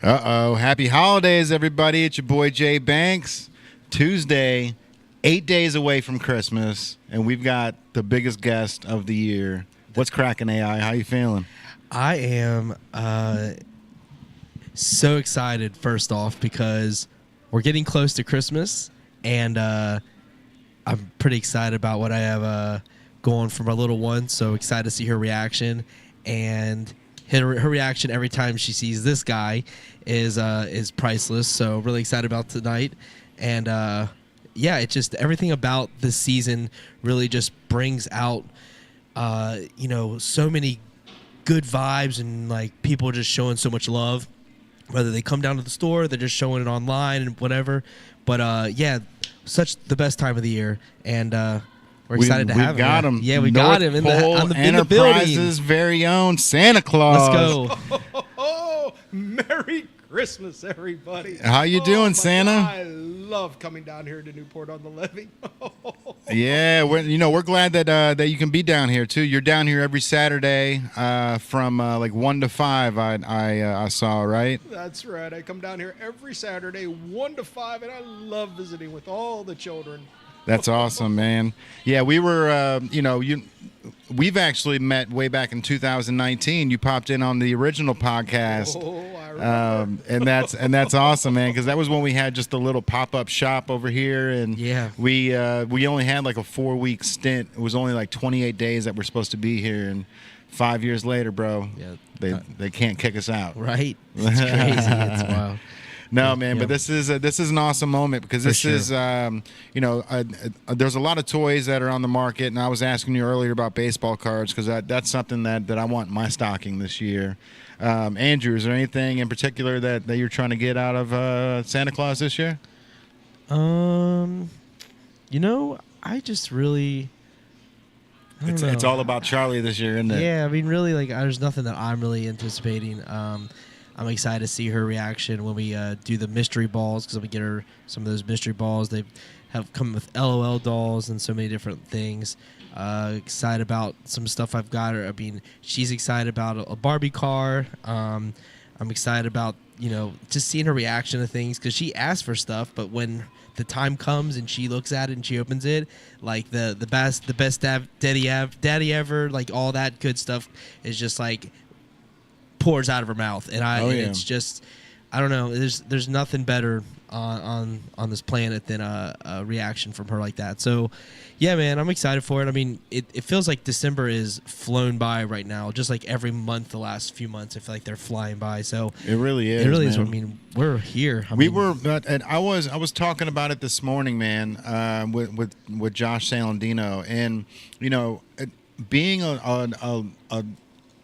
Uh-oh. Happy holidays, everybody. It's your boy, Jay Banks. Tuesday, 8 days away from Christmas, and we've got the biggest guest of the year. What's cracking, AI? How you feeling? I am so excited, first off, because we're getting close to Christmas, and I'm pretty excited about what I have going for my little one, so excited to see her reaction. And her reaction every time she sees this guy is priceless. So really excited about tonight, and yeah, it's just everything about this season really just brings out so many good vibes and like people just showing so much love. Whether they come down to the store, they're just showing it online and whatever. But yeah, such the best time of the year, and we're excited to have him. We got him. Yeah, we North got him in the building. Enterprises' very own Santa Claus. Let's go. Merry Christmas, everybody. How you doing, Santa? God, I love coming down here to Newport on the Levee. Yeah, we're glad that you can be down here too. You're down here every Saturday from like 1 to 5. I saw, right? That's right. I come down here every Saturday 1 to 5, and I love visiting with all the children. That's awesome, man. Yeah, we were, we've actually met way back in 2019. You popped in on the original podcast. Oh, I remember. And that's awesome, man, because that was when we had just a little pop-up shop over here, and yeah, we only had like a 4-week stint. It was only like 28 days that we're supposed to be here, and 5 years later, bro, yeah, they can't kick us out. Right? It's crazy. It's wild. No, man, but this is an awesome moment because this is, there's a lot of toys that are on the market, and I was asking you earlier about baseball cards because that's something that I want in my stocking this year. Andrew, is there anything in particular that you're trying to get out of Santa Claus this year? I just really. It's all about Charlie this year, isn't it? Yeah, I mean, really, like, there's nothing that I'm really anticipating. I'm excited to see her reaction when we do the mystery balls, because I'm going to get her some of those mystery balls. They have come with LOL dolls and so many different things. Excited about some stuff I've got her. I mean, she's excited about a Barbie car. I'm excited about, just seeing her reaction to things, because she asked for stuff, but when the time comes and she looks at it and she opens it, like the best daddy ever, like all that good stuff is just like pours out of her mouth, and it's just, I don't know, there's nothing better on this planet than a reaction from her like that. So yeah, man, I'm excited for it. I mean, it feels like December is flown by right now, just like every month the last few months. I feel like they're flying by. So it really is. I mean, we're here. And I was talking about it this morning, man, with Josh Salandino, and being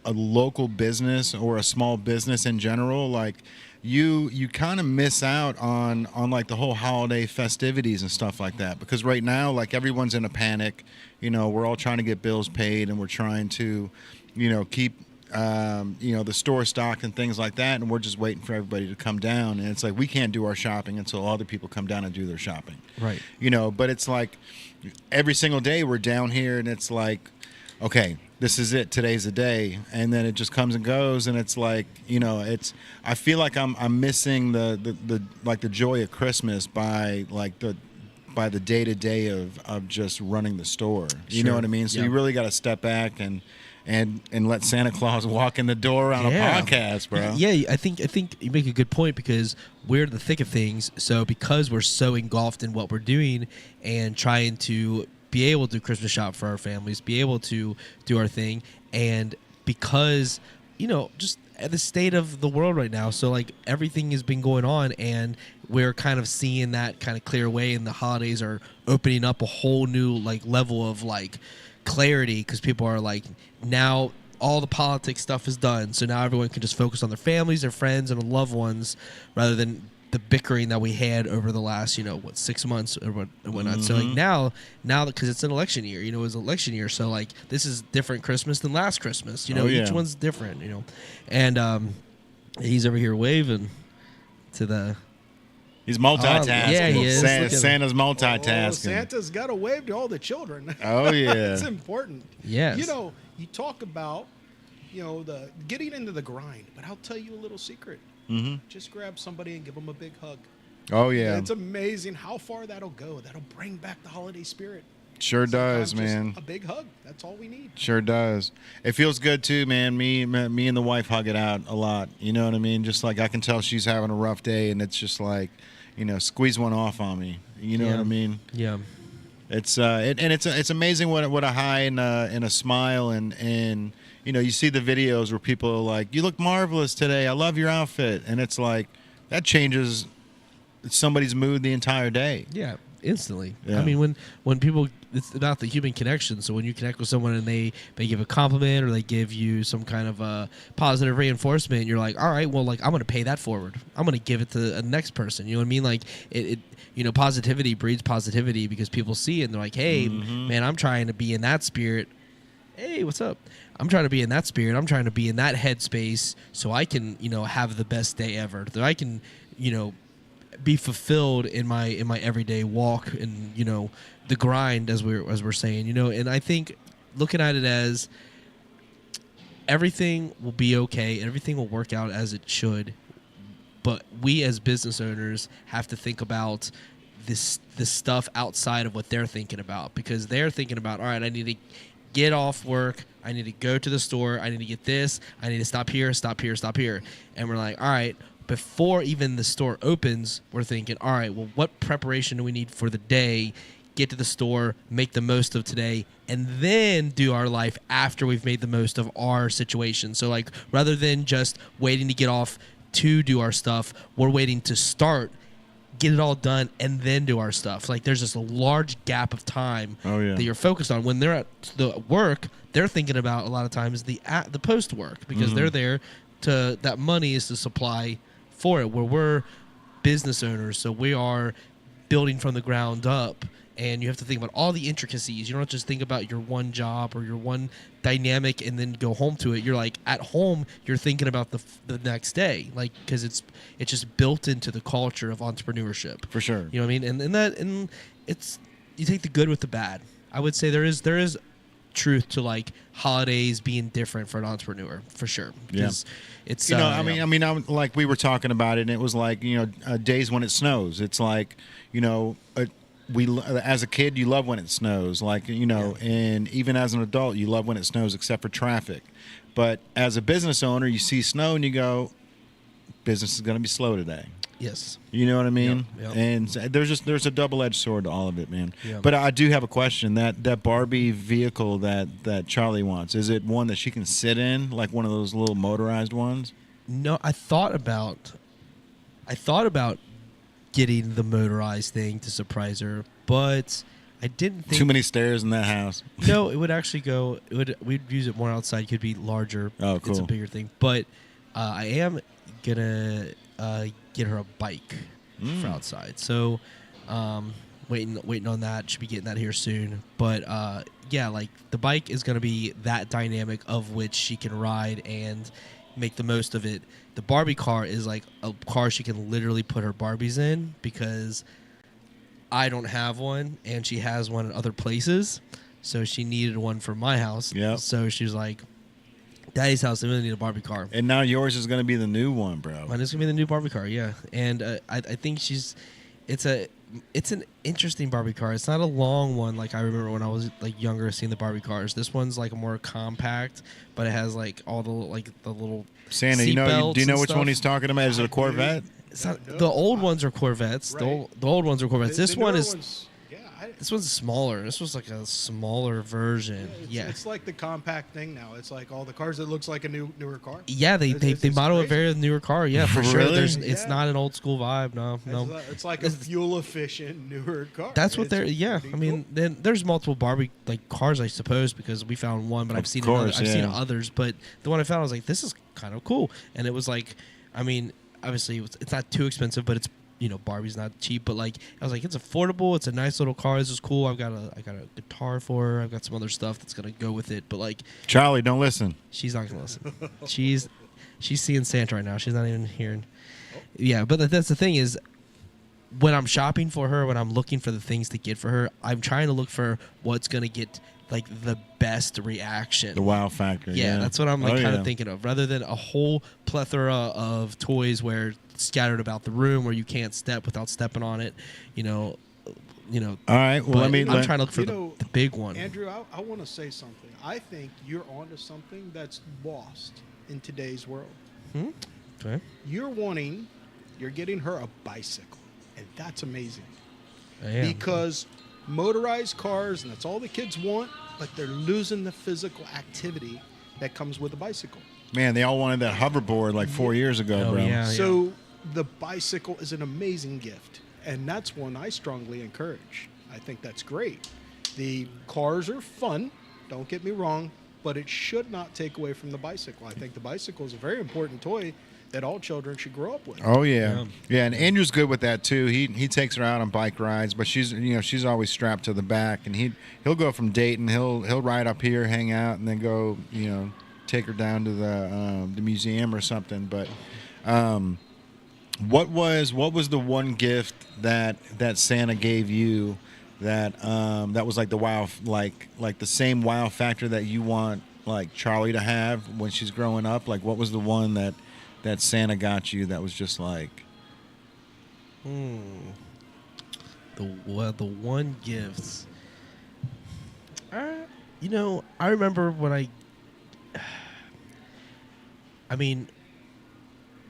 a local business or a small business in general, like you kind of miss out on like the whole holiday festivities and stuff like that, because right now, like, everyone's in a panic. We're all trying to get bills paid, and we're trying to keep the store stocked and things like that, and we're just waiting for everybody to come down, and it's like we can't do our shopping until other people come down and do their shopping, right? But it's like every single day we're down here, and it's like, okay, this is it. Today's the day, and then it just comes and goes, and it's like, I feel like I'm missing the joy of Christmas by the day to day of just running the store. You know what I mean? So you really got to step back and let Santa Claus walk in the door on a podcast, bro. Yeah, I think you make a good point, because we're in the thick of things. So because we're so engulfed in what we're doing and trying to be able to Christmas shop for our families, be able to do our thing, and because just at the state of the world right now, so like everything has been going on, and we're kind of seeing that kind of clear away, and the holidays are opening up a whole new like level of like clarity, because people are like, now all the politics stuff is done, so now everyone can just focus on their families, their friends, and loved ones, rather than the bickering that we had over the last 6 months or whatnot. Mm-hmm. So like now because it's an election year, it was an election year, so like this is different Christmas than last Christmas, each one's different, and he's over here waving to the. He's multitasking. Yeah, he is. Santa's multitasking. Oh, Santa's got to wave to all the children. Oh yeah, it's important. Yes. You talk about the getting into the grind, but I'll tell you a little secret. just grab somebody and give them a big hug. Oh yeah, It's amazing how far that'll go. That'll bring back the holiday spirit. sure does, Sometimes just man. a big hug. That's all we need. Sure does. It feels good too, man. Me and the wife hug it out a lot. You know what I mean? Just like I can tell she's having a rough day, and it's just like, squeeze one off on me. You know what I mean? Yeah. It's it's amazing what a high and a smile and you see the videos where people are like, "You look marvelous today. I love your outfit," and it's like that changes somebody's mood the entire day. Yeah, instantly. Yeah. I mean, when people, it's about the human connection. So when you connect with someone and they give a compliment or they give you some kind of a positive reinforcement, you're like, all right, well, like I'm going to pay that forward. I'm going to give it to the next person. You know what I mean? Like positivity breeds positivity because people see it and they're like, hey, man, I'm trying to be in that spirit. Hey, what's up? I'm trying to be in that spirit. I'm trying to be in that headspace so I can, have the best day ever. That I can, be fulfilled in my everyday walk and the grind as we're saying, and I think looking at it as everything will be okay, everything will work out as it should, but we as business owners have to think about this stuff outside of what they're thinking about, because they're thinking about, all right, I need to get off work, I need to go to the store, I need to get this, I need to stop here, and we're like, all right, before even the store opens, we're thinking, all right, well, what preparation do we need for the day? Get to the store, make the most of today, and then do our life after we've made the most of our situation. So, like, rather than just waiting to get off to do our stuff, we're waiting to start, get it all done, and then do our stuff. Like, there's just a large gap of time that you're focused on. When they're at the work, they're thinking about, a lot of times, the post work, because they're there to, that money is to supply for it, where we're business owners, so we are building from the ground up, and you have to think about all the intricacies. You don't just think about your one job or your one dynamic and then go home to it. You're like, at home, you're thinking about the next day, like, because it's just built into the culture of entrepreneurship. For sure. You know what I mean? And it's, you take the good with the bad. I would say there is truth to like holidays being different for an entrepreneur, for sure. Because it's I mean, like we were talking about it, and it was like days when it snows. It's like as a kid you love when it snows, like and even as an adult you love when it snows, except for traffic. But as a business owner, you see snow and you go, business is going to be slow today. Yes. You know what I mean? Yep. And there's a double-edged sword to all of it, man. Yep. But I do have a question. That Barbie vehicle that Charlie wants, is it one that she can sit in, like one of those little motorized ones? No, I thought about getting the motorized thing to surprise her, but I didn't think Too many stairs in that house. No, it would actually go. We'd use it more outside. It could be larger. Oh, cool. It's a bigger thing. But I am gonna get her a bike for outside. So waiting on that. Should be getting that here soon. But like the bike is gonna be that dynamic of which she can ride and make the most of it. The Barbie car is like a car she can literally put her Barbies in, because I don't have one and she has one in other places, so she needed one for my house. Yeah. So she's like, Daddy's house, I really need a Barbie car. And now yours is going to be the new one, bro. Mine is gonna be the new Barbie car, yeah. And I think it's an interesting Barbie car. It's not a long one like I remember when I was like younger seeing the Barbie cars. This one's like more compact, but it has like all the little Santa, do you know which one he's talking about? Is it a Corvette? It's not, the old ones are Corvettes. Right. The old ones are Corvettes. This one is. This one's smaller. This was like a smaller version. It's like the compact thing now. It's like all the cars that looks like a newer car. Yeah, they model a very newer car. Yeah, for sure. Really? It's not an old school vibe. No. It's like a fuel efficient newer car. That's what they're. Yeah, I mean, then there's multiple Barbie like cars, I suppose, because we found one, but I've seen others. But the one I found, I was like, this is kind of cool, and it was like, I mean, obviously it's not too expensive, but it's. Barbie's not cheap, but like I was like, it's affordable. It's a nice little car. This is cool. I got a guitar for her. I've got some other stuff that's gonna go with it. But like, Charlie, don't listen. She's not gonna listen. She's seeing Santa right now. She's not even hearing. Yeah, but that's the thing is, when I'm shopping for her, when I'm looking for the things to get for her, I'm trying to look for what's gonna get like the best reaction. The wow factor. Yeah, that's what I'm like kind yeah. of thinking of, rather than a whole plethora of toys where scattered about the room where you can't step without stepping on it. You know. All right. Well, I'm trying to look for the big one. Andrew, I want to say something. I think you're onto something that's lost in today's world. Okay. You're getting her a bicycle, and that's amazing. I am. Because motorized cars, and that's all the kids want, but they're losing the physical activity that comes with a bicycle. Man, they all wanted that hoverboard like 4 years ago, bro. Yeah. So the bicycle is an amazing gift, and that's one I strongly encourage. I think that's great. The cars are fun, don't get me wrong, but it should not take away from the bicycle. I think the bicycle is a very important toy that all children should grow up with. Oh yeah. And Andrew's good with that too. He takes her out on bike rides, but she's always strapped to the back, and he'll go from Dayton, he'll ride up here, hang out, and then go take her down to the museum or something. But what was the one gift that Santa gave you that was like the wow, like the same wow factor that you want like Charlie to have when she's growing up? Like, what was the one that Santa got you that was just like the one gifts. I remember when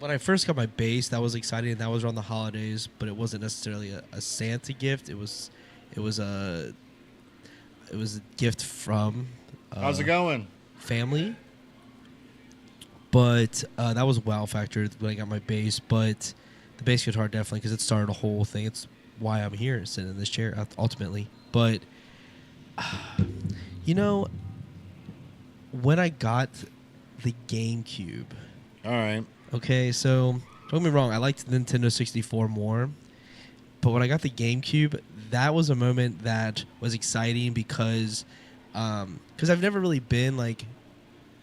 when I first got my bass, that was exciting, and that was around the holidays, but it wasn't necessarily a Santa gift. It was a gift from how's it going? family. But that was a wow factor when I got my bass. But the bass guitar definitely, because it started a whole thing. It's why I'm here sitting in this chair ultimately. But when I got the GameCube. All right. Okay, so don't get me wrong, I liked the Nintendo 64 more. But when I got the GameCube, that was a moment that was exciting because I've never really been like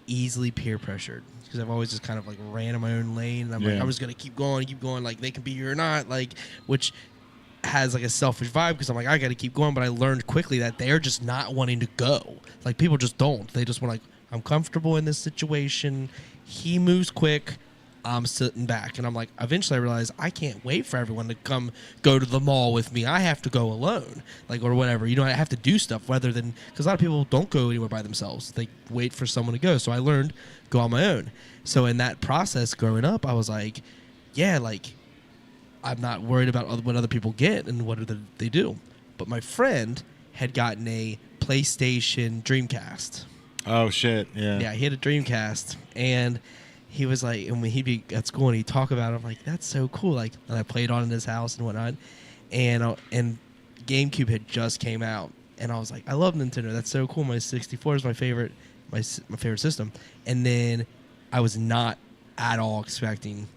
easily peer pressured, because I've always just kind of like ran in my own lane, and I'm like, I'm just gonna keep going, like they can be here or not, like, which has like a selfish vibe, because I'm like, I gotta keep going. But I learned quickly that they're just not wanting to go. Like, people just don't. They just want, like, I'm comfortable in this situation. He moves quick. I'm sitting back. And I'm like, eventually I realized I can't wait for everyone to go to the mall with me. I have to go alone, like, or whatever. I have to do stuff rather than, because a lot of people don't go anywhere by themselves. They wait for someone to go. So I learned go on my own. So in that process growing up, I was like, yeah, like, I'm not worried about what other people get and what they do. But my friend had gotten a PlayStation Dreamcast. Oh, shit. Yeah. Yeah, he had a Dreamcast. And he was like, and when he'd be at school and he'd talk about it, I'm like, that's so cool. Like, and I played on in his house and whatnot. And GameCube had just came out. And I was like, I love Nintendo. That's so cool. My 64 is my favorite system. And then I was not at all expecting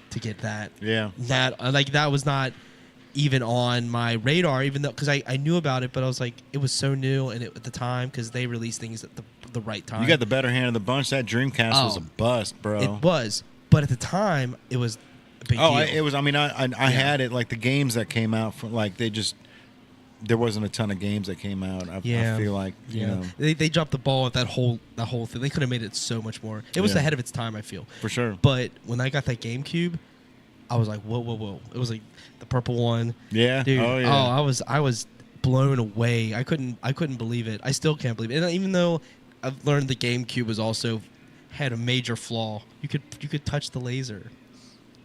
to get that. Yeah. That was not even on my radar, even though, because I knew about it, but I was like, it was so new, and at the time, because they released things at the right time. You got the better hand of the bunch. That Dreamcast was a bust, bro. It was, but at the time, it was a big deal. It was. I mean, I had it, like, the games that came out from, like, there wasn't a ton of games that came out. I feel like you know they dropped the ball at that whole thing. They could have made it so much more. It was ahead of its time, I feel, for sure. But when I got that GameCube, I was like, whoa! It was like the purple one. Yeah. Dude. Oh yeah. I was blown away. I couldn't believe it. I still can't believe it. And even though I've learned the GameCube was also had a major flaw, you could touch the laser.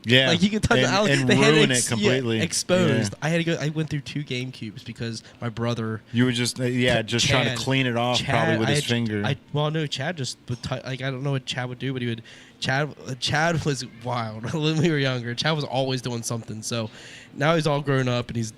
Yeah, like you could touch and ruin it completely. Exposed. Yeah. I went through 2 GameCubes because my brother. You were just trying to clean it off, probably with his finger. Chad just would I don't know what Chad would do, but he would. Chad was wild when we were younger. Chad was always doing something. So now he's all grown up and he's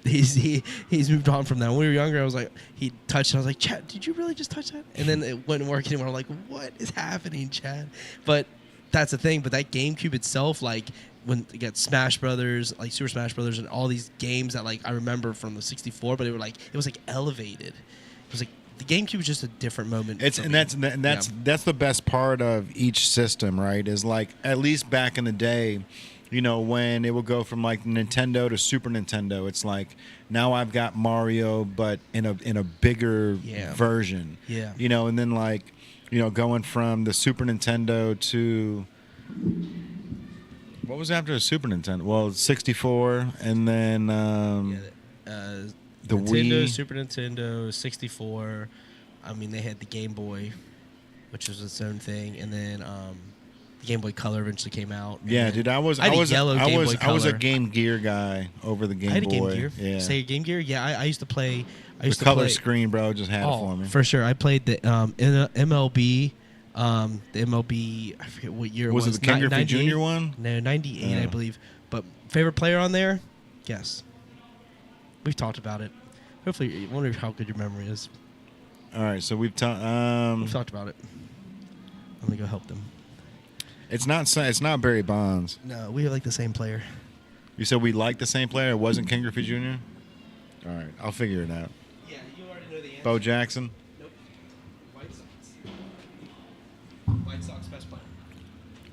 moved on from that. When we were younger, I was like, he touched it. I was like, Chad, did you really just touch that? And then it wouldn't work anymore. I'm like, what is happening, Chad? But that's the thing. But that GameCube itself, like, when you got Smash Brothers, like Super Smash Brothers, and all these games that, like, I remember from the 64, but it was like elevated. It was like the GameCube was just a different moment. That's the best part of each system, right? Is like, at least back in the day, when it will go from like Nintendo to Super Nintendo, it's like now I've got Mario, but in a bigger version. Yeah. And then like, going from the Super Nintendo to what was after the Super Nintendo? Well, 64, and then the Nintendo, Wii, Super Nintendo, 64. I mean, they had the Game Boy, which was its own thing, and then the Game Boy Color eventually came out. Yeah, dude, I was yellow Game Boy I was a Color. Game Gear guy over the Game Boy. I had a Game Gear. Yeah, Say Game Gear. Yeah, I used to play. the color screen, bro, just had it for me. For sure. I played the MLB. The MLB. I forget what year it was. Was it the Ken Griffey Jr. one? No, 98, I believe. But favorite player on there? Yes. We've talked about it. Hopefully, I wonder how good your memory is. All right, so we've We've talked about it. I'm gonna go help them. It's not Barry Bonds. No, we have like the same player. You said we like the same player. It wasn't Ken Griffey Jr. All right, I'll figure it out. Yeah, you already know the answer. Bo Jackson. Nope. White Sox. White Sox best player.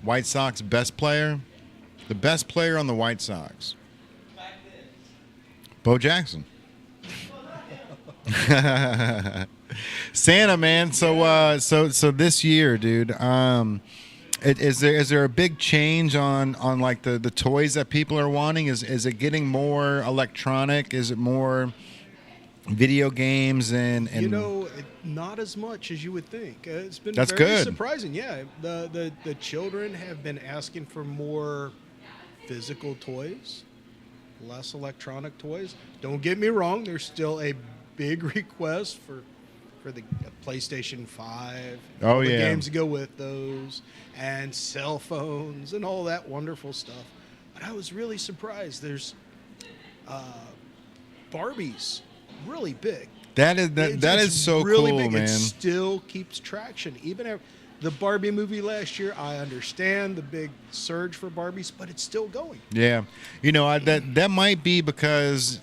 White Sox best player. The best player on the White Sox. Back then. Bo Jackson. Santa, man. So this year, dude. Is there a big change on like the toys that people are wanting? Is it getting more electronic? Is it more video games and not as much as you would think. It's been That's very good. surprising. Yeah, the children have been asking for more physical toys, less electronic toys. Don't get me wrong, there's still a big request for the PlayStation 5. Oh, all the yeah. games that go with those, and cell phones and all that wonderful stuff. But I was really surprised. There's Barbie's really big. that It's is so really cool, big. man. It still keeps traction. Even if the Barbie movie last year, I understand the big surge for Barbies, but it's still going. Yeah, that might be because,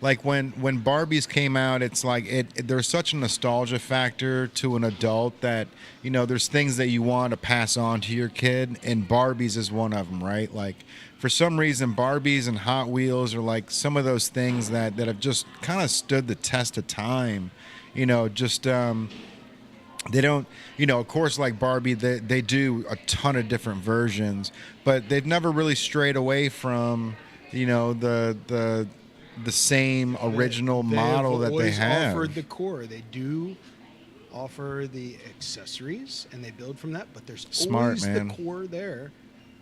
like when Barbies came out, it's like there's such a nostalgia factor to an adult that there's things that you want to pass on to your kid, and Barbies is one of them, right? Like for some reason, Barbies and Hot Wheels are like some of those things that have just kind of stood the test of time. They don't, of course, like Barbie, they do a ton of different versions, but they've never really strayed away from, the same original model that they have. Offered the core. They do offer the accessories, and they build from that. But there's Smart, always man. the core there.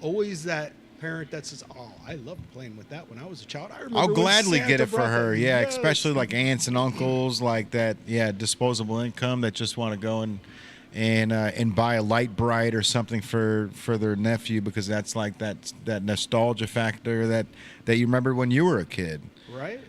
Always that parent that says, "Oh, I loved playing with that when I was a child." I remember I'll when gladly Santa get it for brought her. that." Yeah, Yes. especially like aunts and uncles like that. Yeah, disposable income that just want to go and buy a Light Bright or something for their nephew because that's like that nostalgia factor that you remember when you were a kid. Right.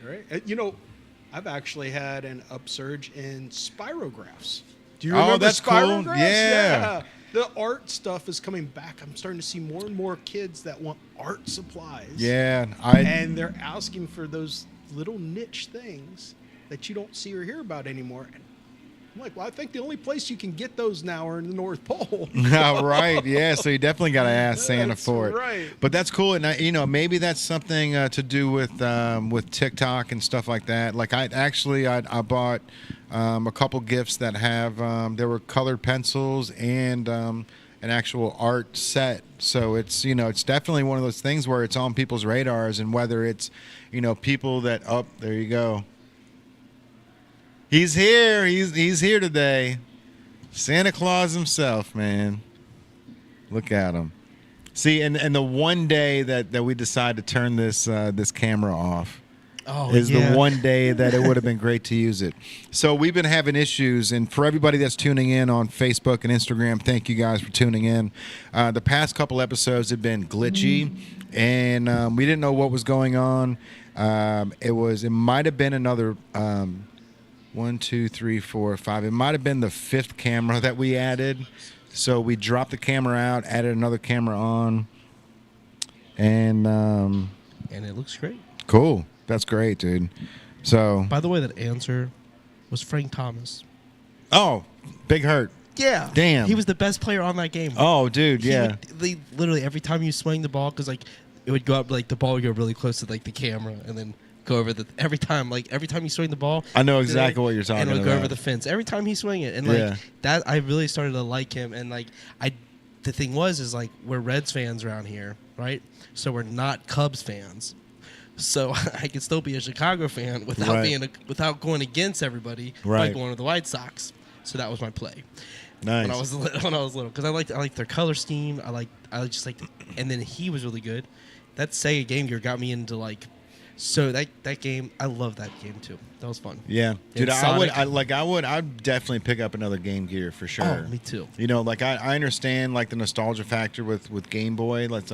I've actually had an upsurge in spirographs. Do you Oh, remember that's cool. spirographs? Yeah. The art stuff is coming back. I'm starting to see more and more kids that want art supplies. Yeah, And they're asking for those little niche things that you don't see or hear about anymore. And I'm like, well, I think the only place you can get those now are in the North Pole. right. Yeah. So you definitely got to ask Santa That's for it. right. But that's cool. And maybe that's something to do with TikTok and stuff like that. Like I bought a couple gifts that have there were colored pencils and an actual art set. So it's it's definitely one of those things where it's on people's radars, and whether it's people that there you go. He's here. He's here today. Santa Claus himself, man. Look at him. See, and the one day that we decide to turn this camera off is the one day that it would have been great to use it. So we've been having issues, and for everybody that's tuning in on Facebook and Instagram, thank you guys for tuning in. The past couple episodes have been glitchy, and we didn't know what was going on. It might have been another 1, 2, 3, 4, 5. It might have been the 5th camera that we added. So we dropped the camera out, added another camera on, and it looks great. Cool. That's great, dude. So, By the way, that answer was Frank Thomas. oh, Big Hurt. Yeah. Damn. He was the best player on that game. Oh, dude, yeah. Literally every time you swing the ball, because like it would go up like the ball would go really close to like the camera, and then go over the every time you swing the ball. I know exactly what you're talking and it would about. go over the fence every time he swing it, and like Yeah. that, I really started to like him. And like the thing is like we're Reds fans around here, right? So we're not Cubs fans. So I could still be a Chicago fan without Right. without going against everybody by Right. going to the White Sox. So that was my play Nice. when I was little, because I liked their color scheme. I just liked, and then he was really good. That Sega Game Gear got me into like, so that game, I love that game too. That was fun. Yeah, dude, And I'd definitely pick up another Game Gear for sure. Oh, me too. You know, like I understand like the nostalgia factor with Game Boy. That's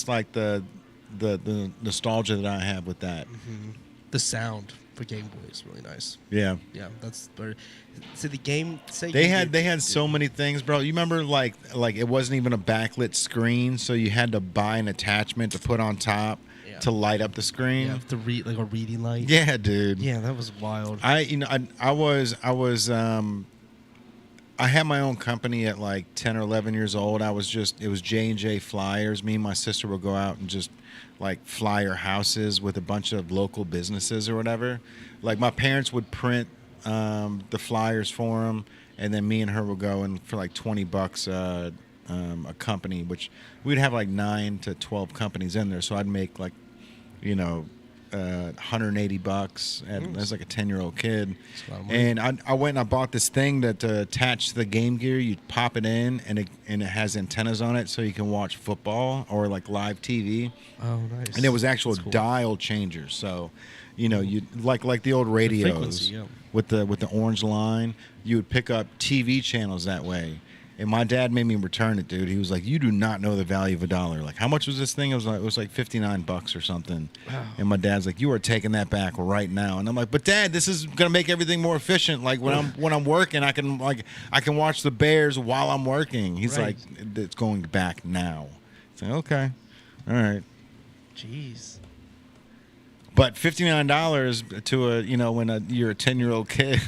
like the nostalgia that I have with that. The sound for Game Boy is really nice. Yeah. Yeah, that's so the game. They had so many things, bro. You remember like it wasn't even a backlit screen, so you had to buy an attachment to put on top to light up the screen. You have to read like a reading light. Yeah, dude. Yeah, that was wild. I had my own company at like 10 or 11 years old. It was J&J Flyers. Me and my sister would go out and just like flyer houses with a bunch of local businesses or whatever. Like my parents would print the flyers for them, and then me and her would go and for like $20 a company, which we'd have like 9 to 12 companies in there. So I'd make like, you know, $180 and as like a 10-year-old kid. And I went and I bought this thing that attached to the Game Gear. You pop it in and it has antennas on it so you can watch football or like live TV. Oh, nice. And it was actual That's cool. dial changers. So, you know, you like the old radios frequency, yeah. with the orange line, you would pick up TV channels that way. And my dad made me return it, dude. He was like, "You do not know the value of $1. Like, how much was this thing?" It was like $59 or something. Wow. And my dad's like, "You are taking that back right now." And I'm like, "But Dad, this is gonna make everything more efficient. Like when I'm working, I can watch the Bears while I'm working." He's Right. like, "It's going back now." It's like, okay, all right. Jeez. But $59 to when you're a 10-year-old kid,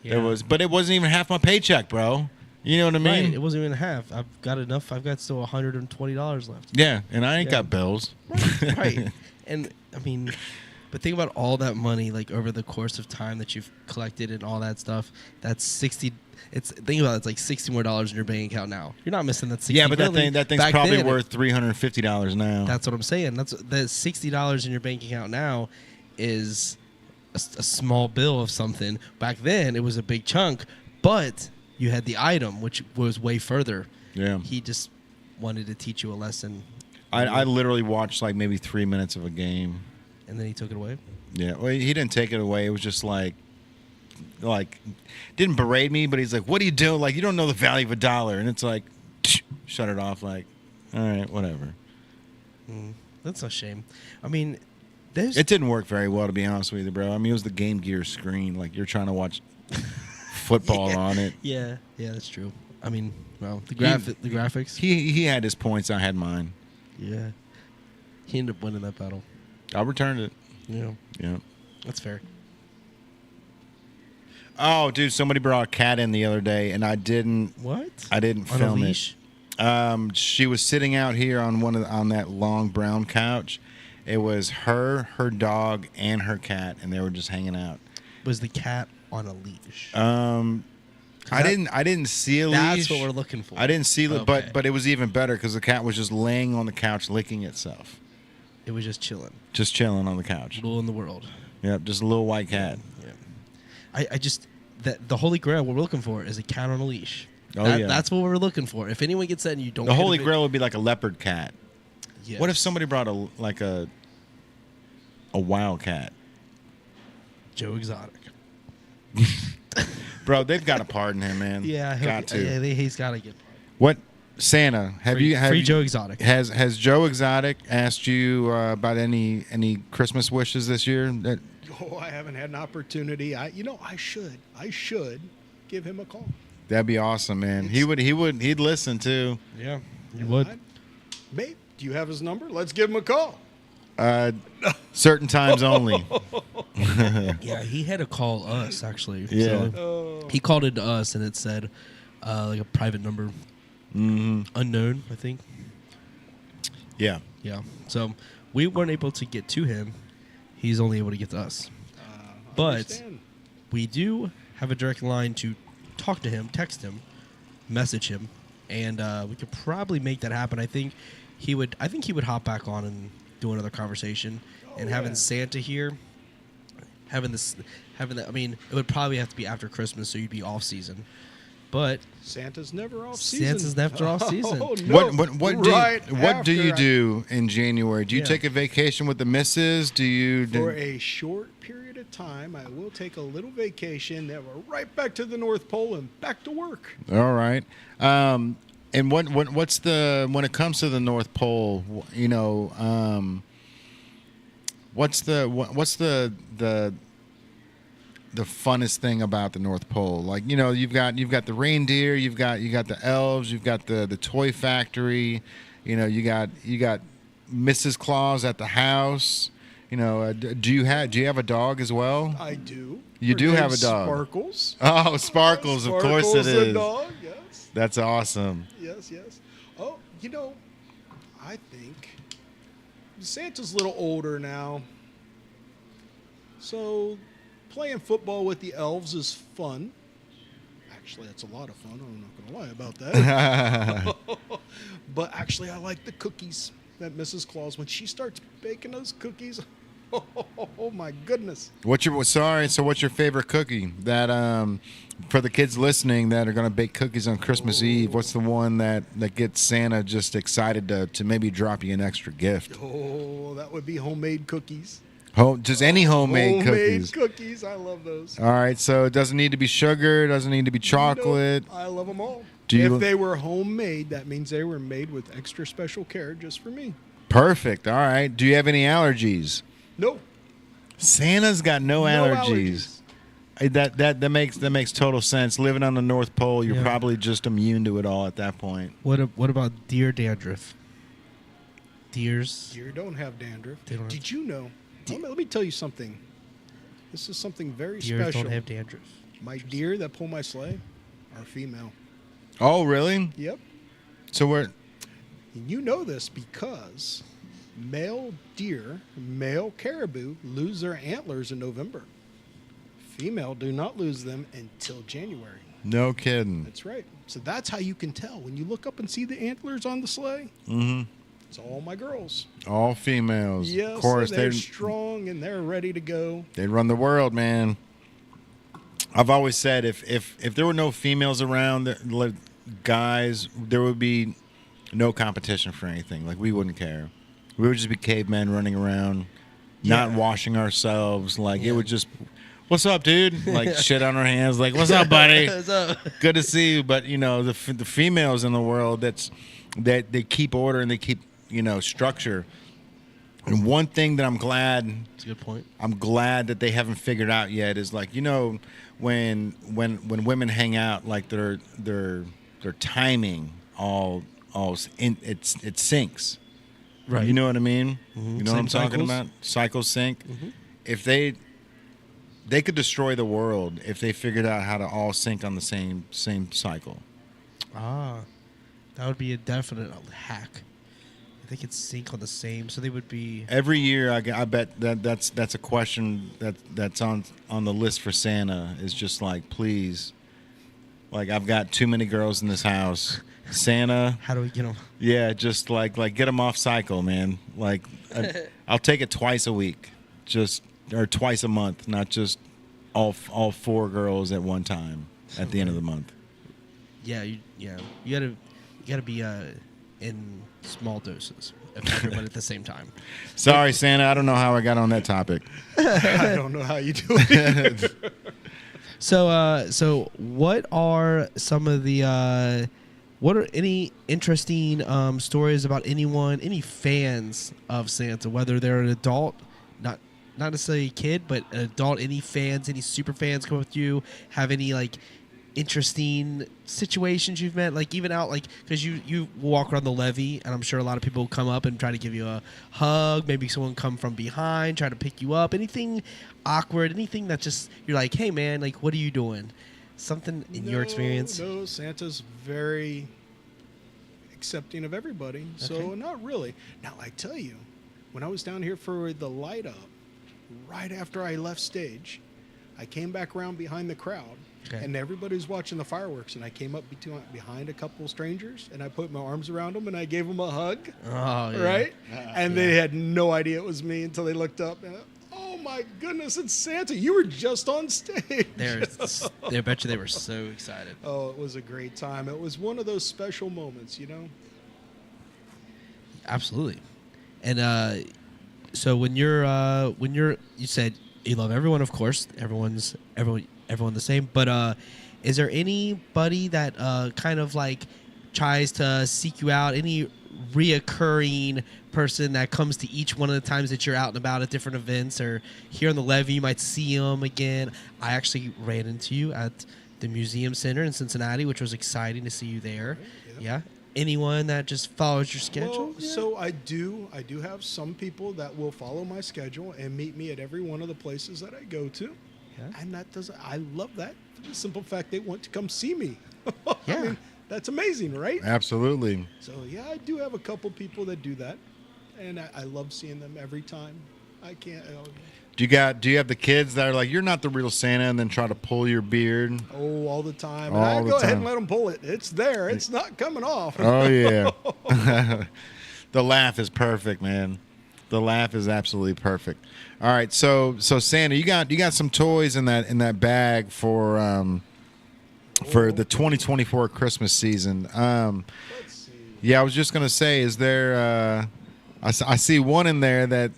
Yeah. but it wasn't even half my paycheck, bro. You know what I mean? Right. It wasn't even half. I've got enough. I've got still $120 left. Yeah, and I ain't Yeah. got bills. Right. And I mean, but think about all that money, like over the course of time that you've collected and all that stuff. That's 60. Think about it, it's like $60 more in your bank account now. You're not missing that 60. Yeah, but that million. thing's Back probably then, worth $350 now. That's what I'm saying. That's the $60 in your bank account now is a small bill of something. Back then, it was a big chunk, but you had the item, which was way further. Yeah. He just wanted to teach you a lesson. I literally watched like maybe 3 minutes of a game. And then he took it away. Yeah, well, he didn't take it away. It was just like didn't berate me, but he's like, "What are you doing? Like, you don't know the value of $1." And it's like, shut it off. Like, all right, whatever. That's a shame. I mean, there's It didn't work very well, to be honest with you, bro. I mean, it was the Game Gear screen. Like, you're trying to watch football on it. Yeah, that's true. I mean, well, the graphics. He had his points. I had mine. Yeah, he ended up winning that battle. I returned it. Yeah, Yeah. that's fair. Oh, dude, somebody brought a cat in the other day, and I didn't What? film On a it. leash? She was sitting out here on that long brown couch. It was her dog, and her cat, and they were just hanging out. Was the cat on a leash? I didn't see a leash. That's what we're looking for. I didn't see it, Okay. but it was even better because the cat was just laying on the couch licking itself, It was just chilling, just chilling on the couch. rule in the world. Yep, just a little white cat. Yeah. I just the holy grail. What we're looking for is a cat on a leash. Oh, yeah. That's what we're looking for. If anyone gets that and you don't, The get holy a grail would be like a leopard cat. Yes. What if somebody brought a wild cat? Joe Exotic? Bro, they've got to pardon him, man. Yeah, got to. Yeah, he's got to get. What Santa? Free Joe Exotic. Has Joe Exotic asked you about any Christmas wishes this year? Oh, I haven't had an opportunity. I should give him a call. That'd be awesome, man. He'd listen too. Yeah, you would. Mate, do you have his number? Let's give him a call. Certain times only. Yeah, he had to call us actually. Yeah. So he called it to us, and it said like a private number, unknown, I think. Yeah. Yeah. So we weren't able to get to him. He's only able to get to us. But Understand. we do have a direct line to talk to him, text him, message him, and we could probably make that happen. I think he would hop back on and do another conversation. And having yeah. Santa here, having that. I mean, it would probably have to be after Christmas, so you'd be off season. But Santa's never off season. Santa's never off season. Oh, no. What do you do in January? Do you Yeah. take a vacation with the missus? Do you For a short period of time, I will take a little vacation. Then we're right back to the North Pole and back to work. All right. And what's the when it comes to the North Pole? You know, what's the funnest thing about the North Pole? Like, you know, you've got the reindeer, you got the elves, you've got the toy factory, you know, you got Mrs. Claus at the house. You know, do you have a dog as well? I do. You Her do have name's a dog. Sparkles. Oh, Sparkles, of course it Sparkles the is. dog, yes. That's awesome. Yes, yes. Oh, you know, I think Santa's a little older now. So playing football with the elves is fun. Actually, that's a lot of fun. I'm not going to lie about that. But actually, I like the cookies that Mrs. Claus, when she starts baking those cookies, oh my goodness. What's your favorite cookie that for the kids listening that are going to bake cookies on Christmas Eve? What's the one that gets Santa just excited to maybe drop you an extra gift? Oh, that would be homemade cookies. Just any homemade cookies. Cookies, I love those. All right, so it doesn't need to be sugar, it doesn't need to be chocolate. Nope, I love them all. If they were homemade, that means they were made with extra special care just for me. Perfect. All right. Do you have any allergies? No. Santa's got no allergies. That makes total sense. Living on the North Pole, you're Yeah. probably just immune to it all at that point. what about deer dandruff? Deers. Deer don't have dandruff. They don't have- Did you know? Let me tell you something. This is something very Deers special. don't have dandruff. My deer that pull my sleigh are female. Oh, really? Yep. So we're And you know this because male deer, male caribou lose their antlers in November. Female do not lose them until January. no kidding. That's right. So that's how you can tell. When you look up and see the antlers on the sleigh, Mm-hmm. it's all my girls. All females. Yes, Of course, they're strong and they're ready to go. they run the world, man. I've always said if there were no females around, guys, there would be no competition for anything. Like, we wouldn't care. We would just be cavemen running around, not Yeah. washing ourselves. Like, Yeah. it would just, what's up, dude? Like, shit on our hands. Like, what's up, buddy? What's up? Good to see you. But, you know, the females in the world, that they keep order and they keep, you know, structure. And one thing that I'm glad That's a good point. that they haven't figured out yet is, like, you know, when women hang out, like, their timing it syncs. Right. You know what I mean? Mhm. You know what I'm Same talking cycles. about? Cycles sync. Mhm. If they could destroy the world if they figured out how to all sync on the same cycle. Ah, that would be a definite hack. If they could sync on the same, so they would be. Every year, I bet that's a question that's on the list for Santa, is just like, please, like, I've got too many girls in this house. Santa, How do we get them? yeah, just like get them off cycle, man. Like, I'll take it twice a week, or twice a month, not just all 4 girls at one time at the end of the month. Yeah, you gotta be in small doses of everybody at the same time. Sorry, Santa, I don't know how I got on that topic. I don't know how you do it. So what are some of the what are any interesting stories about any fans of Santa, whether they're an adult, not necessarily a kid, but an adult, any fans, any super fans come up with you, have any like interesting situations you've met, like even out, like, because you walk around the levee and I'm sure a lot of people come up and try to give you a hug, maybe someone come from behind try to pick you up, anything awkward, anything that just you're like, hey man, like, what are you doing? Something in your experience? No, Santa's very accepting of everybody. So Okay. not really. Now I tell you, when I was down here for the light up, right after I left stage, I came back around behind the crowd, Okay. and everybody was watching the fireworks, and I came up behind a couple strangers, and I put my arms around them, and I gave them a hug, Oh, yeah. right? And they had no idea it was me until they looked up, and oh my goodness, it's Santa! You were just on stage. I bet you they were so excited. Oh, it was a great time. It was one of those special moments, you know. Absolutely. And so when you said you love everyone, of course, everyone the same. But is there anybody that kind of like tries to seek you out? Any reoccurring person that comes to each one of the times that you're out and about at different events, or here on the levee you might see them again? I actually ran into you at the museum center in Cincinnati, which was exciting to see you there. Yeah. Anyone that just follows your schedule? Well, so I do have some people that will follow my schedule and meet me at every one of the places that I go to. Yeah. And I love that for the simple fact they want to come see me. Yeah. I mean, that's amazing, right? Absolutely. So yeah, I do have a couple people that do that, and I love seeing them every time. I can't. Do you have the kids that are like, you're not the real Santa, and then try to pull your beard? Oh, all the time. All And I the go ahead time. and let them pull it. It's there. It's not coming off. Oh yeah. The laugh is perfect, man. The laugh is absolutely perfect. All right, so Santa, you got some toys in that bag for the 2024 Christmas season. Let's see. Yeah, I was just gonna say, is there? I see one in there that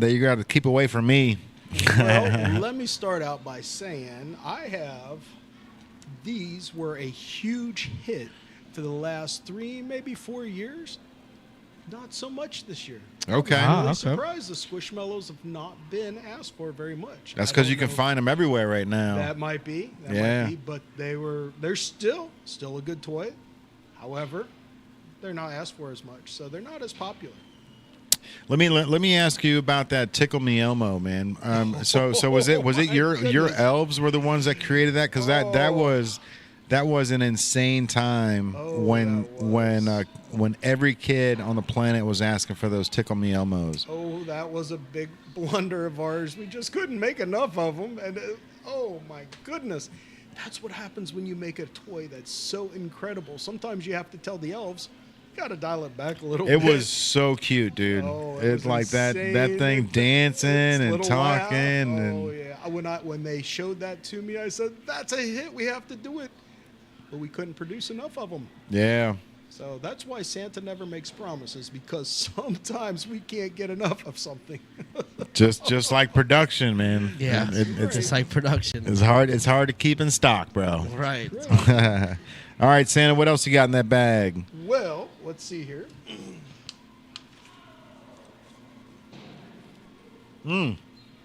you got to keep away from me. Well, let me start out by saying these were a huge hit for the last 3, maybe 4 years. Not so much this year. Okay. I'm Ah, really okay. surprised the Squishmallows have not been asked for very much. That's I because don't you can know. find them everywhere right now. That might be. Yeah. Might be, but they're still a good toy. However, they're not asked for as much, so they're not as popular. Let me ask you about that Tickle Me Elmo, man. So was it my your goodness. elves were the ones that created that? Because that was an insane time Oh, when every kid on the planet was asking for those Tickle Me Elmos. Oh, that was a big blunder of ours. We just couldn't make enough of them, and oh my goodness, that's what happens when you make a toy that's so incredible. Sometimes you have to tell the elves, you got to dial it back a little It bit. was so cute, dude. Oh, it It's was like that insane. thing Its dancing and little talking laugh. and Oh yeah. When they showed that to me, I said, "That's a hit. We have to do it." But we couldn't produce enough of them. yeah. So that's why Santa never makes promises, because sometimes we can't get enough of something. Just like production, man. Yeah. It's It's like production. It's hard to keep in stock, bro. Right. All right, Santa, what else you got in that bag? Well, let's see here.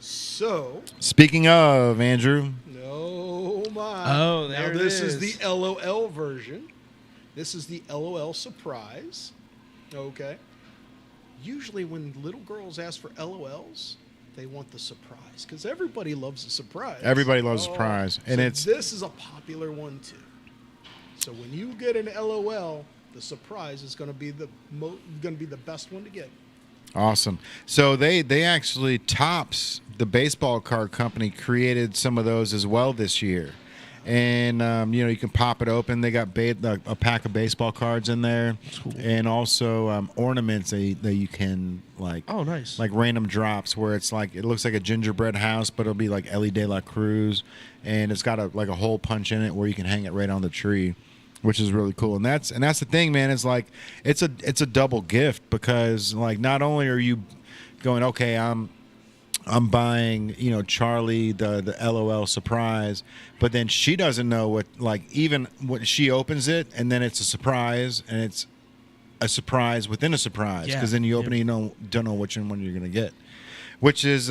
So, Speaking of, Andrew. oh my. Oh, there now it this is is. the LOL version. This is the LOL surprise. Okay. Usually when little girls ask for LOLs, they want the surprise because everybody loves a surprise. Everybody loves a surprise, and this is a popular one too. So when you get an LOL, the surprise is going to be the best one to get. awesome. So they actually Topps, the baseball card company, created some of those as well this year. And you can pop it open. They got a pack of baseball cards in there, and also ornaments that you can Oh, nice. like random drops where it's like it looks like a gingerbread house, but it'll be like Ellie De La Cruz, and it's got a hole punch in it where you can hang it right on the tree, which is really cool. And that's the thing, man. It's like it's a double gift because like not only are you going, okay, I'm buying, Charlie the LOL surprise, but then she doesn't know what, like, even when she opens it and then it's a surprise and it's a surprise within a surprise, Yeah. because then you open it, you don't know which one you're gonna get, which is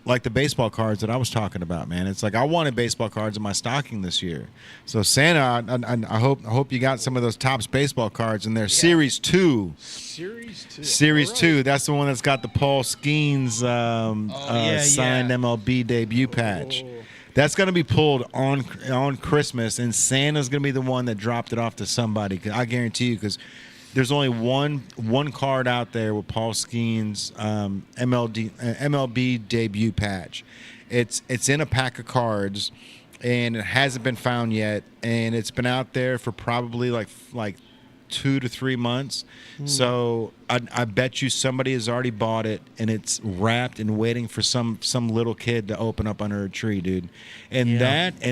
like the baseball cards that I was talking about, man. It's like I wanted baseball cards in my stocking this year. So Santa, I hope you got some of those Topps baseball cards in there. Series 2. Series 2. Series All right. 2. That's the one that's got the Paul Skeens yeah, signed yeah. MLB debut patch. Oh. That's going to be pulled on Christmas, and Santa's going to be the one that dropped it off to somebody. 'Cause I guarantee you, because there's only one card out there with Paul Skeen's MLB debut patch. It's in a pack of cards, and it hasn't been found yet, and it's been out there for probably like 2 to 3 months. So I bet you somebody has already bought it, and it's wrapped and waiting for some little kid to open up under a tree, dude. And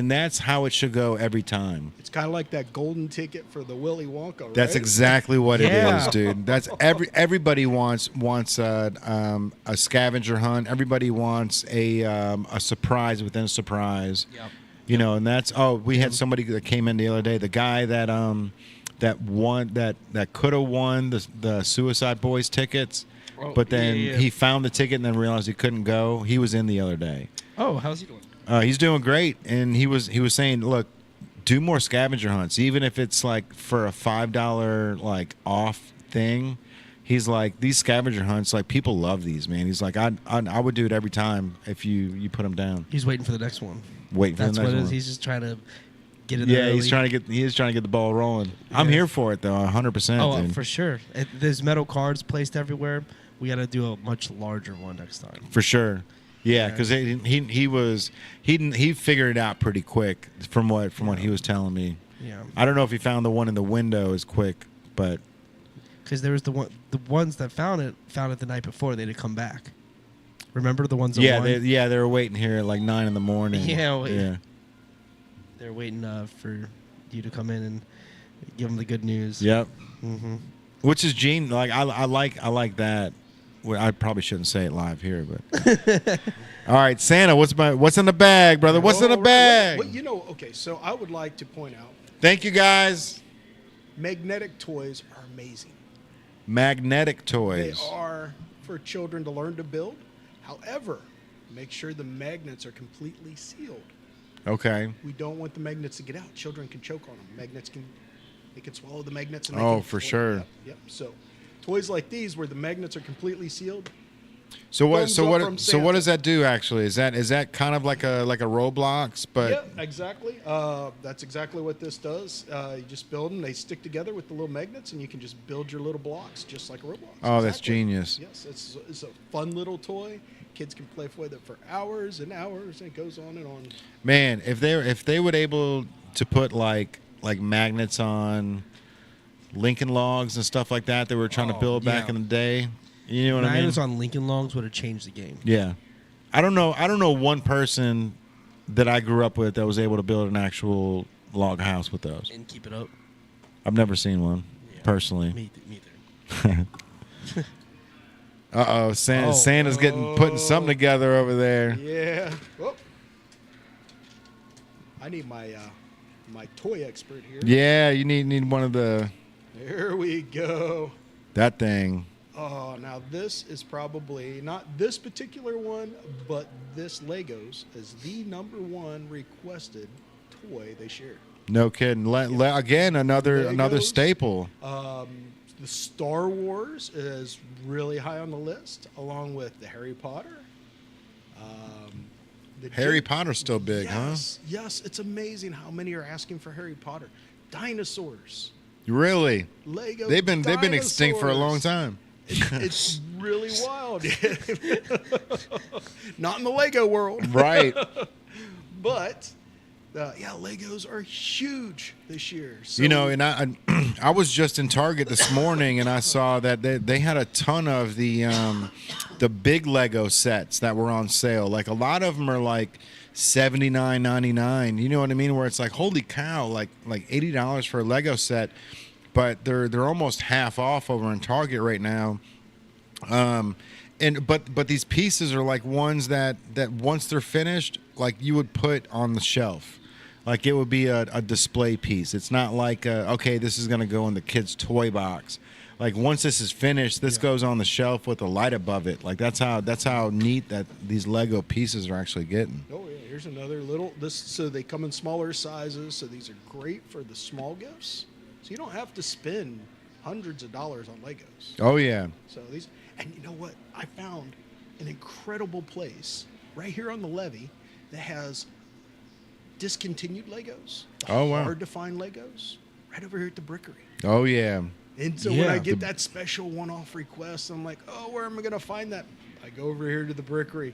that's how it should go every time. It's kind of like that golden ticket for the Willy Wonka, right? That's exactly what it Yeah. is, dude. That's everybody wants a scavenger hunt. Everybody wants a surprise within a surprise. Yep. You know, and that's we had somebody that came in the other day. The guy that could have won the Suicide Boys tickets, but then he found the ticket and then realized he couldn't go. He was in the other day. Oh, how's he doing? He's doing great, and he was saying, look, do more scavenger hunts, even if it's like for a $5 like off thing. He's like, these scavenger hunts, like people love these, man. He's like, I would do it every time if you put them down. He's waiting for the next one. Wait for That's the next what it one. is. He's just trying to get it. Yeah, He is trying to get the ball rolling. I'm here for it though, 100%. Oh, dude. for sure. There's metal cards placed everywhere. We got to do a much larger one next time. For sure. Yeah, because he figured it out pretty quick from what he was telling me. Yeah. I don't know if he found the one in the window as quick, but Because there was the ones that found it the night before. They didn't come back. Remember the ones that won? they were waiting here at like 9 in the morning. Yeah. They're waiting for you to come in and give them the good news. Yep. Mm-hmm. Which is genius. Like I like that. Well, I probably shouldn't say it live here, but all right, Santa, what's in the bag, brother? What's in the bag? Well, okay, so I would like to point out, Thank you, guys. magnetic toys are amazing. Magnetic They toys. are for children to learn to build. However, make sure the magnets are completely sealed. Okay. We don't want the magnets to get out. Children can choke on them. They can swallow the magnets. And they Oh, can for explode. sure. Yep. So, toys like these where the magnets are completely sealed. So what? Thumbs So up what? from So what does that do? Actually, is that kind of like a Roblox? But Yeah, exactly. That's exactly what this does. You just build them. They stick together with the little magnets, and you can just build your little blocks just like a Roblox. Oh, that's Exactly. genius. Yes, it's a fun little toy. Kids can play with it for hours and hours, and it goes on and on. man, if they would able to put like magnets on Lincoln Logs and stuff like that, they were trying to build back yeah. in the day. You know what I mean? Magnets on Lincoln Logs would have changed the game. Yeah. I don't know one person that I grew up with that was able to build an actual log house with those. And keep it up. I've never seen one, Yeah. personally. Me either. Uh-oh, Santa's putting something together over there. Yeah. Whoop. I need my toy expert here. Yeah, you need one of There we go. that thing. Oh, now this is probably not this particular one, but this Legos is the #1 requested toy this year. No kidding. Again, another Legos. staple. The Star Wars is really high on the list, along with the Harry Potter. Harry Potter's still big, yes, Yes, it's amazing how many are asking for Harry Potter. Dinosaurs, Really? Lego. They've been extinct for a long time. It's really wild. Not in the Lego world, Right. but Legos are huge this year. So, You know, and I was just in Target this morning, and I saw that they had a ton of the big Lego sets that were on sale. Like a lot of them are like $79.99. You know what I mean? Where it's like, holy cow, like $80 for a Lego set, but they're almost half off over in Target right now. But these pieces are like ones that once they're finished, like you would put on the shelf. Like it would be a display piece. It's not like okay, this is gonna go in the kid's toy box. Like once this is finished, this goes on the shelf with a light above it. Like that's how neat that these Lego pieces are actually getting. Oh yeah, here's another little. So they come in smaller sizes. So these are great for the small gifts. So you don't have to spend hundreds of dollars on Legos. Oh yeah. So these, and you know what? I found an incredible place right here on the levee that has discontinued Legos, the Oh, wow. hard to find Legos, right over here at the Brickery. Oh yeah. And so when I Yeah. get that special one-off request, I'm like, oh, where am I going to find that? I go over here to the Brickery.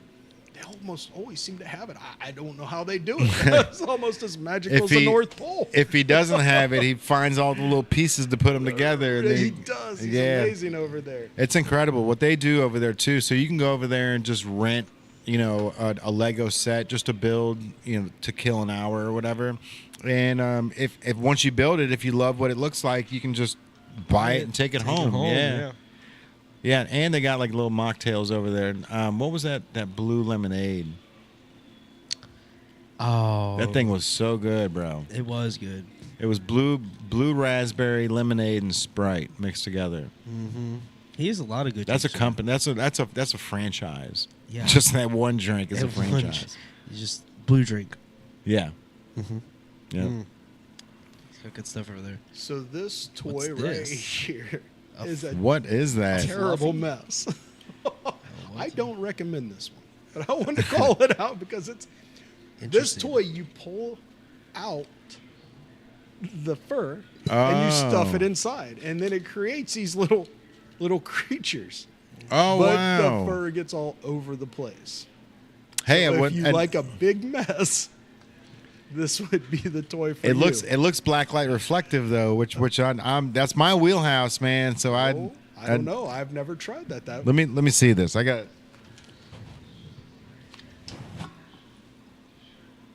They almost always seem to have it. I don't know how they do it. It's almost as magical as the North Pole. If he doesn't have it, he finds all the little pieces to put them together. And He does. He's amazing over there. It's incredible what they do over there too. So you can go over there and just rent, a Lego set just to build, to kill an hour or whatever. And if once you build it, if you love what it looks like, you can just buy it and take it home. Yeah, and they got like little mocktails over there. What was that blue lemonade? Oh, That thing was so good, bro. It was good. It was blue raspberry lemonade and Sprite mixed together. Mm-hmm. He has a lot of good. That's a drinks, company. That's a franchise. Yeah. Just that one drink is a Everyone franchise. It's just blue drink. Yeah. Mm-hmm. Yeah. It's got good stuff over there. So this toy What's right this? here is a What is that? terrible mess. I don't recommend this one, but I wanted to call it out because it's this Interesting. toy. You pull out the fur and you stuff it inside, and then it creates these little creatures. Oh But wow! the fur gets all over the place. Hey, So what- if you and like a big mess, this would be the toy for it you. looks blacklight reflective though, which I'm that's my wheelhouse, man. So I don't know. I've never tried that. Let me see this. I got.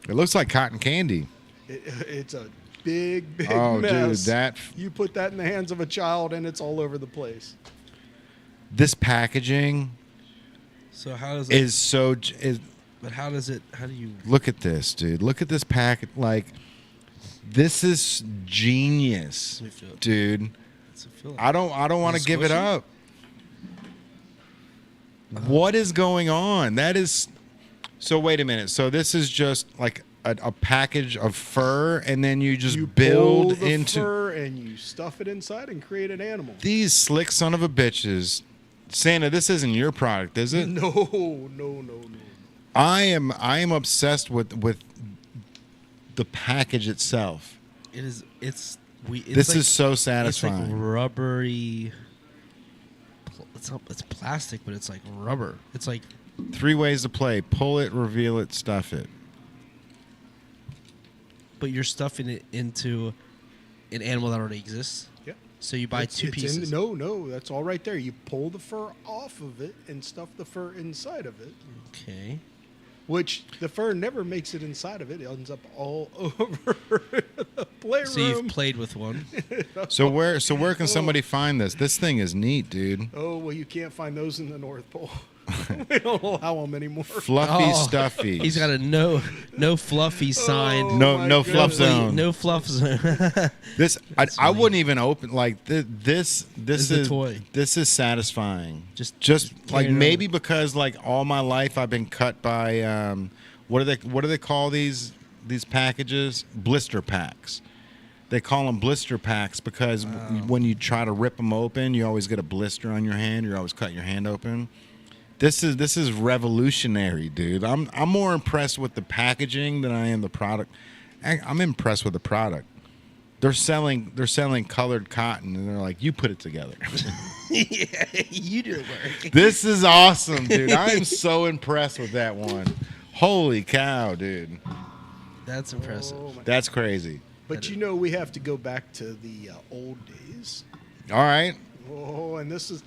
It looks like cotton candy. It's a big Oh, dude, mess. that- You put that in the hands of a child, and it's all over the place. This packaging So how does it? is so. Is, But how does it? How do you? look at this, dude. Look at this packet. Like, this is genius, Let me feel it. dude. What's it feel like? I don't want to it give it squishy? up. What is going on? That is. So wait a minute. So this is just like a package of fur, and then you just You build pull the into fur and you stuff it inside and create an animal. these slick son of a bitches. Santa, this isn't your product, is it? No. I am obsessed with the package itself. It is. It's. It's This like, is so It's satisfying. like rubbery. It's plastic, but it's like rubber. It's like 3 ways to play: pull it, reveal it, stuff it. but you're stuffing it into an animal that already exists. Yeah. So you buy two pieces. No, that's all right there. You pull the fur off of it and stuff the fur inside of it, Okay. which the fur never makes it inside of it. It ends up all over the playroom. So you've played with one. So where can somebody find this? This thing is neat, dude. Oh, well, you can't find those in the North Pole. We don't allow them anymore. Fluffy, Oh, stuffy. He's got a no fluffy sign. Oh, no my fluff goodness. zone. No fluff zone. This I funny. wouldn't even open like this Is a toy. This is satisfying. Just like carry it maybe because like all my life I've been cut by what do they call these packages? Blister packs. They call them blister packs because when you try to rip them open, you always get a blister on your hand. You always cut your hand open. This is revolutionary, dude. I'm more impressed with the packaging than I am the product. I'm impressed with the product. They're selling colored cotton, and they're like, you put it together. Yeah, you do the work. This is awesome, dude. I am so impressed with that one. Holy cow, dude. That's impressive. Oh, my- That's crazy. But you know, we have to go back to the old days. All right. Oh, and this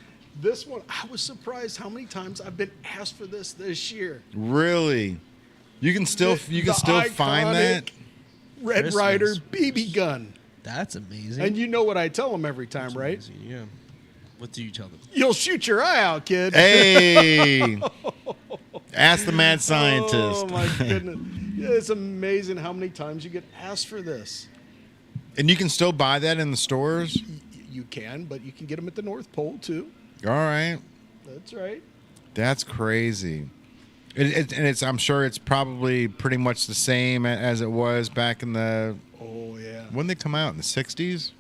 one, I was surprised how many times I've been asked for this year. Really? You can still The find that? iconic Red Christmas. Ryder BB gun. That's amazing. And you know what I tell them every time, right? Amazing, yeah. What do you tell them? You'll shoot your eye out, kid. Hey. Ask the mad scientist. Oh, my goodness. Yeah, it's amazing how many times you get asked for this. And you can still buy that in the stores? You can, but you can get them at the North Pole, too. All right. That's right. That's crazy. I'm sure it's probably pretty much the same as it was back in the... Oh, yeah. When did they come out? In the 60s?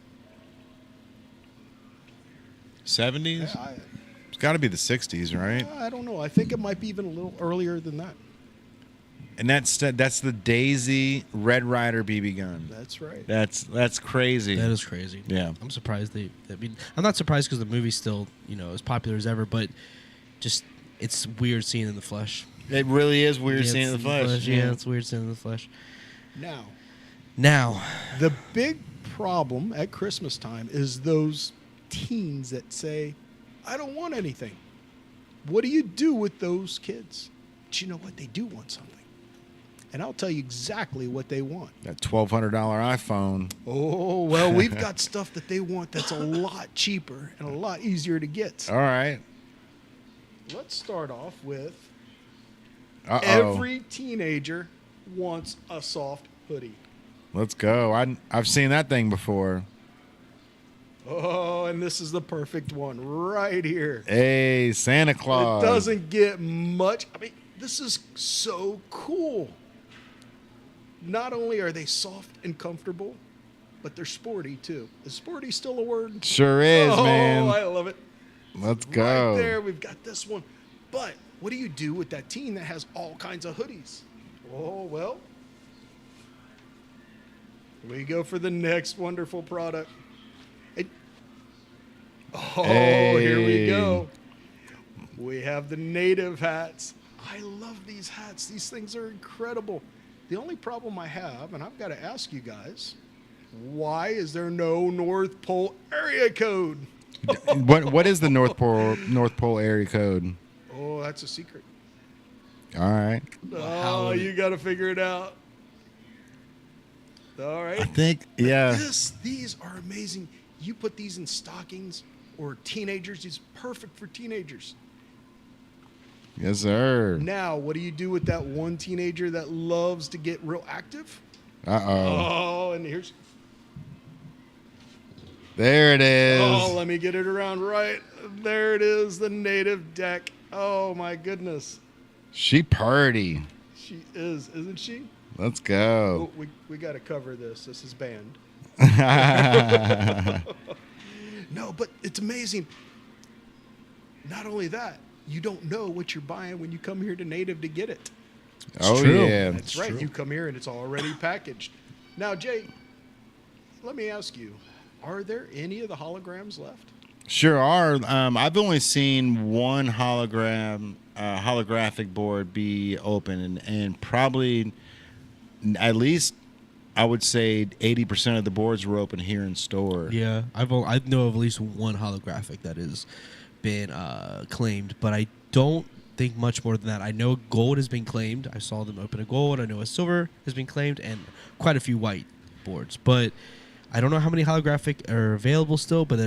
70s? It's got to be the 60s, right? I don't know. I think it might be even a little earlier than that. And that's the Daisy Red Ryder BB gun. That's right. That's crazy. That is crazy. Yeah. I'm surprised I'm not surprised because the movie's still, as popular as ever, but just it's weird seeing it in the flesh. It really is weird Yeah, seeing it in it's the flesh. Yeah, it's weird seeing it in the flesh. Now, Now, the big problem at Christmas time is those teens that say, I don't want anything. What do you do with those kids? But you know what? They do want something. And I'll tell you exactly what they want. That $1,200 iPhone. Oh, well, we've got stuff that they want that's a lot cheaper and a lot easier to get. All right. Let's start off with Uh-oh. every teenager wants a soft hoodie. Let's go. I've seen that thing before. Oh, and this is the perfect one right here. Hey, Santa Claus. It doesn't get much. I mean, this is so cool. Not only are they soft and comfortable, but they're sporty too. Is sporty still a word? Sure is, Oh, man. I love it. Let's go. Right there, we've got this one. But what do you do with that teen that has all kinds of hoodies? Oh, well, we go for the next wonderful product. Here we go. We have the native hats. I love these hats. These things are incredible. The only problem I have, and I've got to ask you guys, why is there no North Pole area code? What is the North Pole area code? Oh, that's a secret. All right. Oh, you got to figure it out. All right. I think, yeah. These are amazing. You put these in stockings or teenagers. These are perfect for teenagers. Yes, sir. Now, what do you do with that one teenager that loves to get real active? Uh-oh. Oh, and here's... There it is. Oh, let me get it around right. There it is, the native deck. Oh, my goodness. She purty. She is, isn't she? Let's go. Oh, we got to cover this. This is banned. No, but it's amazing. Not only that, you don't know what you're buying when you come here to Native to get it. Oh, true. yeah. That's right. You come here and it's already packaged. Now, Jay, let me ask you, are there any of the holograms left? Sure are. I've only seen one holographic board be open, and probably at least I would say 80% of the boards were open here in store. yeah, I know of at least one holographic that has been claimed, but I don't think much more than that. I know gold has been claimed. I saw them open a gold. I know a silver has been claimed, and quite a few white boards. But I don't know how many holographic are available still. But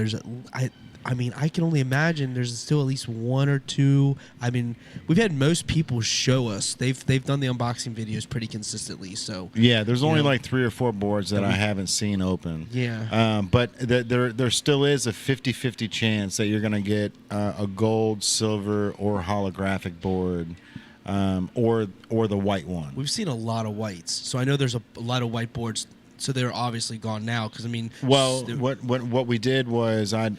I mean, I can only imagine there's still at least one or two. I mean, we've had most people show us. They've done the unboxing videos pretty consistently. So Yeah, there's only like 3 or 4 boards that I haven't seen open. yeah, But there still is a 50-50 chance that you're going to get a gold, silver, or holographic board, or the white one. we've seen a lot of whites. So I know there's a lot of white boards. So they're obviously gone now because I mean, Well, what we did was I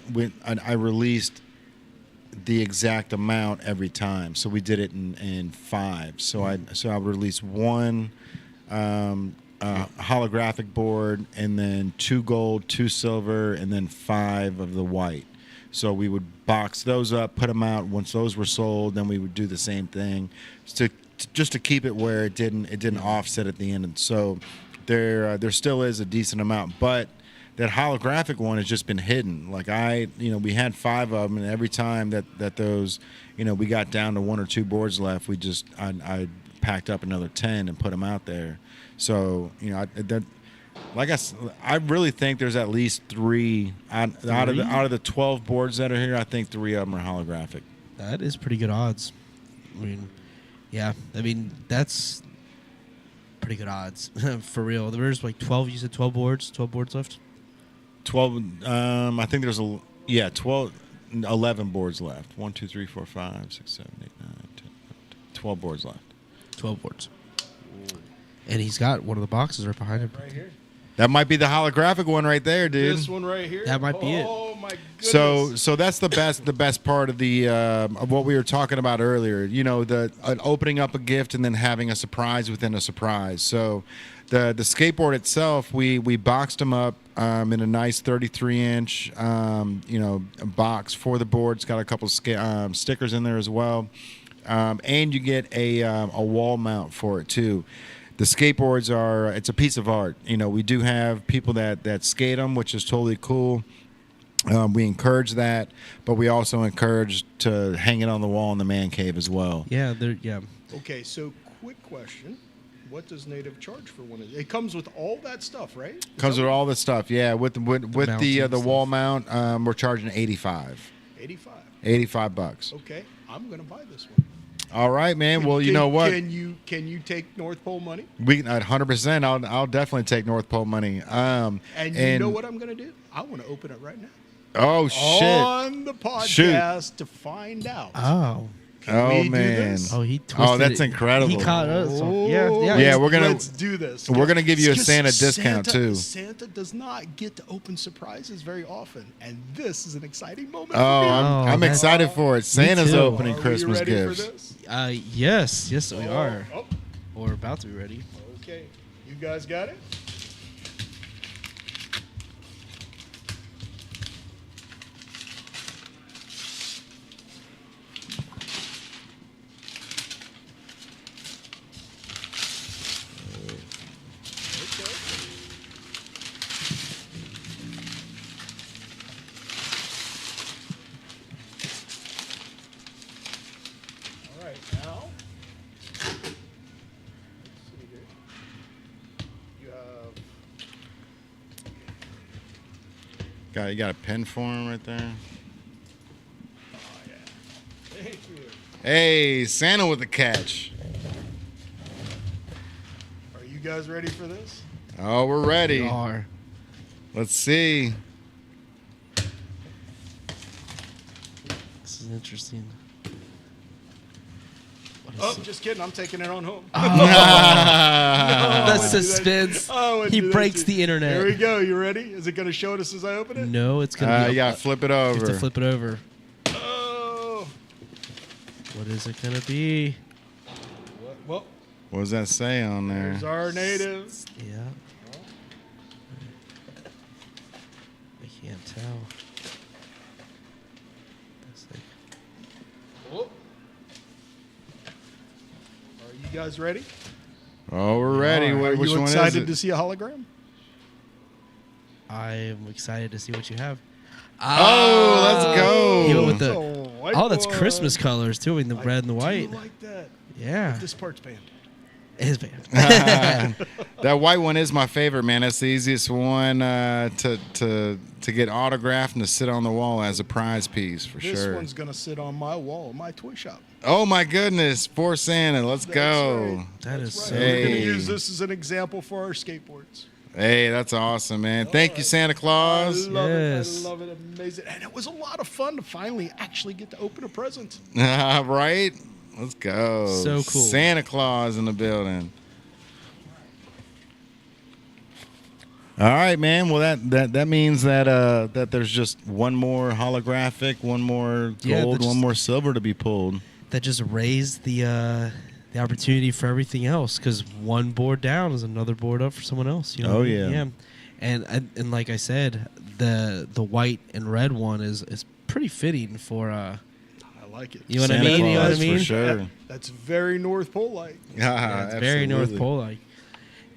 released the exact amount every time. So we did it in 5. So I released one holographic board, and then 2 gold, 2 silver, and then 5 of the white. So we would box those up, put them out. Once those were sold, then we would do the same thing, just to keep it where it didn't offset at the end. And so there still is a decent amount, but that holographic one has just been hidden. Like we had 5 of them, and every time that those, we got down to 1 or 2 boards left, I packed up another 10 and put them out there. So I really think there's at least 3 out of the 12 boards that are here. I think 3 of them are holographic. that is pretty good odds. I mean, yeah, that's pretty good odds for real. There's like 12. You said 12 boards left. 12. I think there's 11 boards left. 1, 2, 3, 4, 5, 6, 7, 8, 9, 10, 12 boards left. 12 boards. And he's got one of the boxes right behind him. Right here. That might be the holographic one right there, dude. This one right here. That might be it. Oh my goodness. So that's the best part of the of what we were talking about earlier. You know, the opening up a gift and then having a surprise within a surprise. So the skateboard itself, we boxed them up in a nice 33-inch box for the board. It's got a couple stickers in there as well, and you get a wall mount for it too. The skateboards it's a piece of art. You know, we do have people that skate them, which is totally cool. We encourage that, but we also encourage to hang it on the wall in the man cave as well. Yeah, Okay, so quick question. What does Native charge for one of these? It comes with all that stuff, right? Comes with all the stuff, yeah. With the wall mount, we're charging $85. 85. $85. Okay, I'm going to buy this one. All right, man. Well, you know what? Can you take North Pole money? We 100%. I'll definitely take North Pole money. And you know what I'm going to do? I want to open it right now. Oh shit! On the podcast to find out. Oh. Can we do man! this? Oh, he twisted Oh, that's it. incredible! He caught us. Oh, Yeah, let's do this. We're gonna give you a Because Santa discount too. Santa does not get to open surprises very often, and this is an exciting moment. Oh, for me. I'm excited for it. Santa's too. opening Are Christmas we ready gifts. For this? Yes, we are. Oh, We're about to be ready. okay, you guys got it. You got a pen for him right there. Oh, yeah. Thank you. Hey, Santa with the catch. Are you guys ready for this? Oh, we're ready. We are. Let's see. This is interesting. Oh, just kidding. I'm taking it on home. The suspense. He breaks the internet. Here we go. You ready? Is it going to show it as I open it? No, it's gonna be. You gotta flip it You over. have to flip it over. Oh. What is it gonna be? Well, What does that say on there? there's our native. Yeah. I can't tell. It's like, Oh. Are you guys ready? Oh, we're ready. Are Which you one is excited it? to see a hologram? I'm excited to see what you have. Oh, let's go. You went with the. It's a white Oh, that's one. Christmas colors too, in the red and the white. I do like that. Yeah, This part's banned. his band. That white one is my favorite, man. That's the easiest one to get autographed and to sit on the wall as a prize piece for This sure. one's going to sit on my wall in my toy shop. Oh my goodness, for Santa. Let's go. Right. That is Right. so. We're going to Hey. use this as an example for our skateboards. Hey, that's awesome, man. Thank you, right. Santa Claus. I love Yes. it. I love it. Amazing. And it was a lot of fun to finally actually get to open a present. Right? Let's go. So cool. Santa Claus in the building. All right, man. Well, that means that there's just one more holographic, one more Yeah, gold, just- one more silver to be pulled. That just raised the opportunity for everything else, because one board down is another board up for someone else. You know? Oh, yeah. Yeah. And like I said, the white and red one is pretty fitting for I like it. You know what I Santa mean? You know what I Claus, mean? For sure. That's very North Pole like. Yeah, it's very North absolutely. Pole like.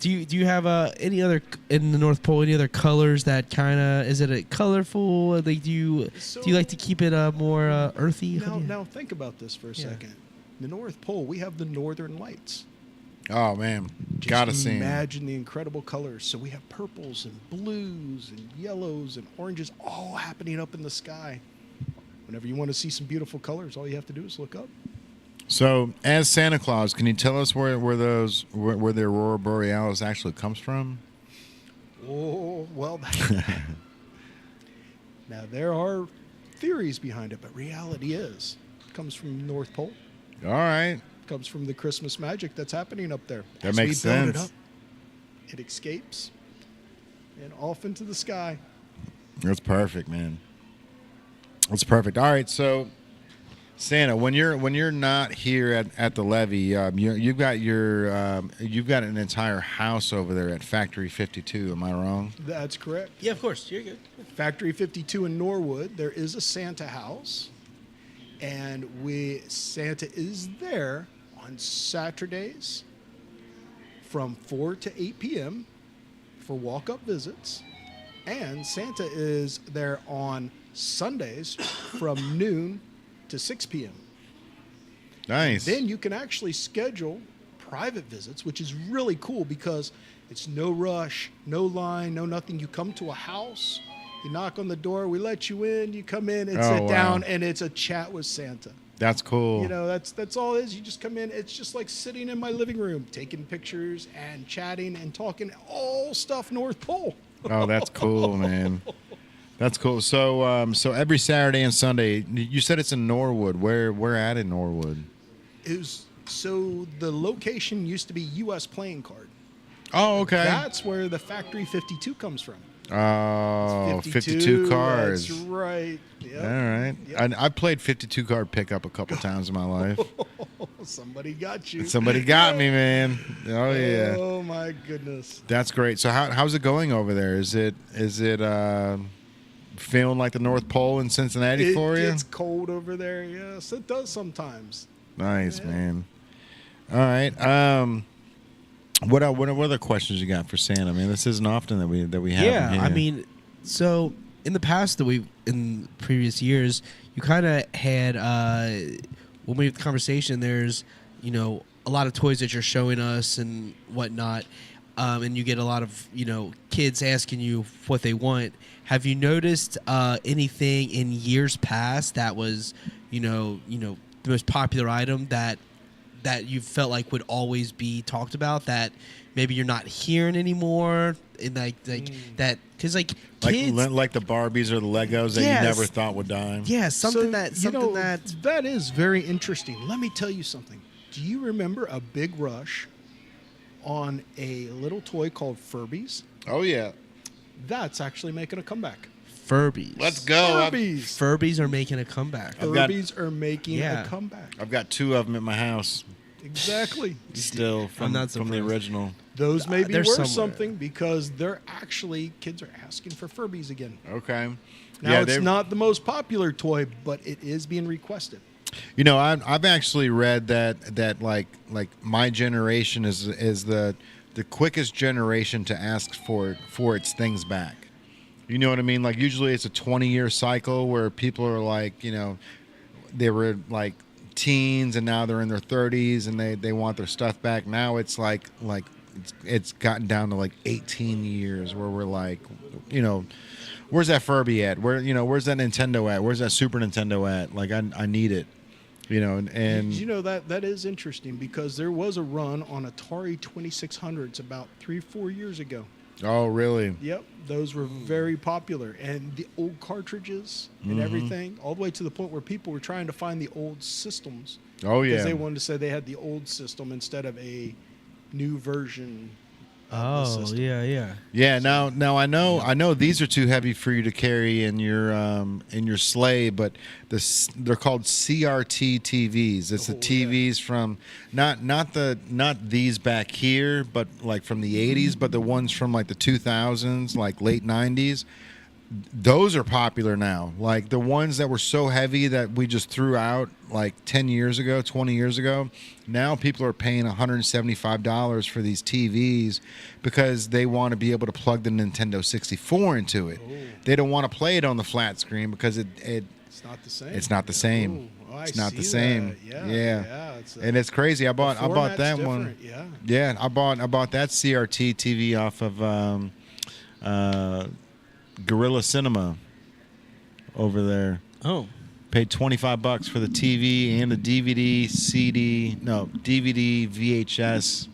Do you have any other in the North Pole, any other colors that kind of, is it a colorful, like do you like to keep it more earthy? Now think about this for a second. The North Pole, we have the Northern Lights. Oh man, Just gotta see 'em. imagine the incredible colors. So we have purples and blues and yellows and oranges all happening up in the sky. Whenever you want to see some beautiful colors, all you have to do is look up. So, as Santa Claus, can you tell us where the Aurora Borealis actually comes from? Oh, well. Now, there are theories behind it, but reality is it comes from the North Pole. All right. It comes from the Christmas magic that's happening up there. That As makes we build it sense. up, it escapes and off into the sky. That's perfect, man. That's perfect. All right, so Santa, when you're not here at the levee, you've got an entire house over there at Factory 52. Am I wrong? That's correct. Yeah, of course. You're good. Factory 52 in Norwood, there is a Santa house, and Santa is there on Saturdays from 4 to 8 p.m. for walk-up visits, and Santa is there on Sundays from noon to 6 p.m. Nice. Then you can actually schedule private visits, which is really cool because it's no rush, no line, no nothing. You come to a house, you knock on the door, we let you in, you come in and sit down, and it's a chat with Santa. That's cool. You know, that's all it is. You just come in. It's just like sitting in my living room, taking pictures and chatting and talking all stuff North Pole. Oh, that's cool, man. That's cool. So, so every Saturday and Sunday, you said it's in Norwood. Where at in Norwood? So the location used to be U.S. Playing Card. Oh, okay. That's where the Factory 52 comes from. Oh, 52 cars. That's right. Yep. All right. Yep. I played 52 card pickup a couple times in my life. Somebody got you. Somebody got me, man. Oh yeah. Oh my goodness. That's great. So how's it going over there? Is it feeling like the North Pole in Cincinnati for you? It's cold over there. Yes, it does sometimes. Nice, man. All right. What other questions you got for Santa? I mean, this isn't often that we have. Yeah, him I here. mean, so in the past in previous years, you kind of had when we have the conversation. There's a lot of toys that you're showing us and whatnot, and you get a lot of kids asking you what they want. Have you noticed anything in years past that was the most popular item that you felt like would always be talked about that maybe you're not hearing anymore, and that because kids like the Barbies or the Legos that you never thought would die. Yeah, So, that is very interesting. Let me tell you something. Do you remember a big rush on a little toy called Furbies? Oh yeah. That's actually making a comeback. Furbies. Let's go. Furbies are making a comeback. Furbies are making a comeback. I've got 2 of them in my house Exactly. still from the original. Those may be They're worth somewhere. something because kids are asking for Furbies again. Okay. Now it's not the most popular toy, but it is being requested. I've actually read that like my generation is the quickest generation to ask for its things back. You know what I mean? Like usually it's a 20-year cycle where people are like, they were like teens and now they're in their 30s and they want their stuff back. Now it's like it's gotten down to like 18 years where we're like, where's that Furby at? Where's that Nintendo at? Where's that Super Nintendo at? Like I need it. And that is interesting because there was a run on Atari 2600s about 3-4 years ago. Oh, really? Yep, those were very popular, and the old cartridges and everything, all the way to the point where people were trying to find the old systems. Oh yeah, because they wanted to say they had the old system instead of a new version. Of the system. Yeah. Now I know these are too heavy for you to carry in your sleigh, but they're called CRT TVs. It's the TVs from not these back here, but like from the 80s, but the ones from like the 2000s, like late 90s. Those are popular now. Like the ones that were so heavy that we just threw out like 10 years ago, 20 years ago. Now people are paying $175 for these TVs because they want to be able to plug the Nintendo 64 into it. Ooh. They don't want to play it on the flat screen because it's not the same. It's not the same. Oh, it's not the same. Yeah. And it's crazy. I bought that one. different. Yeah, I bought that CRT TV off of Gorilla Cinema over there. Oh. Paid $25 for the TV and the DVD, DVD, VHS.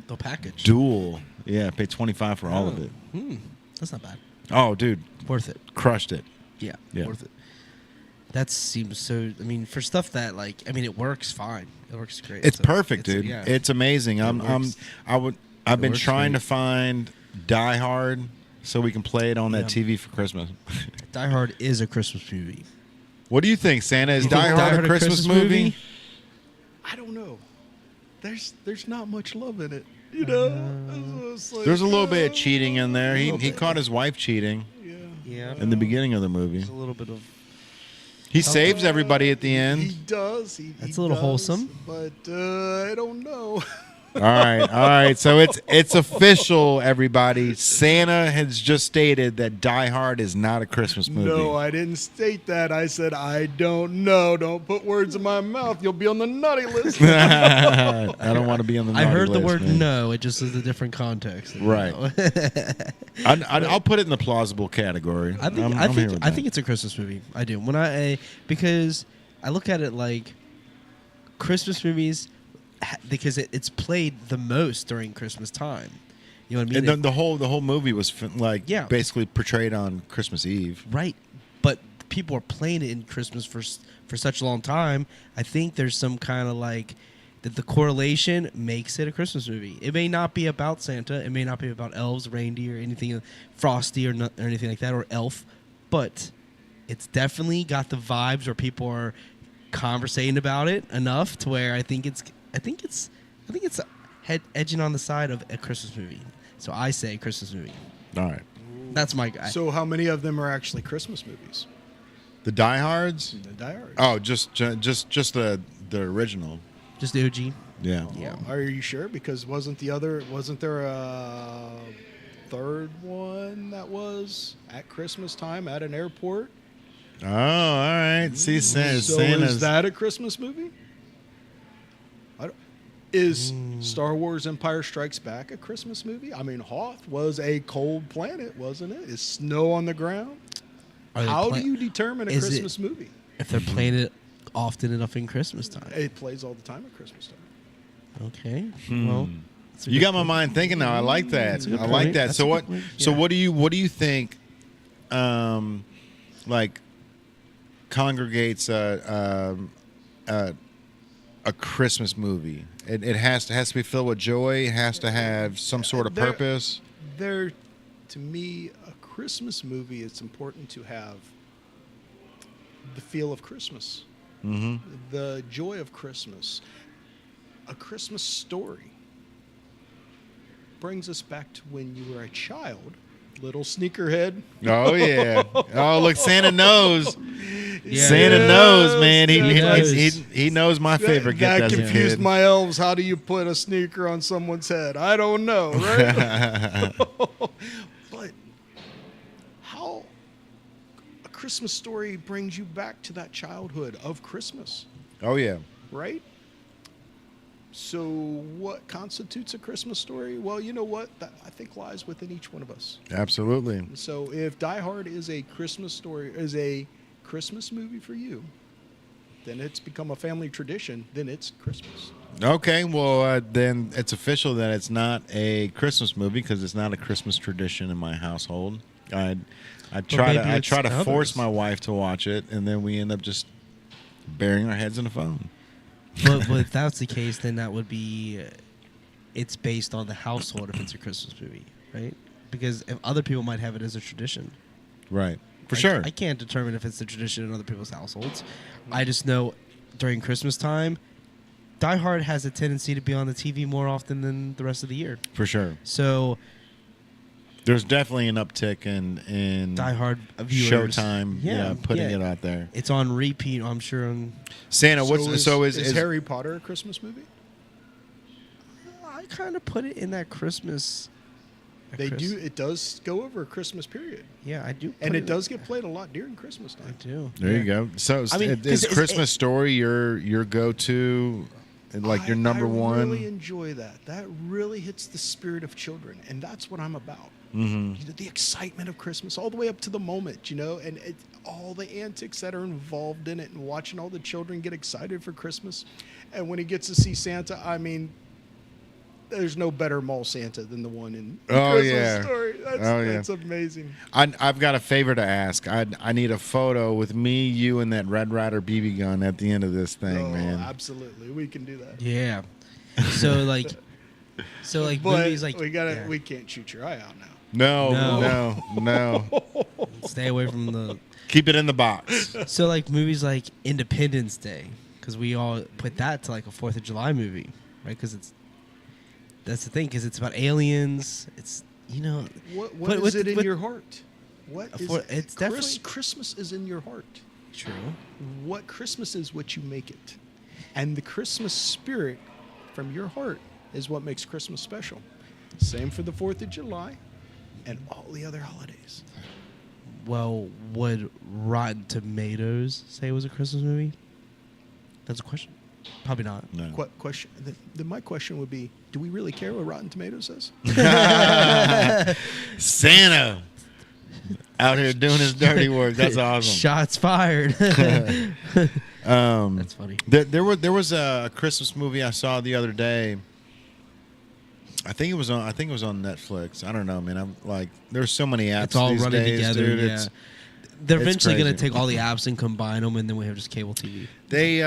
The package. Dual. Yeah, paid $25 for all of it. That's not bad. Oh, dude. Worth it. Crushed it. Yeah. Yeah. Worth it. That seems so. I mean, for stuff that it works fine. It works great. It's So perfect, dude. Yeah. It's amazing. I've been trying to find Die Hard so we can play it on that TV for Christmas. Die Hard is a Christmas movie. What do you think, Santa? Is You think Die Hard a Christmas movie? I don't know. There's not much love in it. You know, it's like, There's a little bit of cheating in there. He caught his wife cheating Yeah. in the beginning of the movie. There's a little bit of. He saves everybody at the He end. does. That's a little wholesome. But I don't know. All right. So it's official, everybody. Santa has just stated that Die Hard is not a Christmas movie. No, I didn't state that. I said I don't know. Don't put words in my mouth. You'll be on the naughty list. I don't want to be on the naughty I heard the list, word man. no. It just is a different context. Right. I'll put it in the plausible category. I think it's a Christmas movie. I do. Because I look at it like Christmas movies, because it's played the most during Christmas time. You know what I mean? And the whole movie was basically portrayed on Christmas Eve. Right. But people are playing it in Christmas for such a long time. I think there's some kind of like that the correlation makes it a Christmas movie. It may not be about Santa. It may not be about elves, reindeer, anything frosty or anything like that, or elf. But it's definitely got the vibes where people are conversating about it enough to where I think it's edging on the side of a Christmas movie. So I say Christmas movie. All right. That's my guy. So how many of them are actually Christmas movies? The Die Hards? The Die Hard. Oh, just the original. Just the OG. Yeah. Yeah. Are you sure? Because wasn't there a third one that was at Christmas time at an airport? Oh, all right. See, Santa's. Is that a Christmas movie? Is Star Wars Empire Strikes Back a Christmas movie? I mean, Hoth was a cold planet, wasn't it? Is snow on the ground? How do you determine a Christmas movie? If they're playing it often enough in Christmas time. It plays all the time at Christmas time. Okay. Well, that's a You good got my point. mind thinking now. I like that. That's a good I like point. that. That's So a what? good point. So Yeah. what do you think? Like congregates a Christmas movie. It has to be filled with joy. It has to have some sort of purpose. To me, a Christmas movie, it's important to have the feel of Christmas, the joy of Christmas. A Christmas story brings us back to when you were a child, little sneakerhead. Oh yeah. Oh look, Santa knows. Yeah. Santa knows, man. He knows. He knows my favorite gift That as a confused kid. my elves. How do you put a sneaker on someone's head? I don't know, right? But how a Christmas story brings you back to that childhood of Christmas, Oh yeah. right? So what constitutes a Christmas story? Well, you know what? That I think lies within each one of us. Absolutely. So if Die Hard is a Christmas story, is a Christmas movie for you, then it's become a family tradition. Then it's Christmas. Okay, well then it's official that it's not a Christmas movie because it's not a Christmas tradition in my household. I try to force my wife to watch it, and then we end up just burying our heads in the phone. But if that's the case, then that would be, it's based on the household if it's a Christmas movie, right? Because if other people might have it as a tradition. Right. For sure. I can't determine if it's the tradition in other people's households. I just know during Christmas time, Die Hard has a tendency to be on the TV more often than the rest of the year. For sure. So There's definitely an uptick in Die Hard viewers. Showtime, putting it out there. It's on repeat, I'm sure. Santa, is Harry Potter a Christmas movie? I kind of put it in that Christmas. It does go over a Christmas period. Yeah, I do. And it does get played a lot during Christmas time. I do. There you go. So I mean, 'cause is Christmas Story your go-to, like your number one? I really enjoy that. That really hits the spirit of children, and that's what I'm about. Mm-hmm. You know, the excitement of Christmas, all the way up to the moment, and all the antics that are involved in it, and watching all the children get excited for Christmas. And when he gets to see Santa, I mean, there's no better mall Santa than the one in Christmas Story. That's amazing. I've got a favor to ask. I need a photo with me, you, and that Red Ryder BB gun at the end of this thing, man. Absolutely, we can do that. Yeah. So like But movies like we can't shoot your eye out now. No. stay away from the. Keep it in the box. So like movies like Independence Day, because we all put that to like a 4th of July movie, right? Because that's the thing, because it's about aliens. It's What is it in your heart? What is it's definitely Christmas is in your heart. true. What Christmas is what you make it. And the Christmas spirit from your heart is what makes Christmas special. Same for the 4th of July and all the other holidays. Well, would Rotten Tomatoes say it was a Christmas movie? That's a question. Probably not. No. Question. My question would be, do we really care what Rotten Tomatoes says? Santa out here doing his dirty work. That's awesome. Shots fired. That's funny. There was a Christmas movie I saw the other day. I think it was on Netflix. I don't know, man. I'm like, there's so many apps. It's all these running days, together. dude. Yeah. They're it's eventually going to crazy. take all the apps and combine them, and then we have just cable TV. They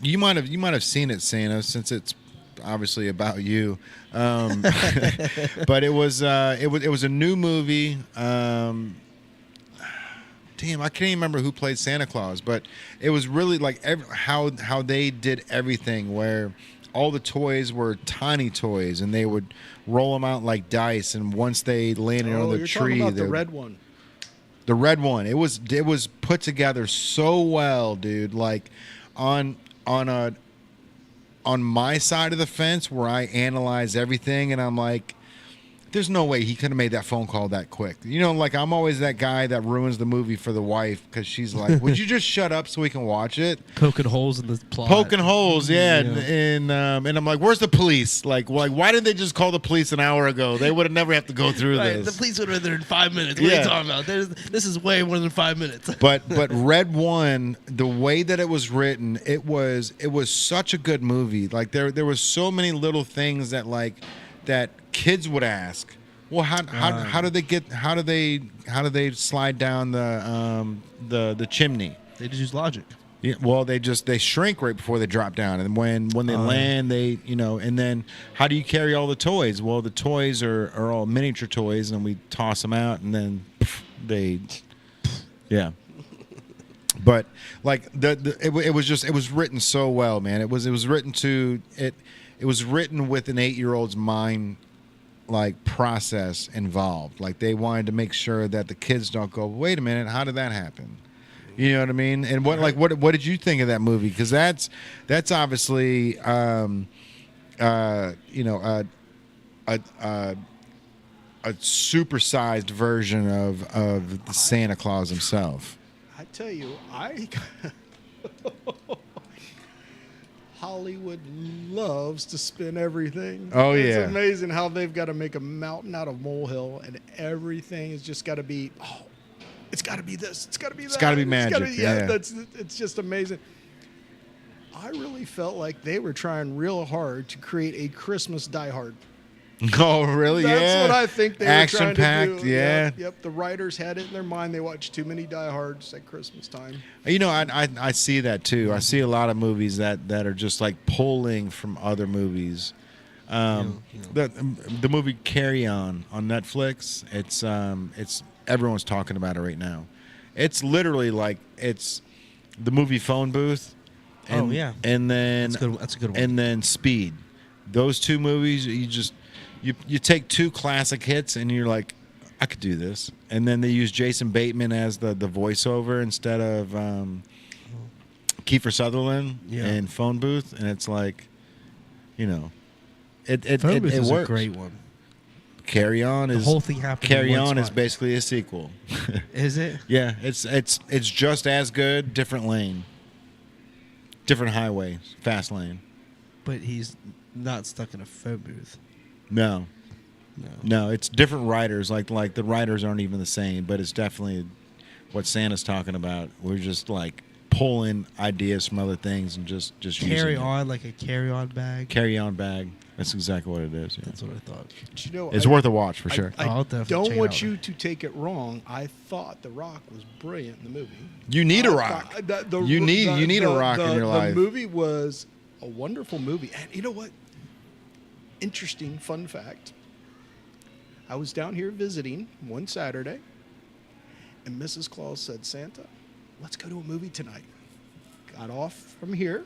you might have seen it, Santa, since it's obviously about you. But it was a new movie. Damn, I can't even remember who played Santa Claus, but it was really like how they did everything, where all the toys were tiny toys, and they would roll them out like dice, and once they landed on the you're tree, talking about they the would- red one. the red one. It was put together so well, dude. Like on my side of the fence where I analyze everything, and I'm like, there's no way he could have made that phone call that quick. Like I'm always that guy that ruins the movie for the wife because she's like, would you just shut up so we can watch it? Poking holes in the plot. Poking holes, yeah. Yeah. And I'm like, where's the police? Like, why didn't they just call the police an hour ago? They would have never have to go through Right, this. the police would have been there in 5 minutes. What are Yeah. you talking about? This is way more than 5 minutes. But Red One, the way that it was written, it was such a good movie. Like there was so many little things that kids would ask. Well, how do they slide down the chimney? They just use logic. Yeah, well, they shrink right before they drop down, and when they land, they and then how do you carry all the toys? Well, the toys are all miniature toys, and we toss them out, and then yeah. But like it was written so well, man. It was written it was written with an 8-year-old's mind, like process involved. Like they wanted to make sure that the kids don't go, wait a minute, how did that happen? You know what I mean? And what did you think of that movie? Because that's obviously a supersized version of the Santa Claus himself. I tell you, Hollywood loves to spin everything. Oh, It's yeah. amazing how they've got to make a mountain out of molehill, and everything has just got to be, it's got to be this, it's got to be that. It's gotta be magic, yeah. It's just amazing. I really felt like they were trying real hard to create a Christmas Die Hard. Oh, really? That's what I think they were trying Action-packed, to do. yeah. Yep. The writers had it in their mind. They watched too many Die Hards at Christmas time. I see that too. I see a lot of movies that are just like pulling from other movies. The movie Carry On Netflix. It's everyone's talking about it right now. It's literally like it's the movie Phone Booth. And, Oh, yeah. and then That's a good one. And then Speed. Those two movies, you take two classic hits and you're like, I could do this. And then they use Jason Bateman as the voiceover instead of Kiefer Sutherland in Phone Booth, and it's like, it Phone Booth it is works. a great one. Carry On The is whole thing happened. Carry in one On is spot. basically a sequel. Is it? Yeah, it's just as good, different lane, different highway, fast lane. But he's not stuck in a phone booth. No, No. no, it's different writers. Like the writers aren't even the same, but it's definitely what Santa's talking about. We're just like pulling ideas from other things and just Carry using on like a carry-on bag. Carry-on bag. That's exactly what it is. Yeah. That's what I thought. But you know, It's worth a watch for sure. I I'll definitely don't check it want out. you to take it wrong. I thought The Rock was brilliant in the movie. You need a I rock. thought You need a rock in your life. The movie was a wonderful movie. And you know what? Interesting fun fact. I was down here visiting one Saturday, And Mrs. Claus said, Santa, let's go to a movie tonight. Got off from here,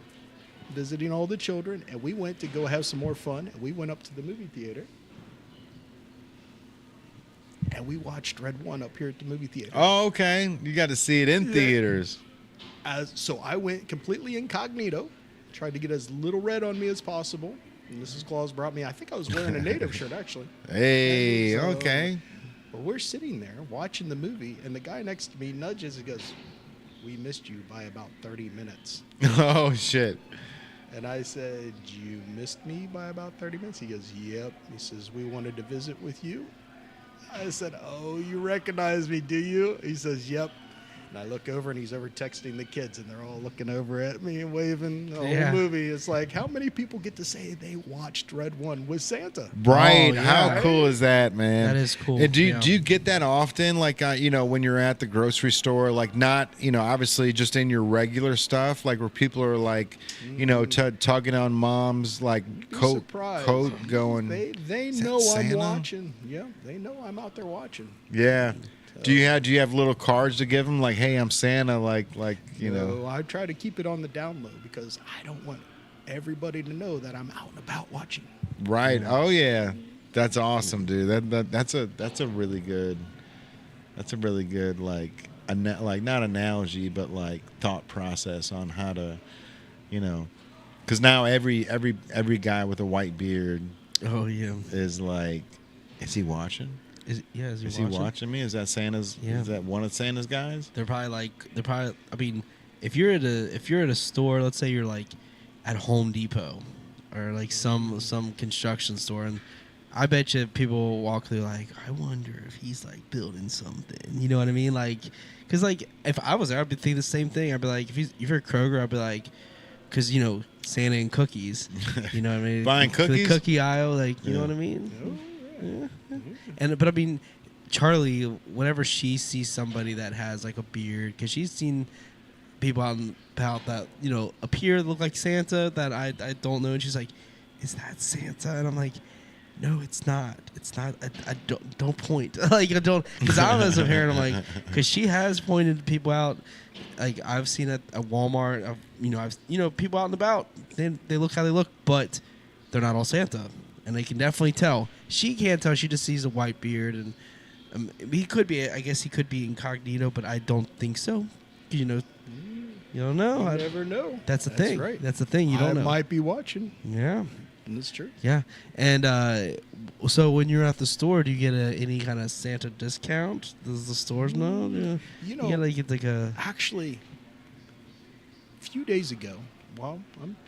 visiting all the children, and we went to go have some more fun. And we went up to the movie theater. And we watched Red One up here at the movie theater. Oh, okay. You got to see it in theaters. So I went completely incognito, tried to get as little red on me as possible. And Mrs. Claus brought me, I think I was wearing a native shirt, actually. Hey, So, okay. But we're sitting there watching the movie, and the guy next to me nudges and goes, we missed you by about 30 minutes. Oh, shit. And I said, you missed me by about 30 minutes? He goes, yep. He says, we wanted to visit with you. I said, oh, you recognize me, do you? He says, yep. And I look over, and he's over texting the kids, and they're all looking over at me and waving the whole movie. It's like, how many people get to say they watched Red One with Santa? Right. Oh, yeah. How cool is that, man? That is cool. And do Yeah. you get that often? Like, when you're at the grocery store, like not, obviously just in your regular stuff, like where people are like, tugging on mom's like coat going. They "Is that know I'm Santa?" watching. Yeah, they know I'm out there watching. Yeah. Do you have little cards to give them like, hey, I'm Santa, like No, I try to keep it on the down low because I don't want everybody to know that I'm out and about watching. Right. Oh yeah. That's awesome, dude. That's a really good like not analogy, but like thought process on how to, because now every guy with a white beard Oh yeah. is like, is he watching? Is He watching me? Is that Santa's? Yeah. Is that one of Santa's guys? They're probably. I mean, if you're at a store, let's say you're like at Home Depot or like some construction store, and I bet you people will walk through like, I wonder if he's like building something. You know what I mean? Like, because like if I was there, I'd be thinking the same thing. I'd be like, if you're at Kroger, I'd be like, because Santa and cookies. You know what I mean? Buying cookies? The cookie aisle, like you know what I mean? Yeah. But I mean, Charlie, whenever she sees somebody that has like a beard, because she's seen people out and about that appear to look like Santa that I don't know, and she's like, "Is that Santa?" And I'm like, "No, it's not. It's not. I don't point like I don't because I'm as a parent. I'm like because she has pointed people out. Like I've seen at Walmart. I've people out and about. They look how they look, but they're not all Santa. And they can definitely tell. She can't tell. She just sees a white beard, and he could be. I guess he could be incognito, but I don't think so. You don't know. You never know. That's the thing. Right. That's the thing. You don't know. I might be watching. Yeah. And it's true. Yeah. And so when you're at the store, do you get any kind of Santa discount? Does the stores know? Yeah. You gotta get like a. Actually, a few days ago,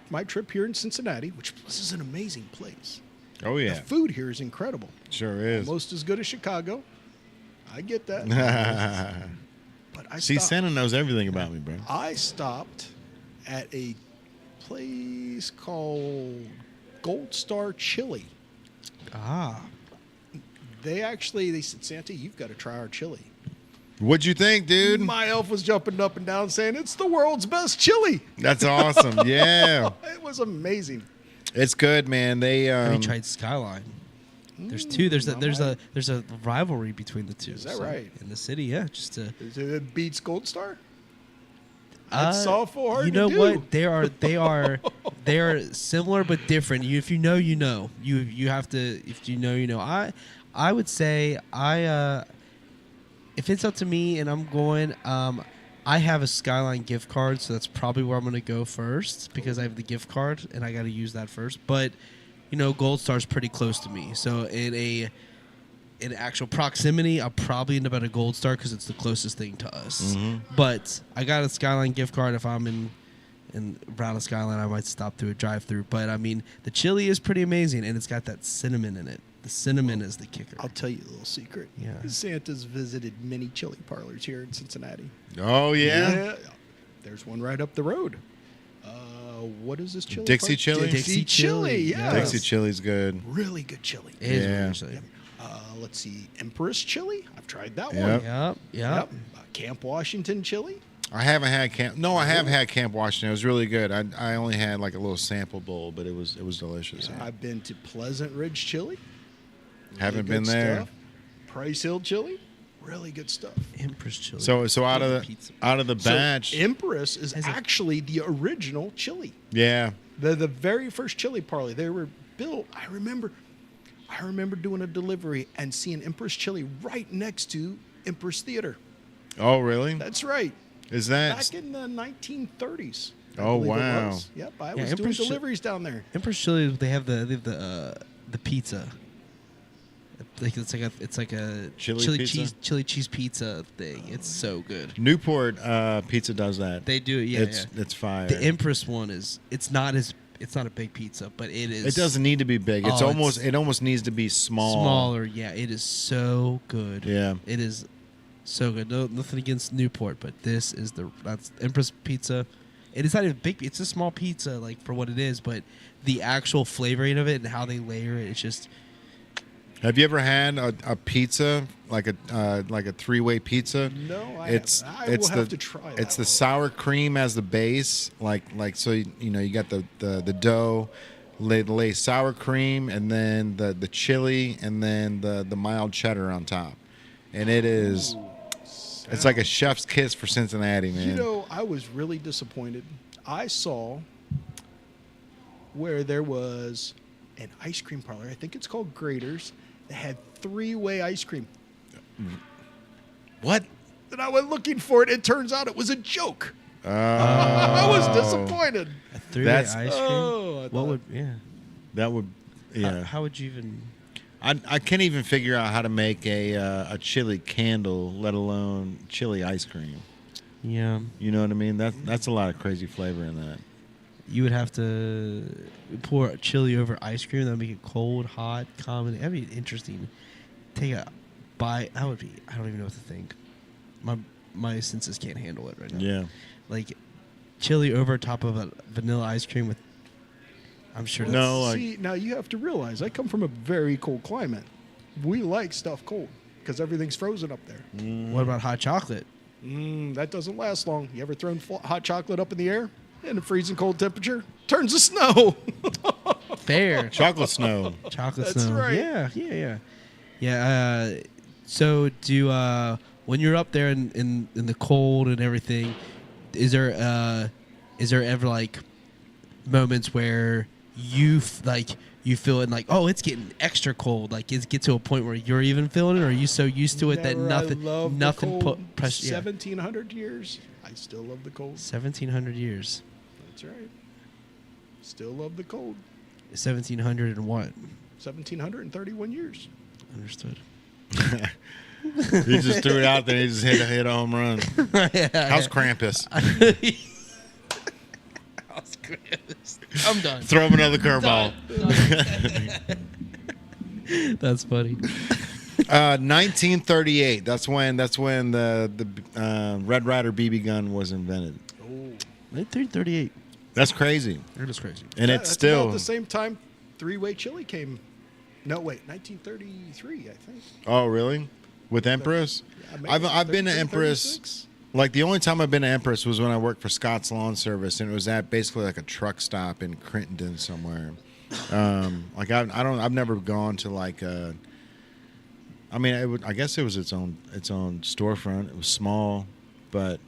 my trip here in Cincinnati, which is an amazing place. Oh yeah. The food here is incredible. Sure is. Almost as good as Chicago. I get that. But Santa knows everything about me, bro. I stopped at a place called Gold Star Chili. Ah. They said, Santa, you've got to try our chili. What'd you think, dude? My elf was jumping up and down saying, it's the world's best chili. That's awesome. Yeah. It was amazing. It's good, man. They Have you tried Skyline? There's two. There's a rivalry between the two. Is that right? In the city, yeah. Just to. It beats Gold Star. That's awful hard You know to do. what? They are similar but different. If you know, you know. You have to. If you know, you know. I would say if it's up to me and I'm going, I have a Skyline gift card, so that's probably where I'm going to go first because I have the gift card and I got to use that first. But Gold Star's pretty close to me, so in actual proximity, I'll probably end up at a Gold Star because it's the closest thing to us. Mm-hmm. But I got a Skyline gift card. If I'm in around a Skyline, I might stop through a drive-through. But I mean, the chili is pretty amazing, and it's got that cinnamon in it. The cinnamon is the kicker. I'll tell you a little secret. Yeah. Santa's visited many chili parlors here in Cincinnati. Oh yeah. There's one right up the road. What is this chili? Dixie parlor? chili? Dixie chili. Yeah. Dixie chili's good. Really good chili. It is Yeah. really chili. Let's see. Empress chili. I've tried that Yep. one. Yep. Camp Washington chili. I haven't had Camp. No, I have had Camp Washington. It was really good. I only had like a little sample bowl, but it was delicious. Yeah. I've been to Pleasant Ridge chili. Haven't Really been good there. stuff. Price Hill chili. really good stuff. Empress chili. So out of Pizza. the batch, So Empress is Has a- actually the original chili. yeah. The very first chili parlor. They were built. I remember doing a delivery and seeing Empress Chili right next to Empress Theater. Oh, really? That's right. Is that? Back in the 1930s. I Oh, believe it wow. was. Yep, I Yeah, was doing Empress Chi- deliveries down there. Empress chili. They have the pizza. It's like a Chili pizza? chili cheese pizza thing. It's so good. Newport Pizza does that. They do it. Yeah, It's fire. The Empress one is. It's not a big pizza, but it is. It doesn't need to be big. It's Oh, almost. It almost needs to be small. smaller. Yeah, it is so good. Yeah. It is so good. No, nothing against Newport, but that's Empress Pizza. It is not even big. It's a small pizza, like for what it is, but the actual flavoring of it and how they layer it, it's just. Have you ever had a pizza like a three-way pizza? No, I It's haven't. I will have to try that It's the one. sour cream as the base, like so you got the dough, lay sour cream, and then the chili, and then the mild cheddar on top, and it is. It's like a chef's kiss for Cincinnati, man. You know, I was really disappointed. I saw where there was an ice cream parlor. I think it's called Grater's. That had three-way ice cream. What? And I went looking for it. It turns out it was a joke. Oh. I was disappointed. A three-way That's- ice cream. Oh, I What thought- would That would. Yeah. How would you even? I can't even figure out how to make a chili candle, let alone chili ice cream. Yeah, You know what I mean? That's a lot of crazy flavor in that. you would have to pour chili over ice cream. That would make it cold, hot, common. That'd be interesting. Take a bite. That would be. I don't even know what to think. My senses can't handle it right now. Yeah. Like chili over top of a vanilla ice cream with. I'm sure. No, that's- like- See, now you have to realize I come from a very cold climate. We like stuff cold because everything's frozen up there. What about hot chocolate? That doesn't last long. You ever thrown hot chocolate up in the air in a freezing cold temperature? Turns to snow. Fair. Chocolate snow. Chocolate That's snow. right. Yeah. So do when you're up there in the cold and everything, is there ever like moments where you feel it like, oh, it's getting extra cold, like it get to a point where you're even feeling it, or are you so used to it that Never. I love the nothing cold. put pressure? Yeah. 1700 years. I still love the cold. 1700 years. That's right. Still love the cold. 1700 and what? 1731 years. Understood. He just threw it out there. He just hit a home run. How's Krampus? I'm done. Throw him another curveball. That's funny. 1938. That's when the Red Ryder BB gun was invented. 1938. That's crazy, That is crazy. and Yeah, it's that's still. about the same time three-way chili came. No, wait, 1933, I think. Oh, really? With Empress? Yeah, maybe I've been to 33, Empress. 36. Like the only time I've been to Empress was when I worked for Scott's Lawn Service, and it was at basically like a truck stop in Crittenden somewhere. Like I've never gone to like a. I mean, I guess it was its own storefront. It was small, but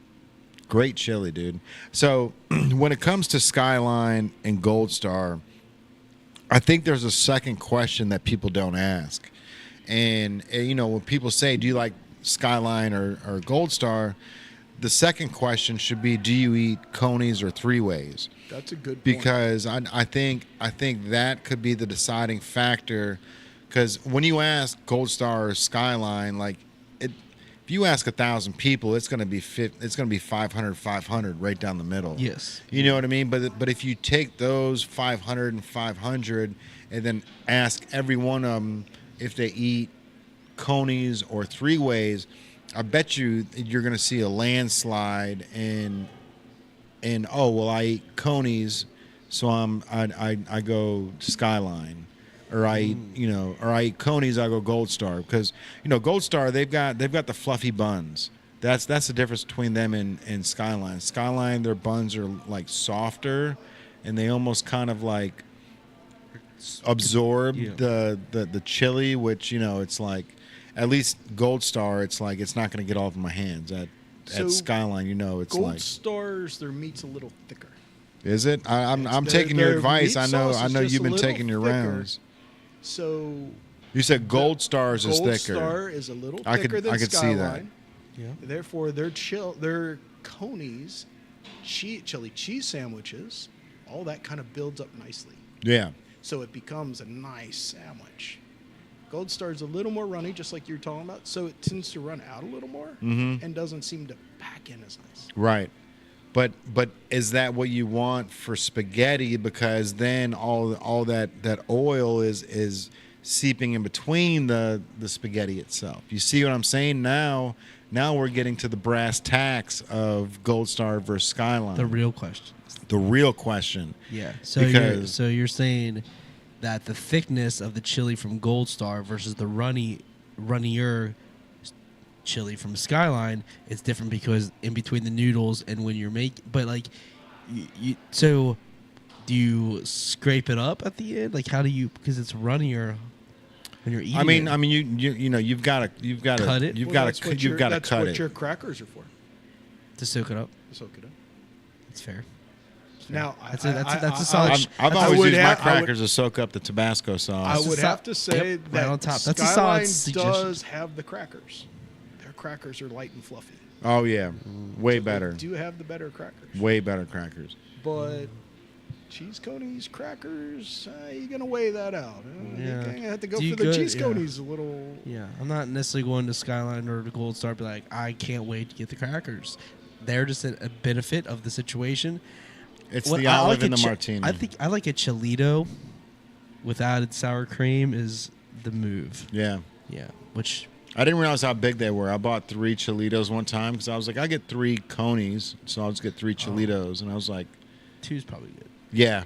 great chili, dude. So when it comes to Skyline and Gold Star, I think there's a second question that people don't ask, and you know when people say, "Do you like Skyline or Gold Star?" The second question should be, do you eat Coney's or three ways? That's a good point. Because I think that could be the deciding factor. Because when you ask Gold Star or Skyline, like if you ask 1,000 people, it's going to be 500 right down the middle. Yes. You know what I mean? But if you take those 500 and 500 and then ask every one of them if they eat Coney's or three ways, I bet you're going to see a landslide in oh well, I eat Coney's, so I go Skyline, or I eat Coney's, I go Gold Star, because Gold Star they've got the fluffy buns. That's the difference between them and Skyline. Skyline, their buns are like softer, and they almost kind of like absorb the chili, which it's like. at least Gold Star, it's like it's not going to get all over my hands. At So, Skyline, it's Gold like, Stars, their meat's a little thicker. is it? I'm Their- taking your their advice. meat I sauce is know just you've a been little taking your thicker. rounds. So You said Gold Stars is Gold thicker. Star is a little I thicker could- than I could see Skyline. that. Yeah. Therefore, their conies, chili cheese sandwiches, all that kind of builds up nicely. Yeah. So it becomes a nice sandwich. Gold Star is a little more runny, just like you're talking about. So it tends to run out a little more and doesn't seem to pack in as nice. Right. But is that what you want for spaghetti? Because then all that oil is seeping in between the spaghetti itself. You see what I'm saying? Now we're getting to the brass tacks of Gold Star versus Skyline. The real question. The real question. Yeah. So Because- you're saying that the thickness of the chili from Gold Star versus the runnier chili from Skyline is different because in between the noodles and when you're but like so do you scrape it up at the end? Like how do you, because it's runnier when you're eating it. I mean you've got to Cut it? You've Well, got that's to what you've got to that's cut what it. your crackers are for. To soak it up. Soak it up. That's fair. Now, That's a solid. I've I always would used my have- I would- cray-crackers to soak up the Tabasco I sauce. would a have to say yep, right that on top. That's a Skyline solid suggestion. does have the crackers. Their crackers are light and fluffy. Oh yeah, way better. They do have the better crackers. Way better crackers. But cheese conies, crackers, you're going to weigh that out. Yeah. You're going to have to go Do you for the go- cheese yeah. conies a little. Yeah, I'm not necessarily going to Skyline or to Gold Star. Be like, I can't wait to get the crackers. They're just a benefit of the situation. It's What the I olive like and a the chi- martini. I think I like a Chilito with added sour cream is the move. Yeah. Yeah, which I didn't realize how big they were. I bought 3 Chilitos one time because I was like, I get 3 conies, so I'll just get 3 Chilitos. And I was like, 2's probably good. yeah,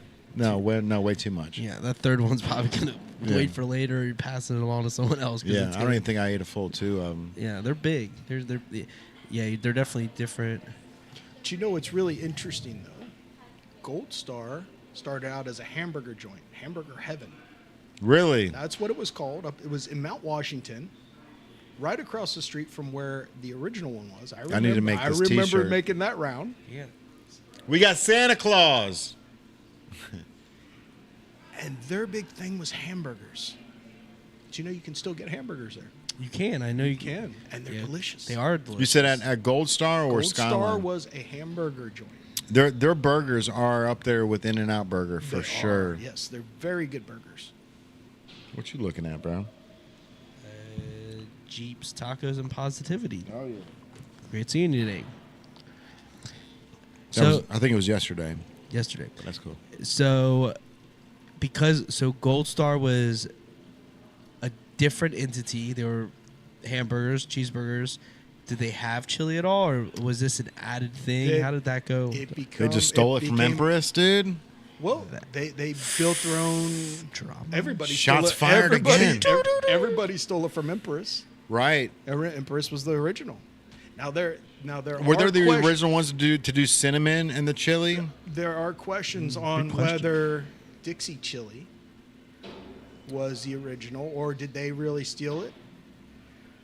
way too much. Yeah, that third one's probably gonna Yeah. wait for later. Or you're passing it along to someone else. 'Cause Yeah, it's I don't gonna- even think I ate a full 2 of them. Yeah, they're big. They're definitely different. But you know what's really interesting, though? Gold Star started out as a hamburger joint, Hamburger Heaven. Really? That's what it was called. It was in Mount Washington, right across the street from where the original one was. I need to make this remember t-shirt. making that round. Yeah. We got Santa Claus. And their big thing was hamburgers. But you know you can still get hamburgers there. You can. I know you can. Can. And they're Yeah, delicious. They are delicious. You said at Gold Star or Gold Skyline? Star was a hamburger joint. Their burgers are up there with In-N-Out Burger for They sure. are, yes, they're very good burgers. What you looking at, bro? Jeeps, tacos, and positivity. Oh yeah. Great seeing you today. I think it was yesterday. Yesterday. But that's cool. So Gold Star was a different entity. They were hamburgers, cheeseburgers. Did they have chili at all, or was this an added thing? How did that go? They just stole it from Empress, dude. Well, they built their own. Drama. Everybody Shots stole it. fired everybody, again. Everybody stole it from Empress. Right. Empress was the original. Now there Were are there the questions- original ones to do cinnamon and the chili? There are questions on question. whether Dixie chili was the original or did they really steal it?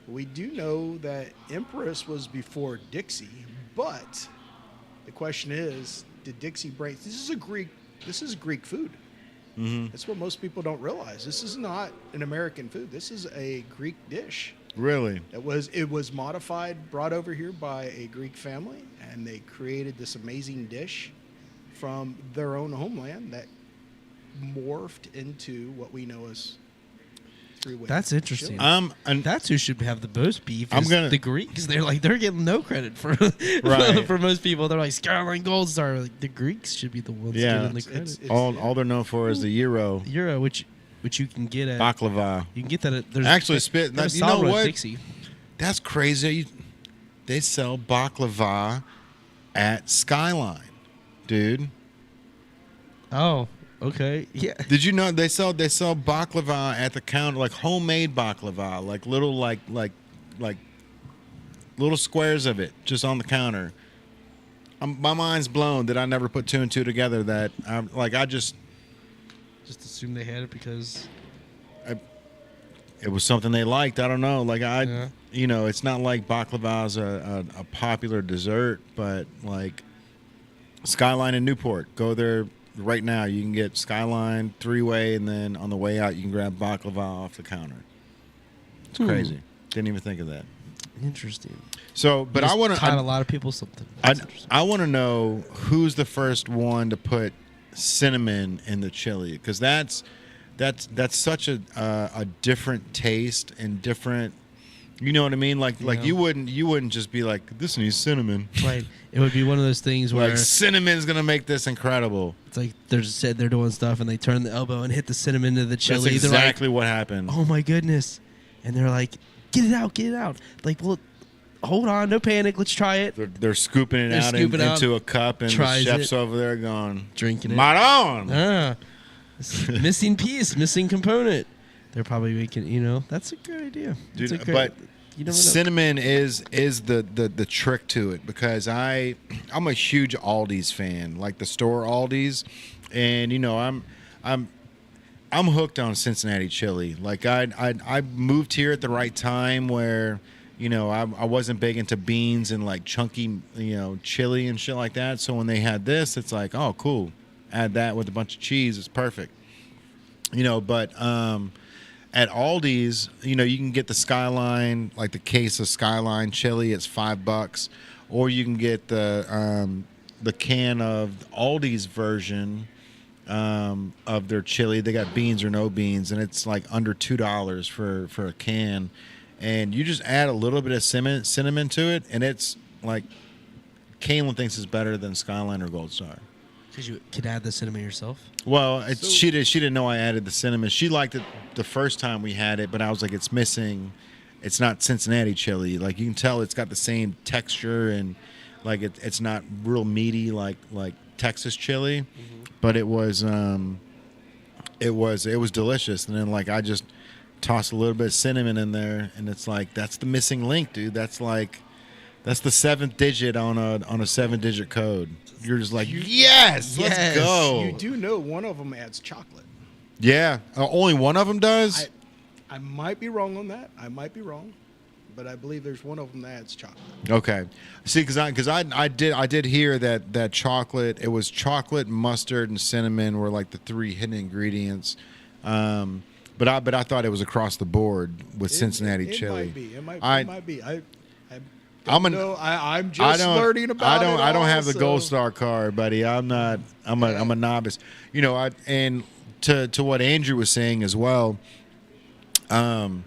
We do know that Empress was before Dixie, but the question is, did Dixie break? This is Greek food. Mm-hmm. That's what most people don't realize. This is not an American food. This is a Greek dish. Really? It was modified, brought over here by a Greek family, and they created this amazing dish from their own homeland that morphed into what we know as three-way. That's interesting. chili. And That's who should have the most beef. I'm is gonna- the Greeks. They're getting no credit for Right. for most people. They're like Skyline Gold Star. Like the Greeks should be the ones Yeah. getting the credit. It's- all they're known for is the gyro Euro, which you can get at. baklava. You can get that at. There's Actually, spit. there's a You know solid at what? Dixie. That's crazy. They sell baklava at Skyline, dude. Oh, okay. Yeah. Did you know they sell baklava at the counter, like homemade baklava, like little like little squares of it just on the counter. My mind's blown that I never put 2 and 2 together. That I just Just assume they had it because it was something they liked. I don't know. Like Yeah. you know, it's not like baklava is a popular dessert, but like Skyline in Newport, go there right now. You can get Skyline 3-way, and then on the way out, you can grab baklava off the counter. It's crazy. Didn't even think of that. Interesting. So, but I want taught a to. lot of people something. I want to know who's the first one to put cinnamon in the chili, because that's such a different taste and different. You know what I mean? Like you wouldn't just be like, this needs cinnamon. Right. It would be one of those things where Like cinnamon's gonna make this incredible. it's like they're doing stuff and they turn the elbow and hit the cinnamon into the chili. That's exactly what happened. Oh my goodness! And they're like, get it out! Like, well, hold on, no panic. Let's try it. They're scooping it out into a cup, and the Tries chef's it. over there going, Drinking it. Maron! Missing piece, missing component. They're probably making. That's a good idea. Dude, That's a but you never know. cinnamon is the trick to it, because I'm a huge Aldi's fan, like the store Aldi's, and I'm hooked on Cincinnati chili. Like I moved here at the right time where I wasn't big into beans and like chunky chili and shit like that. So when they had this, it's like, oh cool, add that with a bunch of cheese, it's perfect. But at Aldi's, you can get the Skyline, like the case of Skyline chili. It's $5, or you can get the can of Aldi's version of their chili. They got beans or no beans, and it's like under $2 for a can. And you just add a little bit of cinnamon to it, and it's like Kaylin thinks it's better than Skyline or Gold Star. Because you can add the cinnamon yourself. Well, she didn't know I added the cinnamon. She liked it the first time we had it, but I was like, it's missing. It's not Cincinnati chili. Like you can tell, it's got the same texture, and like it's not real meaty like Texas chili, but it was delicious. And then like I just tossed a little bit of cinnamon in there, and it's like that's the missing link, dude. That's the 7th digit on a 7-digit code. You're just like, yes, let's go. You do know one of them adds chocolate. Yeah, only one of them does. I might be wrong on that. I might be wrong, but I believe there's one of them that adds chocolate. Okay, see, because I did hear that chocolate. It was chocolate, mustard, and cinnamon were like the 3 hidden ingredients. But I thought it was across the board with Cincinnati chili. It might be. I'm just learning about it. I don't have the Gold Star card, buddy. I'm a novice. And to what Andrew was saying as well. I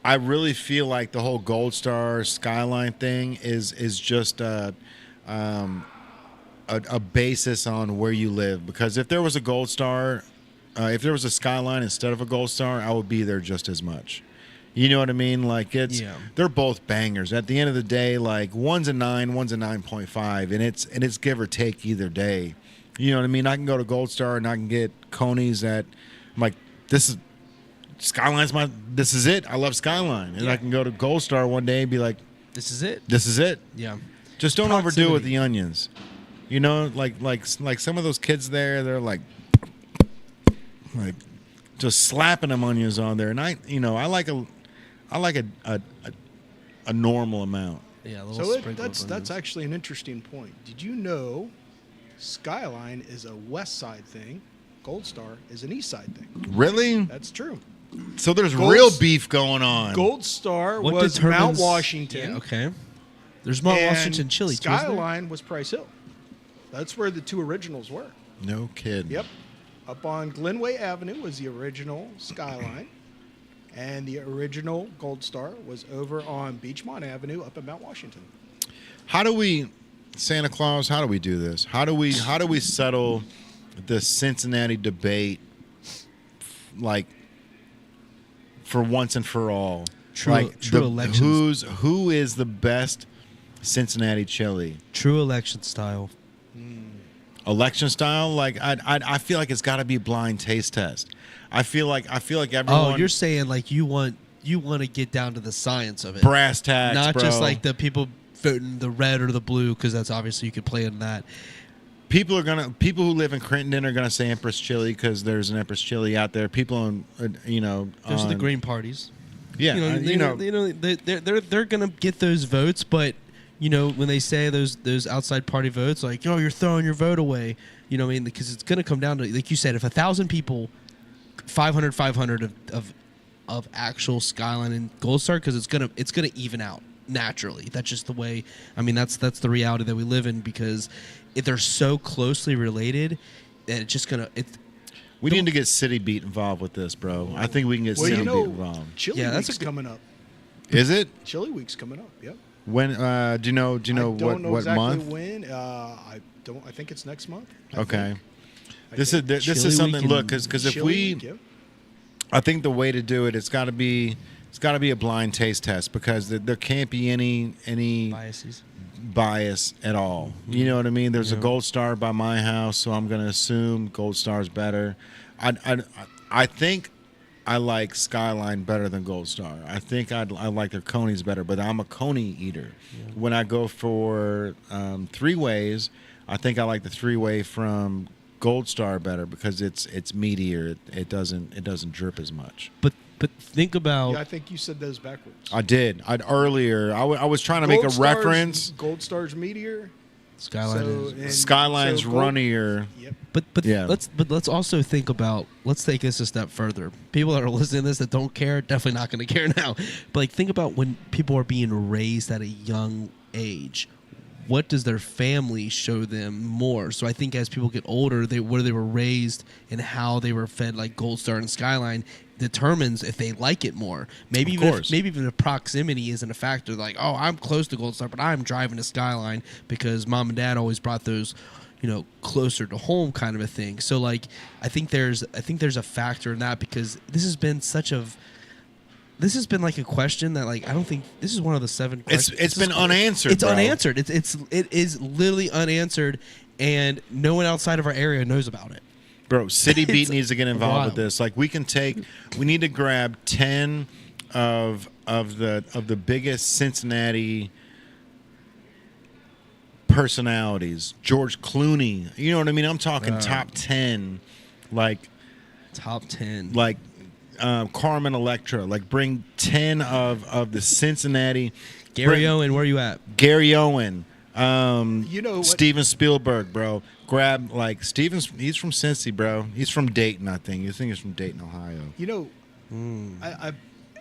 really feel like the whole Gold Star Skyline thing is just a basis on where you live. Because if there was a Gold Star, if there was a Skyline instead of a Gold Star, I would be there just as much. You know what I mean? Like they're both bangers. At the end of the day, like one's a 9, one's a 9.5, and it's give or take either day. You know what I mean? I can go to Gold Star and I can get Coney's that I'm like, this is Skyline's this is it. I love Skyline. And I can go to Gold Star one day and be like, this is it. This is it. Yeah. Just don't overdo it with the onions. Like some of those kids there, they're like just slapping them onions on there, and I like a normal amount. Yeah, so that's actually an interesting point. Did you know Skyline is a West Side thing, Gold Star is an East Side thing? Really? That's true. So there's real beef going on. Gold Star was Mount Washington. Yeah, okay. There's Mount Washington chili. Skyline was Price Hill. That's where the 2 originals were. No kidding. Yep. Up on Glenway Avenue was the original Skyline. And the original Gold Star was over on Beachmont Avenue up in Mount Washington. Santa Claus, how do we do this? How do we settle the Cincinnati debate, like, for once and for all? True elections. Who is the best Cincinnati chili? True election style. Election style? Like I feel like it's got to be blind taste test. I feel like everyone. Oh, you're saying like you want to get down to the science of it, brass tacks, not bro. just like the people voting the red or the blue, because that's obviously you could play in that. People who live in Crittenden are gonna say Empress Chili because there's an Empress Chili out there. People in Those are the green parties. Yeah, They're gonna get those votes, but when they say those outside party votes, like, you're throwing your vote away. You know what I mean? Because it's gonna come down to, like you said, if 1,000 people, 500 of actual Skyline and Gold Star, because it's gonna even out naturally. That's just the way. I mean, that's the reality that we live in, because if they're so closely related, that it's just gonna. We need to get City Beat involved with this, bro. I think we can get City Beat involved. Chili Week's coming up. Is it? Chili Week's coming up. Yep. When? Do you know? I don't know what exactly month? when. I think it's next month. Okay. This is something. Look, because if we, I think the way to do it, it's got to be a blind taste test, because there can't be any bias at all. You know what I mean? There's a Gold Star by my house, so I'm going to assume Gold Star's better. I think I like Skyline better than Gold Star. I think I like their Conies better, but I'm a Coney eater. Yeah. When I go for three-ways, I think I like the three-way from Gold Star better, because it's meatier. It doesn't drip as much. But think about. Yeah, I think you said those backwards. I did. I was trying to make a reference. Gold Star's meatier. Skyline's runnier. Yep. Let's also think about. Let's take this a step further. People that are listening to this that don't care, definitely not going to care now. But think about when people are being raised at a young age. What does their family show them more? So I think as people get older, where they were raised and how they were fed, like Gold Star and Skyline, determines if they like it more. Maybe even if proximity isn't a factor. Like, oh, I'm close to Gold Star, but I'm driving to Skyline because mom and dad always brought those, closer to home, kind of a thing. So like, I think there's a factor in that, because this has been like a question that, like, I don't think this is one of the 7 questions. It's been unanswered. It's unanswered. It is literally unanswered, and no one outside of our area knows about it. Bro, City Beat needs to get involved with this. Like, we need to grab 10 of the biggest Cincinnati personalities. George Clooney. You know what I mean? I'm talking top 10. Like top 10. Like Carmen Electra. Like, bring 10 of the Cincinnati. Gary Owen, where you at? Gary Owen. Steven Spielberg, bro. Grab, like, he's from Cincy, bro. He's from Dayton, I think. He's from Dayton, Ohio.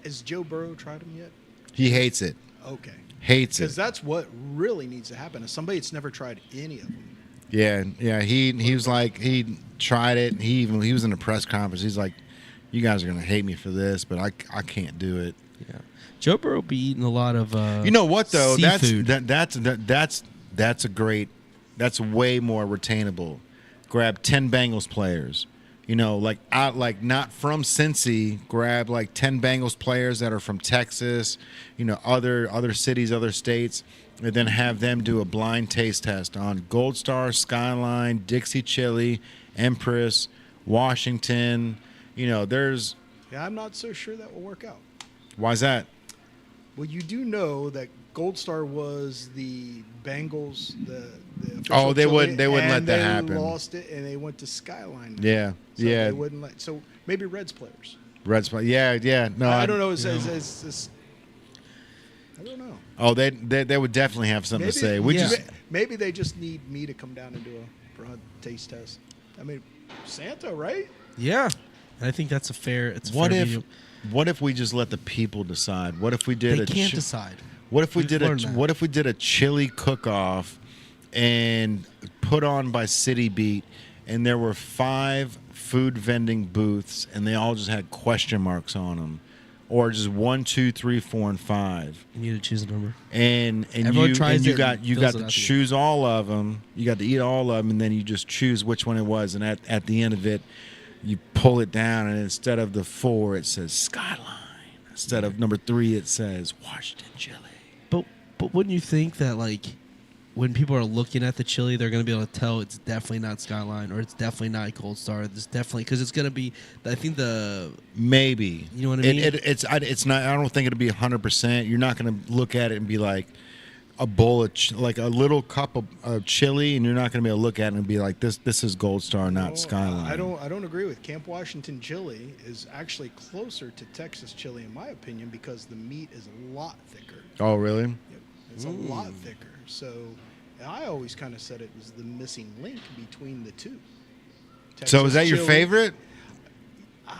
Has Joe Burrow tried him yet? He hates it. Okay. Hates it. Because that's what really needs to happen. Is somebody that's never tried any of them. Yeah. He was like, he tried it. He was in a press conference. He's like, you guys are gonna hate me for this, but I can't do it. Yeah. Joe Burrow be eating a lot of you know what though? Seafood. That's that's way more retainable. Grab 10 Bengals players. Not from Cincy. Grab like 10 Bengals players that are from Texas, other cities, other states, and then have them do a blind taste test on Gold Star, Skyline, Dixie Chili, Empress, Washington. There's. Yeah, I'm not so sure that will work out. Why's that? Well, you do know that Gold Star was the Bengals, the they wouldn't let that happen. They lost it, and they went to Skyline. Yeah, so yeah. They wouldn't let. So maybe Reds players. Yeah. No, I don't know. I don't know. Oh, they would definitely have something to say. Maybe they just need me to come down and do a broad taste test. I mean, Santa, right? Yeah. And I think that's a fair. What if we just let the people decide? What if we did? They can't decide. What if we did a chili cook-off and put on by City Beat, and there were 5 food vending booths, and they all just had question marks on them, or just 1, 2, 3, 4, and 5. You need to choose a number. And you got to choose all of them. You got to eat all of them, and then you just choose which one it was. And at the end of it, you pull it down, and instead of the 4, it says Skyline. Instead of number 3, it says Washington Chili. But wouldn't you think that, like, when people are looking at the chili, they're going to be able to tell it's definitely not Skyline, or it's definitely not Gold Star. It's definitely, because it's going to be, I think maybe. You know what I mean? It's not. I don't think it'll be 100%. You're not going to look at it and be like, a bowl of like a little cup of chili, and you're not going to be able to look at it and be like, this is Gold Star, not No, Skyline. I don't agree with Camp Washington chili is actually closer to Texas chili in my opinion because the meat is a lot thicker. Oh, really? Yep. It's a lot thicker. So I always kind of said it was the missing link between the two. So is that your chili- favorite? I-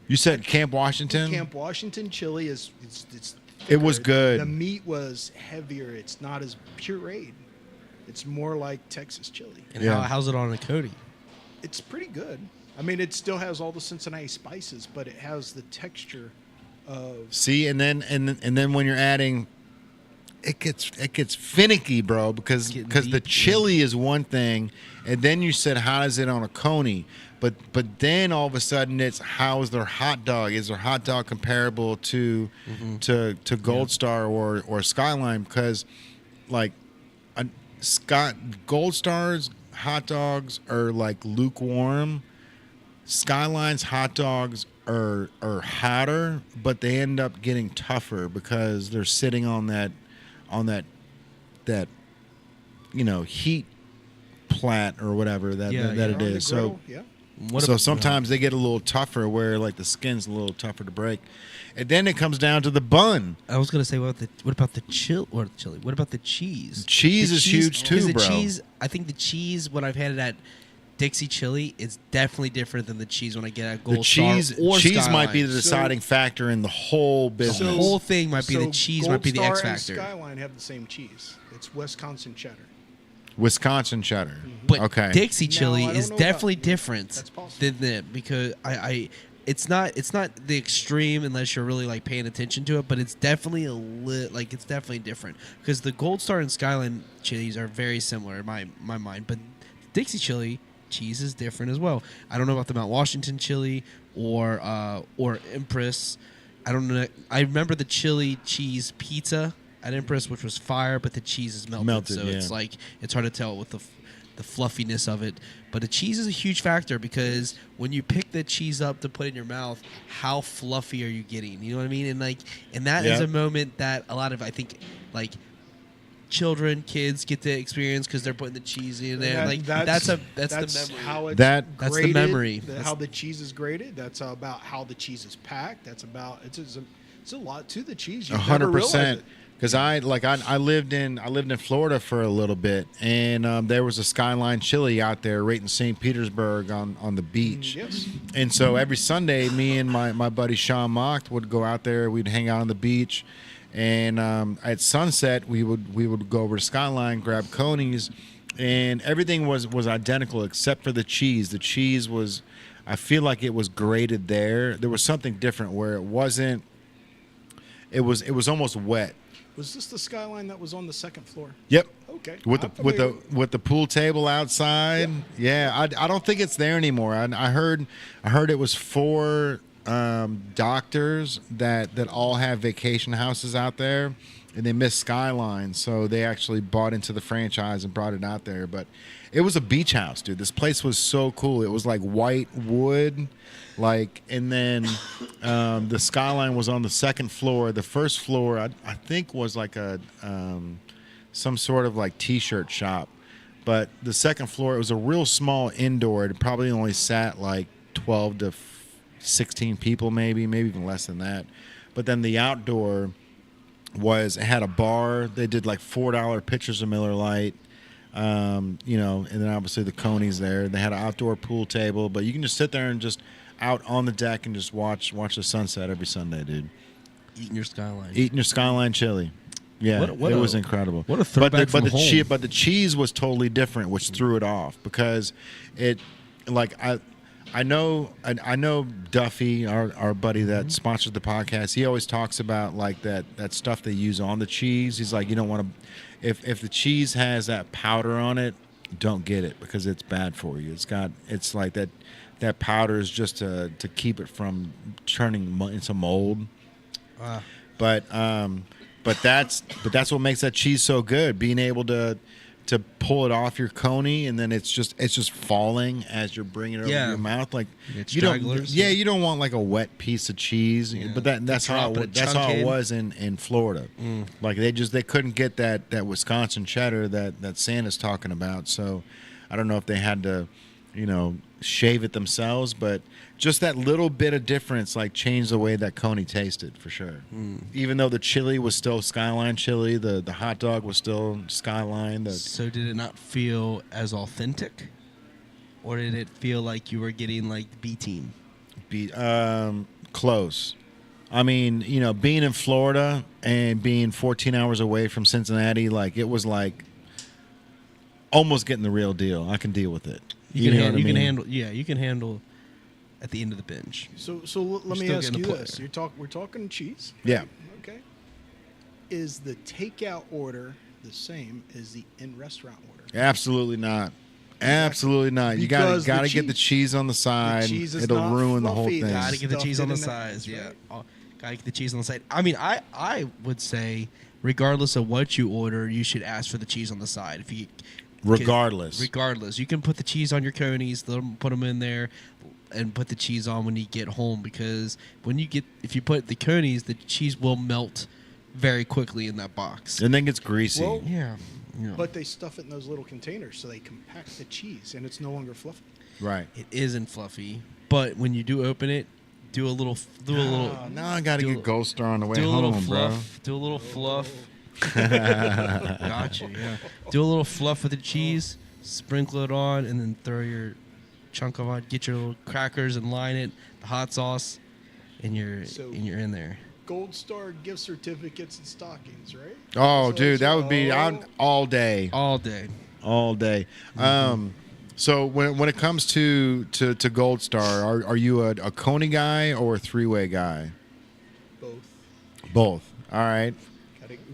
You said Camp Washington? Camp Washington chili is it's It was thicker. good. The meat was heavier. It's not as pureed. It's more like Texas chili. And Yeah. how's it on a Cody? It's pretty good. I mean, it still has all the Cincinnati spices, but it has the texture of See, and then when you're adding, it gets finicky, bro, because Getting the deep, chili is one thing, and then you said how is it on a coney, but then all of a sudden it's how is their hot dog? Is their hot dog comparable to Gold Star or Skyline? Because like Gold Star's hot dogs are like lukewarm. Skyline's hot dogs are hotter, but they end up getting tougher because they're sitting on that heat plat or whatever that Yeah, it yeah. on the is. So griddle, yeah. so sometimes they get a little tougher where like the skin's a little tougher to break. And then it comes down to the bun. I was gonna say what about the chili? What about the cheese? Cheese The is huge too, 'cause the bro. cheese, I think the cheese when I've had it at Dixie Chili, it's definitely different than the cheese when I get at Gold The cheese Star or cheese Skyline. might be the deciding factor in the whole The business. whole thing might be So the cheese, Gold might be the X Star factor. and Skyline have the same cheese. It's Wisconsin cheddar. Wisconsin cheddar. But Okay. Dixie Now, chili I don't is know definitely about- different That's possible. than them because it's not the extreme unless you're really like paying attention to it, but it's definitely it's definitely different because the Gold Star and Skyline chilies are very similar in my mind, but Dixie chili cheese is different as well. I don't know about the Mount Washington chili or Empress. I don't know. I remember the chili cheese pizza at Empress, which was fire, but the cheese is melted, so yeah. it's like it's hard to tell with the fluffiness of it. But the cheese is a huge factor because when you pick the cheese up to put in your mouth, how fluffy are you getting? You know what I mean? And that is Yeah. a moment that a lot of I think like kids get to experience because they're putting the cheese in there. That's the memory. How it's That's the grated, memory. how the cheese is grated. That's about how the cheese is packed. That's about it's a lot to the cheese. You 100%. Because I lived in Florida for a little bit, and there was a Skyline chili out there right in St. Petersburg on the beach. Yes. And so every Sunday, me and my buddy Sean Mocht would go out there. We'd hang out on the beach, and at sunset we would go over to Skyline, grab conies, and everything was identical except for the cheese. The cheese was, I feel like it was grated there. There was something different where it wasn't. It was almost wet. Was this the Skyline that was on the second floor? Yep. Okay. With I'm the with familiar the pool table outside. Yeah, I don't think it's there anymore. I heard it was 4 doctors that all have vacation houses out there, and they missed Skyline, so they actually bought into the franchise and brought it out there. But it was a beach house, dude. This place was so cool. It was like white wood. And then the Skyline was on the second floor. The first floor, I think, was like a some sort of like T-shirt shop. But the second floor, it was a real small indoor. It probably only sat like 12 to 16 people, maybe even less than that. But then the outdoor it had a bar. They did like $4 pitchers of Miller Lite. And then obviously the conies there. They had an outdoor pool table, but you can just sit there and just out on the deck and just watch the sunset every Sunday, dude. Eating your Skyline. Eating your Skyline chili. Yeah, it was incredible. What a throwback from home. But the cheese was totally different, which threw it off because it, like I know Duffy, our buddy that sponsors the podcast. He always talks about like that stuff they use on the cheese. He's like, you don't want to, if the cheese has that powder on it, don't get it because it's bad for you. It's like that powder is just to keep it from turning into mold. But that's what makes that cheese so good. Being able to to pull it off your coney, and then it's just falling as you're bringing it over Yeah. your mouth. Like It's you don't, stragglers, yeah, yeah. you don't want like a wet piece of cheese. Yeah. But that's how Drop it, that's how chunk it in. was in Florida. Like they couldn't get that Wisconsin cheddar that Santa's talking about. So I don't know if they had to, shave it themselves, but just that little bit of difference like changed the way that coney tasted for sure. Even though the chili was still Skyline chili, the hot dog was still Skyline. So did it not feel as authentic, or did it feel like you were getting like B team? Close. I mean, being in Florida and being 14 hours away from Cincinnati, like it was like almost getting the real deal. I can deal with it. You can know what I mean? handle. Yeah, you can handle at the end of the binge. So let me still ask getting you a this: we're talking cheese. Yeah. Okay. Is the takeout order the same as the in-restaurant order? Absolutely not. Absolutely not. You Because gotta the get the cheese on the side. cheese is It'll not ruin the whole fluffy. thing. Gotta get the Stuffed cheese on it the in there, sides. that's Yeah, right. gotta get the cheese on the side. I mean, I would say, regardless of what you order, you should ask for the cheese on the side. If you Regardless. you can put the cheese on your conies, put them in there, and put the cheese on when you get home. Because if you put the conies, the cheese will melt very quickly in that box. And then gets greasy. Well, Yeah. But they stuff it in those little containers, so they compact the cheese, and it's no longer fluffy. right. It isn't fluffy, but when you do open it, do a little. Now I gotta do- get Gold Star on the way Do a little home, bro. fluff. Do a little fluff. Gotcha. Yeah. Do a little fluff with the cheese. Sprinkle it on, and then throw your chunk of it. Get your little crackers and line it. The hot sauce, and you're in there. Gold Star gift certificates and stockings, right? Oh, So dude, it's that would be out all day. All day. All day. So when it comes to Gold Star, are you a Coney guy or a three-way guy? Both. Both. All right.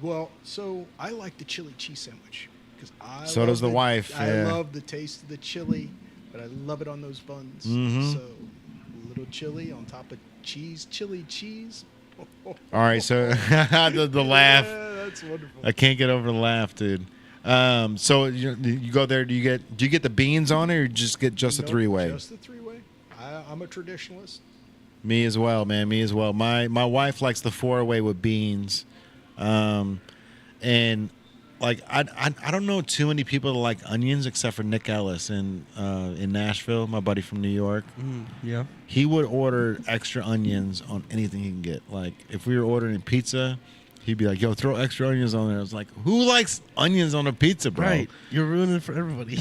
Well, so I like the chili cheese sandwich because So does the wife, I yeah. love the taste of the chili, but I love it on those buns. Mhm. So a little chili on top of cheese, chili cheese. All right. So the laugh. Yeah, that's wonderful. I can't get over the laugh, dude. So you go there. Do you get the beans on it, or just get just a Nope, three-way? Just the three-way. I'm a traditionalist. Me as well, man. Me as well. My wife likes the four-way with beans, and like I don't know too many people that like onions except for Nick Ellis in Nashville, my buddy from New York. Yeah. He would order extra onions on anything he can get. Like if we were ordering pizza, he'd be like, "Yo, throw extra onions on there." I was like, "Who likes onions on a pizza, bro?" Right. You're ruining it for everybody.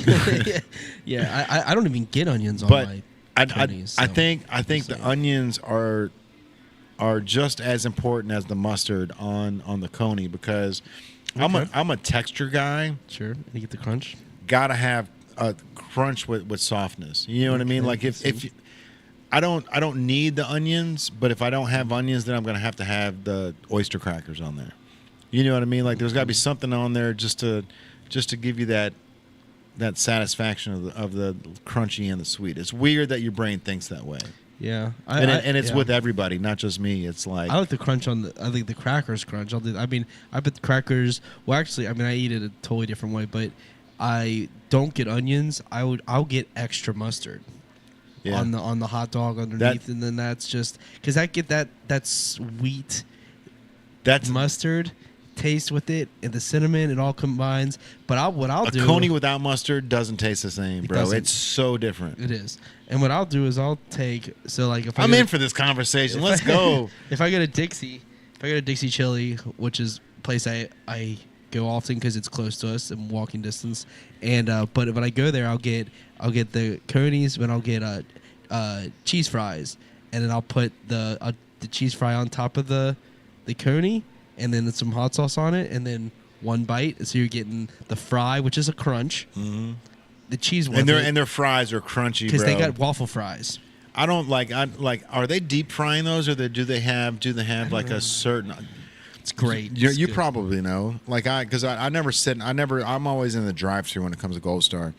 yeah. I don't even get onions on But my I conies, I so- think the saying. onions are just as important as the mustard on the coney because Okay. I'm a texture guy. Sure. You get the crunch. Gotta have a crunch with softness. You know what I mean? Okay, Like if see. I don't need the onions, but if I don't have onions, then I'm gonna have to have the oyster crackers on there. You know what I mean? Like there's got to be something on there just to give you that satisfaction of the crunchy and the sweet. It's weird that your brain thinks that way, Yeah. and it's yeah. with everybody, not just me. It's like I like the crunch I think the crackers crunch. I put the crackers. Well, actually, I eat it a totally different way, but I don't get onions. I'll get extra mustard yeah. on the hot dog underneath, and then that's just because I get that sweet that's mustard taste with it, and the cinnamon. It all combines. But what I'll a do coney without mustard doesn't taste the same, It bro. doesn't. It's so different. It is. And what I'll do is I'll take if I'm get in for this conversation. Let's go. If I go to Dixie Chili, which is a place I go often because it's close to us in walking distance, and but when I go there, I'll get the conies, but I'll get cheese fries, and then I'll put the cheese fry on top of the coney, and then some hot sauce on it, and then one bite. So you're getting the fry, which is a crunch, the cheese one, And their fries are crunchy, because bro. they got waffle fries. I don't like. Are they deep frying those, or do they have like a certain? It's great. You It's good. probably know. Like I'm always in the drive-thru when it comes to Gold Star.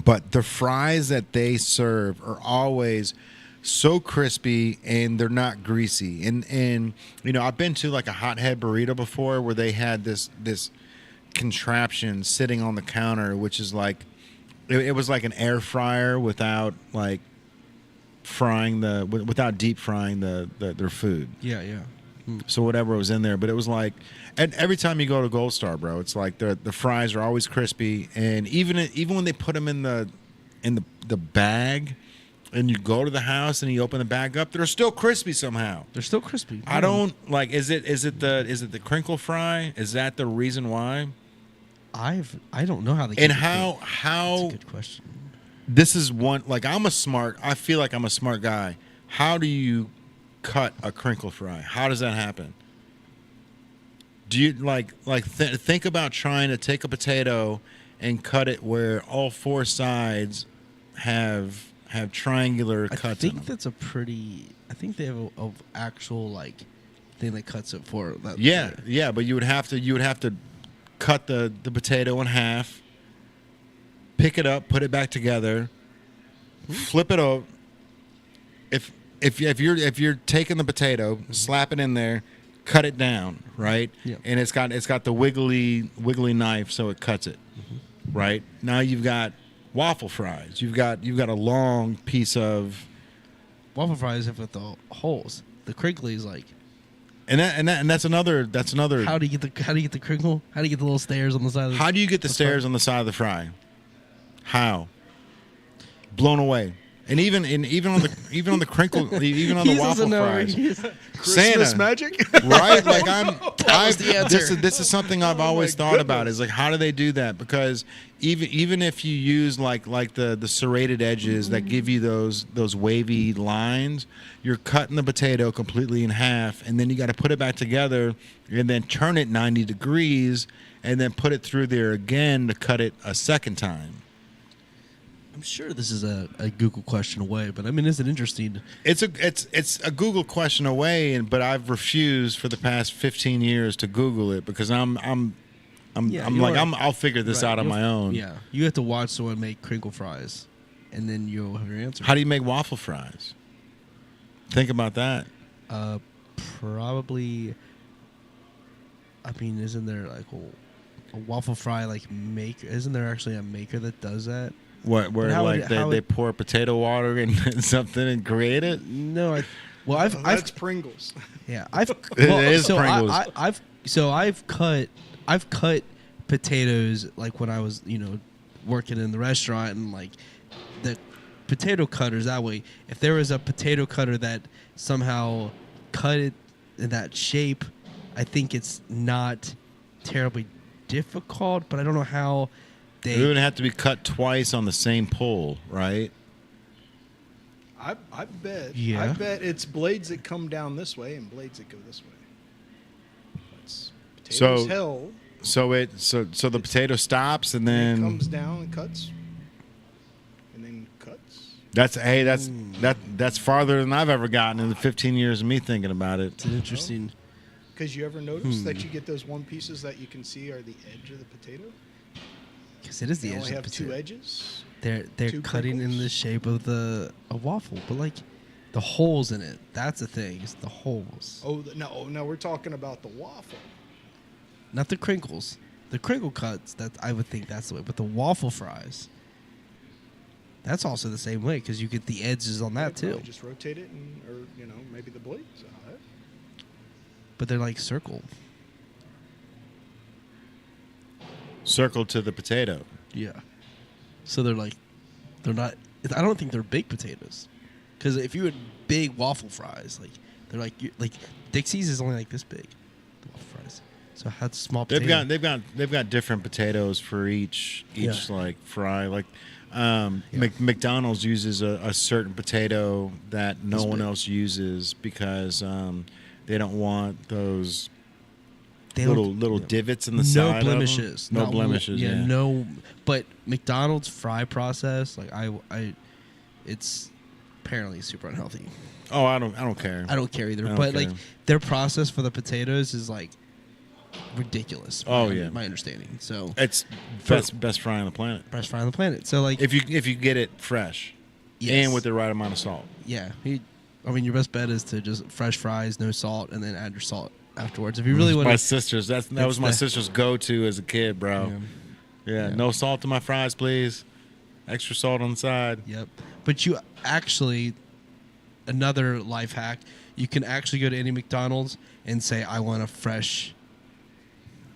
But the fries that they serve are always so crispy and they're not greasy. And I've been to like a hothead burrito before where they had this contraption sitting on the counter, which is like it was like an air fryer without like without deep frying their food. Yeah, yeah. So whatever was in there, but it was like, and every time you go to Gold Star, bro, it's like the fries are always crispy, and even when they put them in the bag, and you go to the house and you open the bag up, they're still crispy somehow. They're still crispy. I don't like. Is it the crinkle fry? Is that the reason why? I don't know how they. And keep it how good. That's a good question. This is one, like, I feel like I'm a smart guy. How do you cut a crinkle fry? How does that happen? Do you think about trying to take a potato and cut it where all four sides have triangular cuts in them? I think they have a actual like thing that cuts it for that. Yeah, but you would have to cut the potato in half, pick it up, put it back together, flip it over. If you're taking the potato, slap it in there, cut it down, right? Yeah. And it's got the wiggly knife, so it cuts it, right? Now you've got waffle fries. You've got a long piece of Waffle fries have with the holes. The crinkly is like. and that's another. How do you get the crinkle? How do you get the little stairs on the side of the How do you get the stairs on the side of the fry? How? Blown away. And even on the crinkle, even on the waffle fries, Christmas Santa, magic? right? Like the answer. this is something I've always thought about. Is like, how do they do that? Because even if you use like the serrated edges that give you those wavy lines, you're cutting the potato completely in half, and then you got to put it back together, and then turn it 90 degrees, and then put it through there again to cut it a second time. I'm sure this is a Google question away, but I mean, is it interesting? It's a Google question away, but I've refused for the past 15 years to Google it because I'll figure this out on my own. Yeah, you have to watch someone make crinkle fries, and then you'll have your answer. How do you make waffle fries? Think about that. Probably. I mean, isn't there like a waffle fry like maker? Isn't there actually a maker that does that? What, where like they pour potato water in something and create it? No, That's Pringles. Yeah, It is Pringles. I've cut potatoes like when I was working in the restaurant, and like the potato cutters that way. If there was a potato cutter that somehow cut it in that shape, I think it's not terribly difficult, but I don't know how. It would have to be cut twice on the same pole, right? I bet. Yeah. I bet it's blades that come down this way and blades that go this way. That's potatoes hell. So the potato stops and then it comes down and cuts, and then cuts. That's farther than I've ever gotten in the 15 years of me thinking about it. It's an interesting. Because you ever notice that you get those one pieces that you can see are the edge of the potato? Because it is the They edge only of have the potato. two edges. They're two cutting in crinkles. the shape of a waffle, but like the holes in it. That's the thing. It's the holes, Oh no, we're talking about the waffle. not the crinkles. The crinkle cuts. That I would think that's the way. But the waffle fries, that's also the same way because you get the edges on that too. Just rotate it, or maybe the blades. But they're like circle. Circle to the potato. Yeah. So they're not. I don't think they're baked potatoes, because if you had big waffle fries, like they're like Dixie's is only like this big. The waffle fries. So how small potato? They've got different potatoes for each like fry. Like McDonald's uses a certain potato that no one else uses because they don't want those little divots in the side. No blemishes. No blemishes. Yeah. No. But McDonald's fry process, like it's apparently super unhealthy. Oh, I don't care. I don't care either. I don't But care. like their process for the potatoes is like ridiculous. Oh, yeah. My understanding. So It's best fry on the planet. best fry on the planet. So like If you get it fresh, yes. and with the right amount of salt. Yeah. Your best bet is to just fresh fries, no salt, and then add your salt afterwards. If you really want My to, sister's. That was my sister's go-to as a kid, bro. Yeah. No salt in my fries, please. Extra salt on the side. Yep. But you actually, another life hack, you can actually go to any McDonald's and say, I want a fresh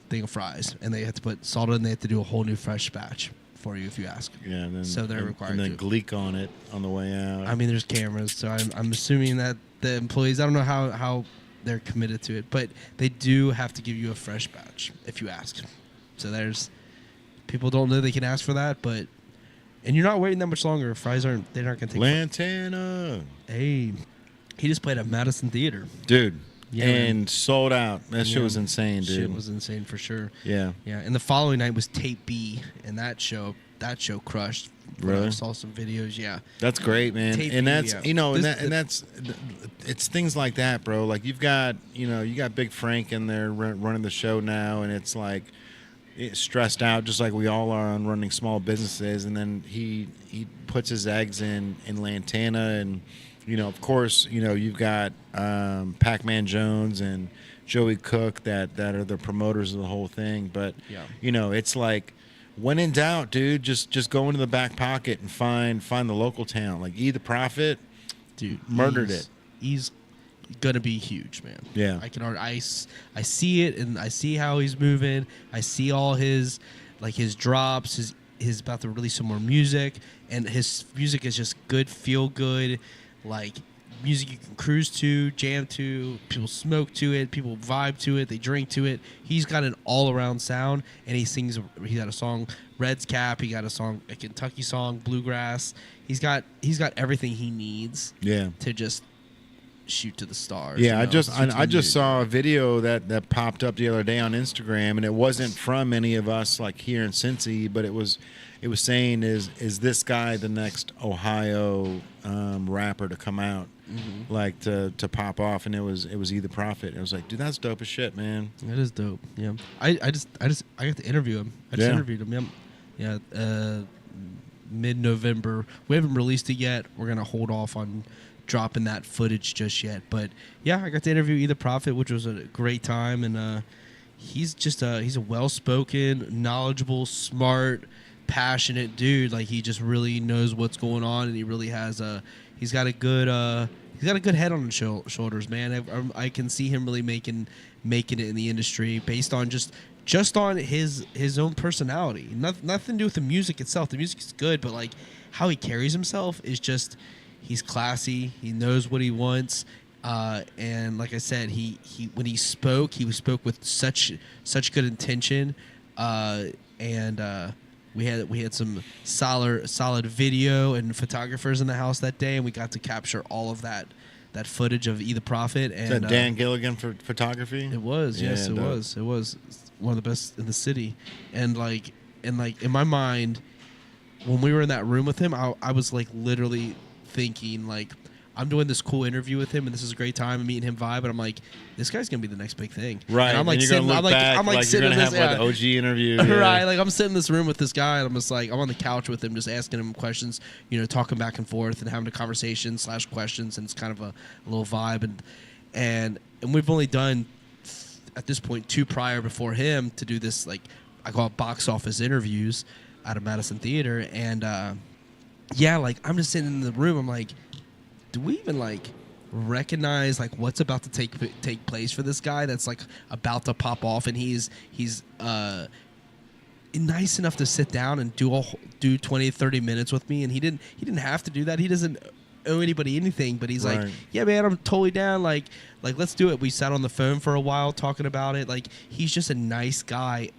thing of fries. And they have to put salt in, they have to do a whole new fresh batch for you if you ask. Yeah, and then, so they're required and then to. gleek on it on the way out. I mean, there's cameras, so I'm assuming that the employees, I don't know how they're committed to it, but they do have to give you a fresh batch if you ask. So there's, people don't know they can ask for that, but, and you're not waiting that much longer. Fries aren't going to take. Lantana. Hey, he just played at Madison Theater. Dude. Yeah, and man. sold out. That shit was insane, dude. Shit was insane for sure. Yeah. Yeah, and the following night was Tape B, and that show crushed. Really? I saw some videos, yeah. That's great, man. Tape and B, that's, yeah. you know, This- and that's, it's things like that, bro. Like you got Big Frank in there running the show now, and it's like, it's stressed out just like we all are on running small businesses, and then he puts his eggs in Lantana, and of course, you've got Pac-Man Jones and Joey Cook that are the promoters of the whole thing. But it's like, when in doubt, dude, just go into the back pocket and find the local talent. Like the Prophet, Dude, murdered it. He's gonna be huge, man. Yeah. I see it, and I see how he's moving. I see all his drops. He's about to release some more music, and his music is just good, feel good, like music you can cruise to, jam to. People smoke to it, people vibe to it, they drink to it. He's got an all-around sound, and he sings. He got a song, Red's Cap. He got a Kentucky song, Bluegrass. He's got everything he needs. Yeah. To just shoot to the stars. Yeah, I just moon. saw a video that popped up the other day on Instagram, and it wasn't from any of us like here in Cincy, but it was saying is this guy the next Ohio rapper to come out, like to pop off, and it was the Prophet. It was like, dude, that's dope as shit, man. That is dope. Yeah, I got to interview him. I just interviewed him. Yeah, mid-November. We haven't released it yet. We're gonna hold off on dropping that footage just yet, but yeah, I got to interview the Prophet, which was a great time, and he's a well-spoken, knowledgeable, smart, passionate dude. Like, he just really knows what's going on, and he really has he's got a good head on his shoulders, man. I can see him really making it in the industry based on just on his own personality. Nothing to do with the music itself. The music is good, but like how he carries himself is just, he's classy. He knows what he wants, and like I said, he when he spoke with such good intention, and we had some solid video and photographers in the house that day, and we got to capture all of that footage of the Prophet. And Is that Dan Gilligan for photography? it was, yes, it was. It was one of the best in the city, and like in my mind, when we were in that room with him, I was like literally thinking, like, I'm doing this cool interview with him, and this is a great time, and meeting him vibe, and I'm like, this guy's gonna be the next big thing, right? And I'm like, and you're gonna look back, I'm like you're gonna have this, like the OG interview, right? Like, I'm sitting in this room with this guy, and I'm just like, I'm on the couch with him, just asking him questions, talking back and forth, and having a conversation / questions, and it's kind of a little vibe, and we've only done at this point 2 prior before him to do this, like, I call it box office interviews out of Madison Theater, and yeah, like, I'm just sitting in the room, I'm like, do we even like recognize like what's about to take place for this guy that's like about to pop off, and he's nice enough to sit down and do 20-30 minutes with me, and he didn't have to do that. He doesn't owe anybody anything, but he's like, yeah, man, I'm totally down, like let's do it. We sat on the phone for a while talking about it. Like, he's just a nice guy.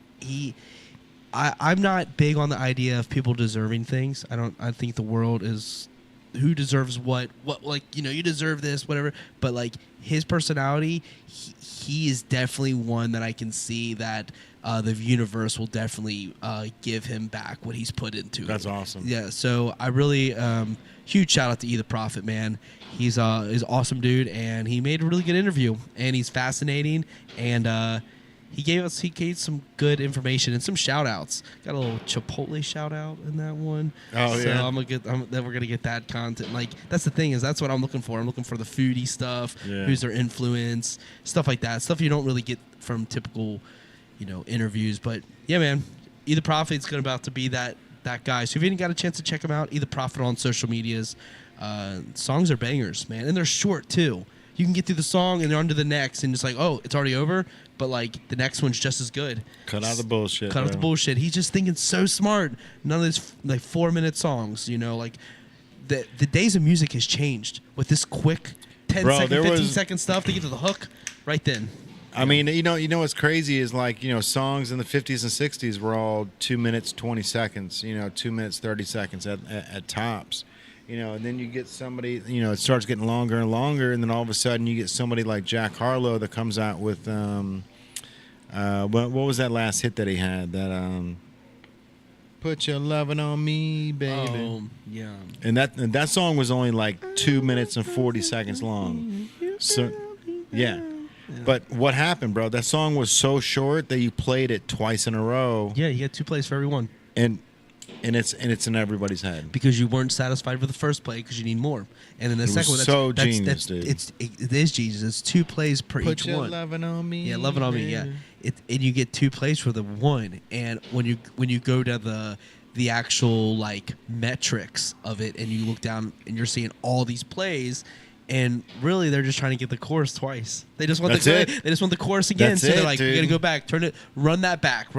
I'm not big on the idea of people deserving things. I think the world is who deserves what, like, you deserve this, whatever. But like, his personality, he is definitely one that I can see that the universe will definitely give him back what he's put into it. That's awesome. Yeah, so I really huge shout out to the Prophet, man. He's an awesome dude, and he made a really good interview, and he's fascinating, and he gave some good information and some shout outs. Got a little Chipotle shout out in that one. Oh, so yeah. Then we're gonna get that content. Like that's the thing, is that's what I'm looking for. I'm looking for the foodie stuff. Yeah. Who's their influence, stuff like that. Stuff you don't really get from typical, interviews. But yeah, man, Either Prophet's about to be that guy. So if you ain't got a chance to check him out, Either Prophet on social medias. Songs are bangers, man, and they're short too. You can get through the song and they're on to the next, and it's like, oh, it's already over, but like the next one's just as good. Cut out the bullshit. Cut out the bullshit. He's just thinking so smart. None of this like 4-minute songs, like the days of music has changed with this quick 10-second, 15-second stuff to get to the hook right then. I mean, what's crazy is like, songs in the 50s and 60s were all 2 minutes, 20 seconds, 2 minutes, 30 seconds at tops. And then you get somebody, it starts getting longer and longer, and then all of a sudden you get somebody like Jack Harlow that comes out with, what was that last hit that he had? That Put Your Lovin' on Me, Baby. Oh, yeah. And that song was only like 2 minutes and 40 seconds long. So, yeah. But what happened, bro? That song was so short that you played it twice in a row. Yeah, you get 2 plays for every one. And it's in everybody's head because you weren't satisfied with the first play because you need more, and then the second one. Dude. It is genius. It's 2 plays per Put each your one. lovin' on me. Yeah, loving on me. Yeah, and you get 2 plays for the one. And when you go to the actual like metrics of it, and you look down and you're seeing all these plays. And really, they're just trying to get the chorus twice. They just want They just want the chorus again. That's so they're it, like, dude. we got to go back, run that back.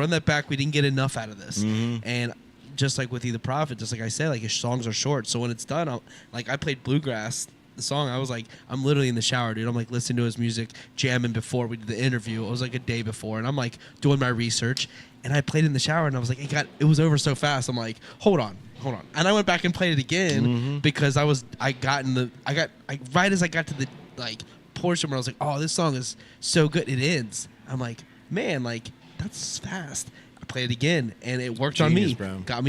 We didn't get enough out of this. Mm-hmm. And just like with Either Prophet, just like I said, like his songs are short. So when it's done, I played Bluegrass, the song. I was like, I'm literally in the shower, dude. I'm like listening to his music, jamming before we did the interview. It was like a day before, and I'm like doing my research. And I played it in the shower, and I was like, it was over so fast. I'm like, hold on. And I went back and played it again because right as I got to the like portion where I was like, oh, this song is so good, it ends. I'm like, man, like that's fast. I played it again, and it worked on me. Bro. Got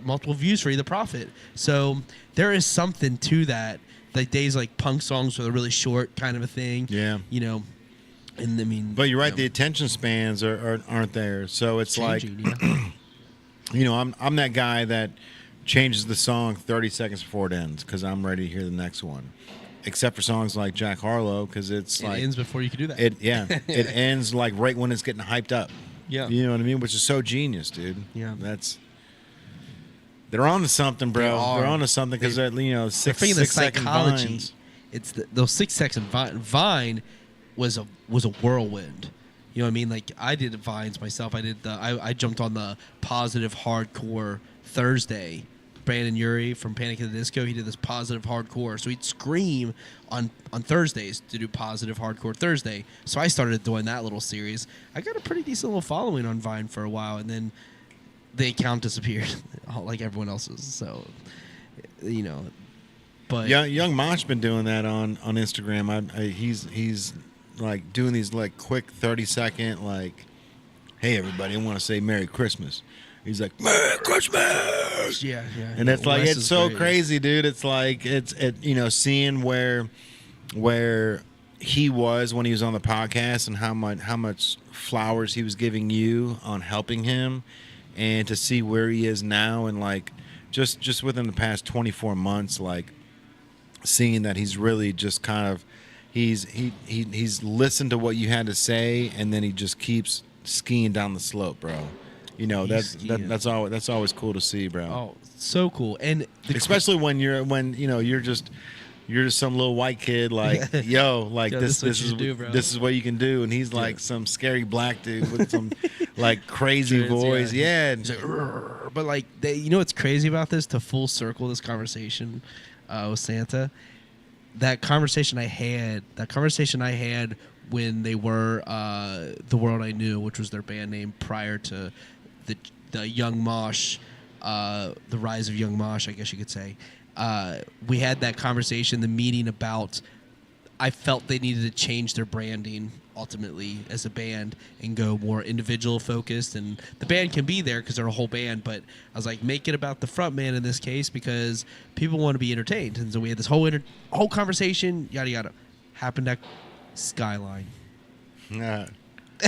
multiple views for Either Prophet. So there is something to that. Like days like punk songs were really short, kind of a thing. Yeah. And I mean, but you're right. The attention spans aren't there. So it's changing, like, I'm that guy that changes the song 30 seconds before it ends because I'm ready to hear the next one. Except for songs like Jack Harlow, because it ends before you can do that. It ends like right when it's getting hyped up. Yeah, you know what I mean, which is so genius, dude. Yeah, they're on to something, bro. They're on to something because they're 6-second vines. It's those 6-second Vine was a whirlwind. You know what I mean? Like I did Vines myself. I jumped on the Positive Hardcore Thursday. Brandon Urie from Panic at the Disco, he did this Positive Hardcore. So he'd scream on Thursdays to do Positive Hardcore Thursday. So I started doing that little series. I got a pretty decent little following on Vine for a while, and then the account disappeared, like everyone else's. So, but Young Mosh been doing that on Instagram. He's like doing these like quick 30-second like, hey everybody, I want to say Merry Christmas. He's like, Merry Christmas. Yeah. And it's like, it's so crazy, dude. It's like, seeing where he was when he was on the podcast and how much flowers he was giving you on helping him, and to see where he is now, and like just within the past 24 months, like seeing that he's really just kind of, he's listened to what you had to say, and then he just keeps skiing down the slope, bro. That's always cool to see, bro. Oh, so cool. And especially when you're just some little white kid like, yo, like this is what you can do, and he's like some scary black dude with some like crazy voice. Yeah. Like, but like what's crazy about this, to full circle this conversation with Santa, that conversation I had when they were The World I Knew, which was their band name prior to the Young Mosh, the rise of Young Mosh, I guess you could say. We had that conversation, the meeting about, I felt they needed to change their branding ultimately as a band and go more individual focused. And the band can be there because they're a whole band, but I was like, make it about the front man in this case because people want to be entertained. And so we had this whole conversation, yada yada. Happened at Skyline. Yeah.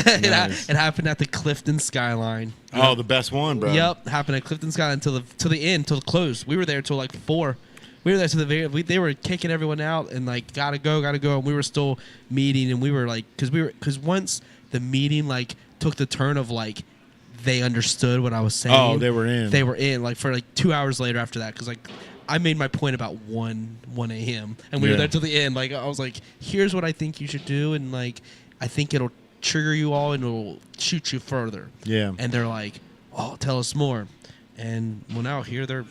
Nice. It happened at the Clifton Skyline. Oh, the best one, bro. Yep, happened at Clifton Skyline until the end, till the close. We were there till like 4. We were there to the very. They were kicking everyone out and like gotta go, and we were still meeting, and we were like, because once the meeting like took the turn of like they understood what I was saying. Oh, they were in. They were in like for like 2 hours later after that, because like I made my point about 1 a.m. and we were there till the end. Like I was like, here's what I think you should do, and like I think it'll trigger you all and it'll shoot you further. Yeah. And they're like, oh, tell us more. And well, now here their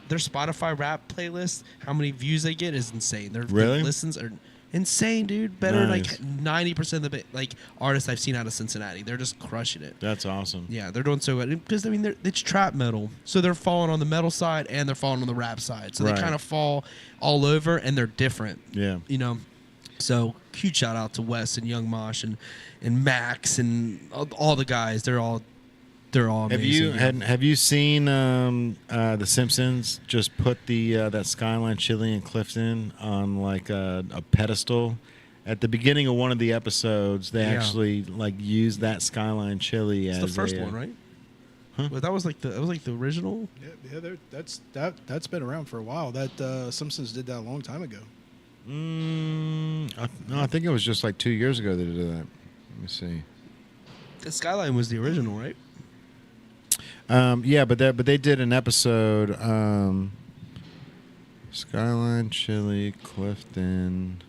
Spotify rap playlist, how many views they get is insane. Their listens are insane, dude. Better Nice. like 90% of the like artists I've seen out of Cincinnati. They're just crushing it. That's awesome. Yeah, they're doing so good because I mean it's trap metal, so they're falling on the metal side and they're falling on the rap side. So Right. they kind of fall all over, and they're different. Yeah. You know. So huge shout out to Wes and Young Mosh and Max and all the guys. They're all amazing. Have you seen The Simpsons just put that Skyline Chili in Clifton on like a pedestal? At the beginning of one of the episodes, they actually like used that Skyline Chili It's as the first one, right? Huh? Well, that was like the original. Yeah, that's been around for a while. That Simpsons did that a long time ago. No, I think it was just like 2 years ago they did that. Let me see. The Skyline was the original, right? Yeah, but they did an episode. Skyline Chili Clifton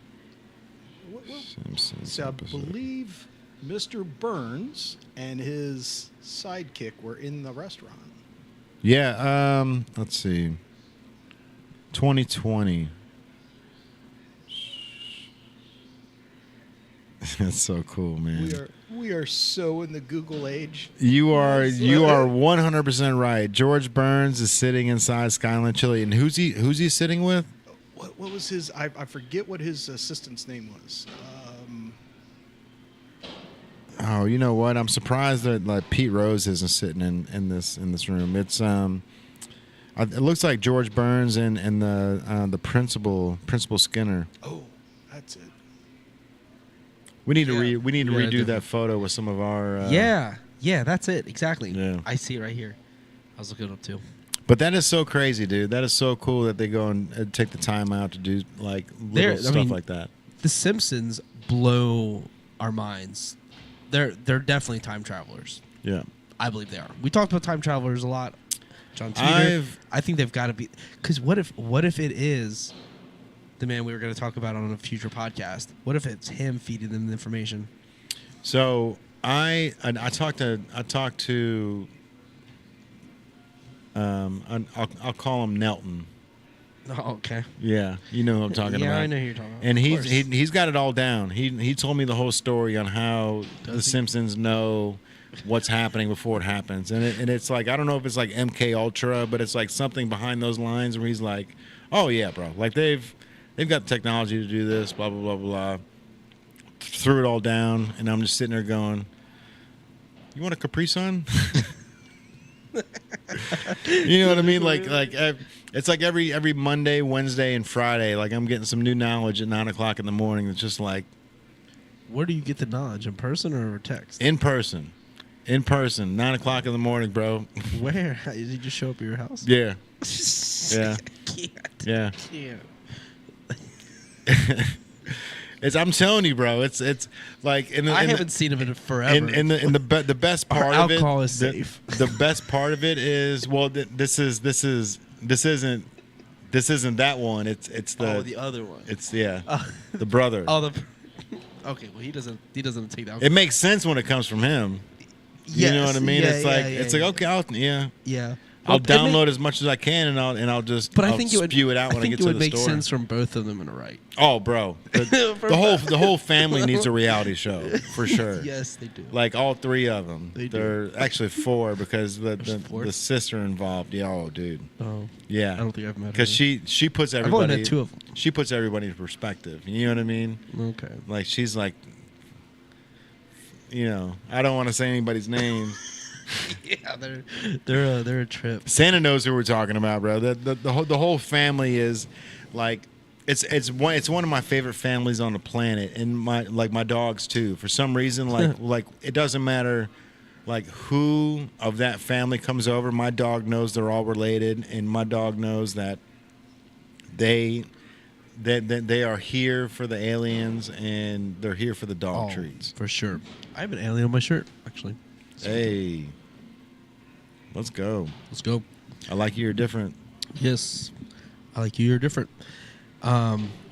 Simpsons. So I episode. believe Mr. Burns and his sidekick were in the restaurant. Yeah. Let's see. 2020. That's so cool, man. We are so in the Google age. You are 100% right. George Burns is sitting inside Skyline Chili, and who's he sitting with? What was his? I forget what his assistant's name was. Oh, you know what? I'm surprised that like Pete Rose isn't sitting in this room. It's it looks like George Burns and the principal Skinner. Oh, that's it. We need to redo different. that photo with some of our Yeah, that's it exactly. Yeah. I see it right here. I was looking it up too. But that is so crazy, dude. That is so cool that they go and take the time out to do like little stuff like that. The Simpsons blow our minds. They're definitely time travelers. Yeah. I believe they are. We talked about time travelers a lot. John Teeter. I think they've got to be, because what if it is the man we were going to talk about on a future podcast? What if it's him feeding them the information? So I talked to I'll call him Nelton. Oh, okay. Yeah, you know who I'm talking about. Yeah, I know who you're talking about. And Of course. he's got it all down. He told me the whole story on how the Simpsons know what's happening before it happens, and it's like, I don't know if it's like MK Ultra, but it's like something behind those lines where he's like, oh yeah, bro, like they've got the technology to do this, blah blah blah blah. Threw it all down, and I'm just sitting there going, you want a Capri Sun? You know what I mean? Like it's like every Monday, Wednesday, and Friday. Like I'm getting some new knowledge at 9 o'clock in the morning. It's just like, where do you get the knowledge? In person or over text? in person, 9 o'clock in the morning, bro. Where? Did you just show up at your house? Yeah, yeah, yeah. I'm telling you, bro. It's like I haven't seen him in forever. in the best part of it. Alcohol is safe. The best part of it is, well, this isn't that one. It's the other one. It's the brother. Okay. Well, he doesn't take that. It makes sense when it comes from him. You know what I mean? Yes, It's like okay. Yeah. Well, I'll download as much as I can, and I'll just But I think spew it out when I get to the store. it would make sense from both of them in a right. Oh, bro, the whole family needs a reality show for sure. Yes, they do. Like all three of them. They do. They're actually four because There's four? the sister involved. Yeah, oh, dude. Oh, Yeah. I don't think I've met her. Because she puts I've everybody. only met two of them. She puts everybody in perspective. You know what I mean? Okay. Like she's like, I don't want to say anybody's name. Yeah, they're a trip. Santa knows who we're talking about, bro. The whole family is like it's one of my favorite families on the planet, and my dogs too. For some reason, like it doesn't matter like who of that family comes over. My dog knows they're all related, and my dog knows that they are here for the aliens and they're here for the dog treats. For sure. I have an alien on my shirt, actually. Hey, let's go. Let's go. I like you're different. Yes, I like you're different.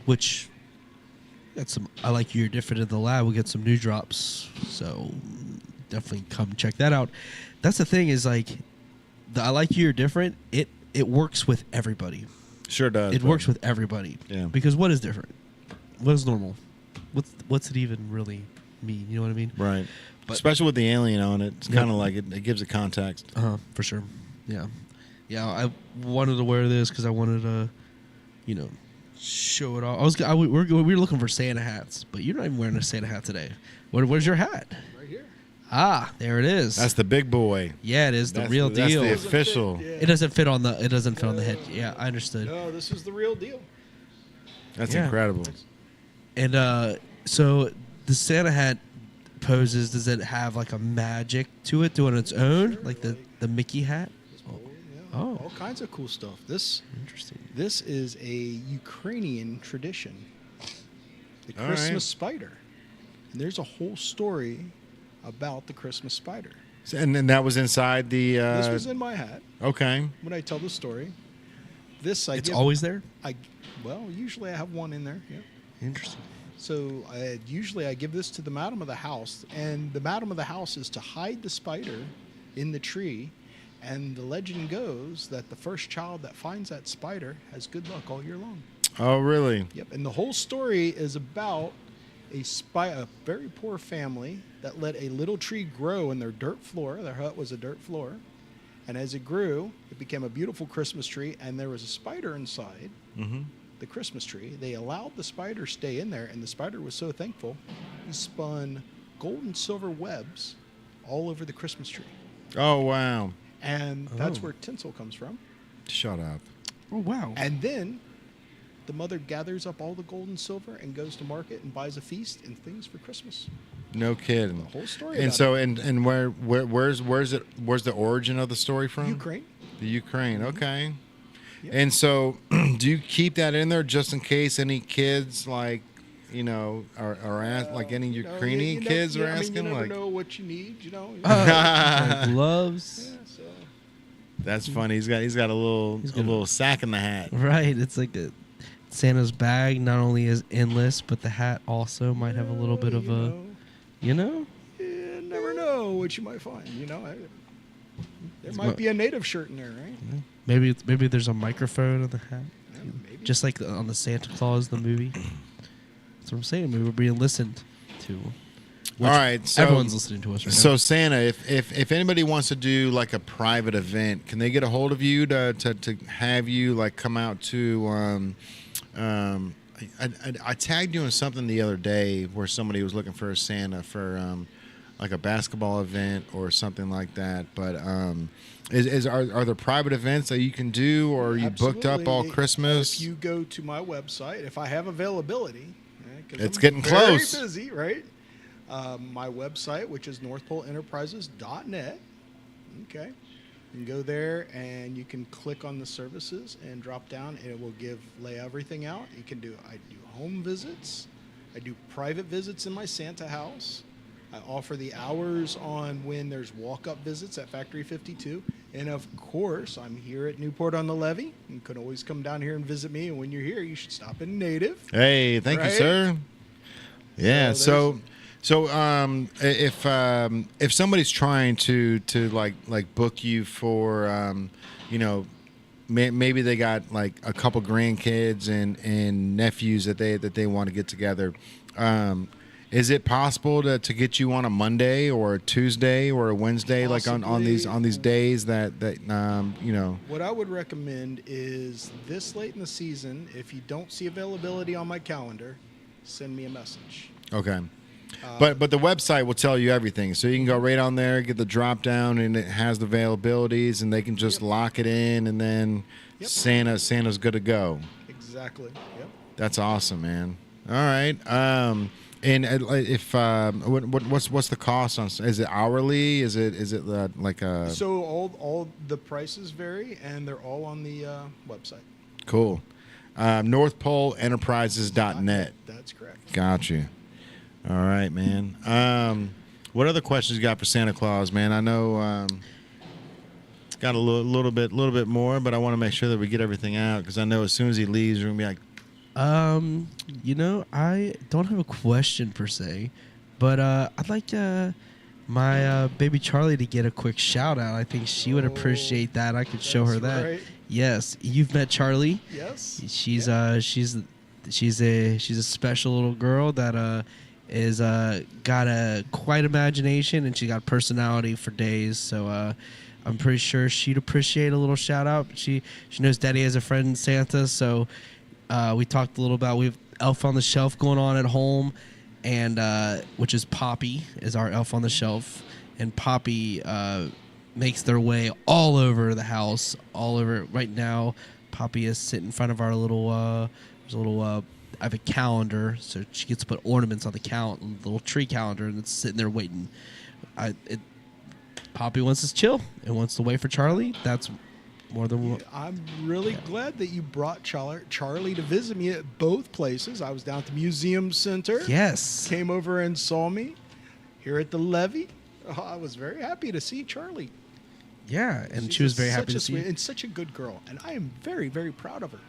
Which got some. I like you're different in the lab. We got some new drops, so definitely come check that out. That's the thing is like, I like you're different. It works with everybody. Sure does. It works with everybody. Yeah. Because what is different? What is normal? What's it even really mean? You know what I mean? Right. But, especially with the alien on it, it's kind of like it gives it context. For sure. Yeah. Yeah. I wanted to wear this because I wanted to, show it off. We were looking for Santa hats, but you're not even wearing a Santa hat today. Where's your hat? Right here. Ah, there it is. That's the big boy. Yeah, it is the real deal. That's the official. It doesn't fit on the. It doesn't fit on the head. Yeah, I understood. No, this is the real deal. That's Yeah. incredible. And so the Santa hat poses. Does it have like a magic to it, doing its own, like the Mickey hat? Yeah, Oh. all kinds of cool stuff. Interesting. This is a Ukrainian tradition, the All Christmas right. spider, and there's a whole story about the Christmas spider. And then that was inside the. This was in my hat Okay. when I tell the story. This It's always there. Usually I have one in there. Yeah. Interesting. So usually I give this to the madam of the house, and the madam of the house is to hide the spider in the tree. And the legend goes that the first child that finds that spider has good luck all year long. Oh, really? Yep. And the whole story is about a very poor family that let a little tree grow in their dirt floor. Their hut was a dirt floor. And as it grew, it became a beautiful Christmas tree. And there was a spider inside the Christmas tree. They allowed the spider stay in there. And the spider was so thankful, he spun gold and silver webs all over the Christmas tree. Oh, wow. And that's where tinsel comes from. Shut up. Oh wow. And then the mother gathers up all the gold and silver and goes to market and buys a feast and things for Christmas. No kidding. The whole story. And about so, it. and where's the origin of the story from? Ukraine. The Ukraine. Okay. Yep. And so, do you keep that in there just in case any kids are like any Ukrainian kids are asking? You never like, know what you need. Like gloves. Yeah, so. that's funny. He's got a little sack in the hat. Right. It's like Santa's bag not only is endless, but the hat also might have a little bit of You never know what you might find. There might be a native shirt in there, right? Maybe there's a microphone on the hat, Yeah, maybe. just like on the Santa Claus the movie. That's what I'm saying. We were being listened to. All right, so everyone's listening to us right So now. Santa, if anybody wants to do like a private event, can they get a hold of you to have you like come out to? I tagged you in something the other day where somebody was looking for a Santa for like a basketball event or something like that. But are there private events that you can do, or are you booked up all Absolutely. Christmas? If you go to my website, if I have availability, right, 'cause It's I'm getting close. Very busy, right? My website, which is northpoleenterprises.net. Okay. You can go there and you can click on the services and drop down, and it will lay everything out. I do home visits. I do private visits in my Santa house. I offer the hours on when there's walk-up visits at Factory 52. And of course, I'm here at Newport on the Levee. You can always come down here and visit me. And when you're here, you should stop in Native. Hey, thank you, Right? sure. Yeah. So If somebody's trying to like book you for maybe they got like a couple grandkids and nephews that they want to get together, is it possible to get you on a Monday or a Tuesday or a Wednesday, like on these days that What I would recommend is this late in the season, if you don't see availability on my calendar, send me a message. Okay. But the website will tell you everything, so you can go right on there, get the drop down, and it has the availabilities, and they can just lock it in, and then Yep. Santa's good to go. Exactly. Yep. That's awesome, man. All right. And if what's the cost on? Is it hourly? Is it like a So all the prices vary, and they're all on the website. cool? NorthPoleEnterprises.net. That's correct. Got you. All right, man. What other questions you got for Santa Claus, man? I know got a little bit more, but I want to make sure that we get everything out because I know as soon as he leaves, we're gonna be like, I don't have a question per se, but I'd like my baby Charlie to get a quick shout out. I think she would appreciate that. I could show her That's that. right. Yes, you've met Charlie. Yes. She's a special little girl that is got a quite imagination, and she got personality for days. So I'm pretty sure she'd appreciate a little shout out. She knows Daddy has a friend Santa, so we talked a little about we have Elf on the Shelf going on at home, and which is Poppy is our Elf on the Shelf, and Poppy makes their way all over the house, all over. Right now, Poppy is sitting in front of our little I have a calendar, so she gets to put ornaments on the little tree calendar, and it's sitting there waiting. Poppy wants to chill and wants to wait for Charlie. That's more than what. I'm really glad that you brought Charlie to visit me at both places. I was down at the Museum Center. Yes. Came over and saw me here at the levee. Oh, I was very happy to see Charlie. Yeah, and She's she was very such happy a to see sweet you. and such a good girl, and I am very, very proud of her.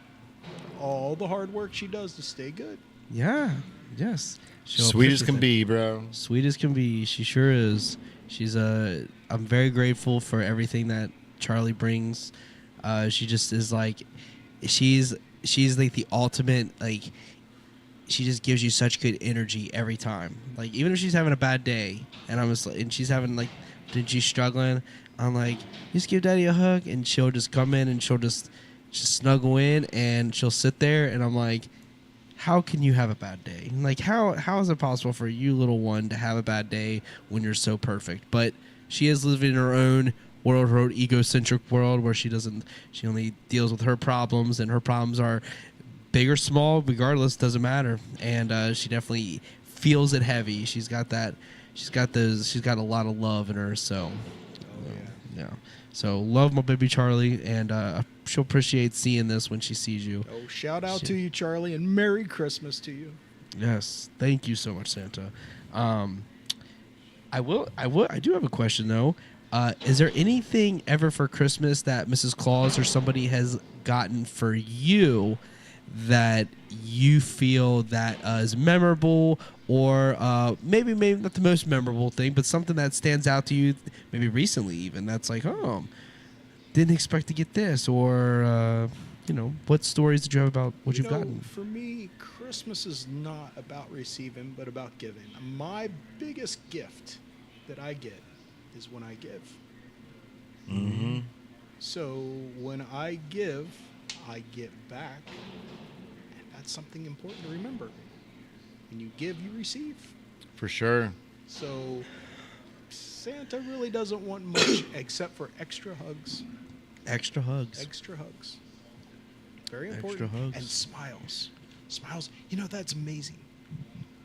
All the hard work she does to stay good. Yeah. Yes. She'll sweet as can appreciate be, bro. that. Sweet as can be. She sure is. She's I'm very grateful for everything that Charlie brings. She just is like, she's like the ultimate, like, she just gives you such good energy every time. Like, even if she's having a bad day, and she's having like, she's struggling, I'm like, just give Daddy a hug, and she'll just come in and she'll just snuggle in and she'll sit there, and I'm like, how can you have a bad day? Like, how is it possible for you, little one, to have a bad day when you're so perfect? But she is living in her own world, her own egocentric world, where she only deals with her problems, and her problems are big or small, regardless, doesn't matter. And she definitely feels it heavy. She's got a lot of love in her. So, yeah. So love my baby Charlie, and she'll appreciate seeing this when she sees you. Oh, shout out to you, Charlie, and Merry Christmas to you. Yes, thank you so much, Santa. I do have a question though. Is there anything ever for Christmas that Mrs. Claus or somebody has gotten for you that you feel that is memorable, or maybe not the most memorable thing, but something that stands out to you, maybe recently even, that's like, oh, didn't expect to get this, or what stories did you have about what you've gotten? For me, Christmas is not about receiving, but about giving. My biggest gift that I get is when I give. Mm-hmm. So when I give, I get back. And that's something important to remember. When you give, you receive. For sure. So Santa really doesn't want much except for extra hugs. Extra hugs. Extra hugs. Very important. Extra hugs. And smiles. Smiles. That's amazing.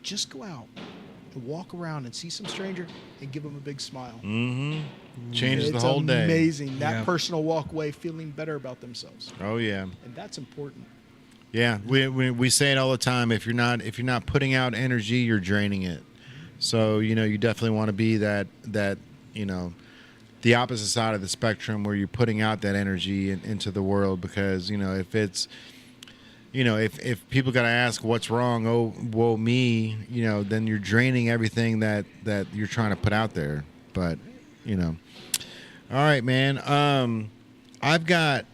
Just go out and walk around and see some stranger and give them a big smile. Mm-hmm. Changes the It's whole day. amazing. That Yeah. person will walk away feeling better about themselves. Oh yeah. And that's important. Yeah, we say it all the time. If you're not putting out energy, you're draining it. So you definitely want to be that the opposite side of the spectrum where you're putting out that energy into the world. Because if it's if people got to ask what's wrong, oh woe me, then you're draining everything that you're trying to put out there. But all right, man. I've got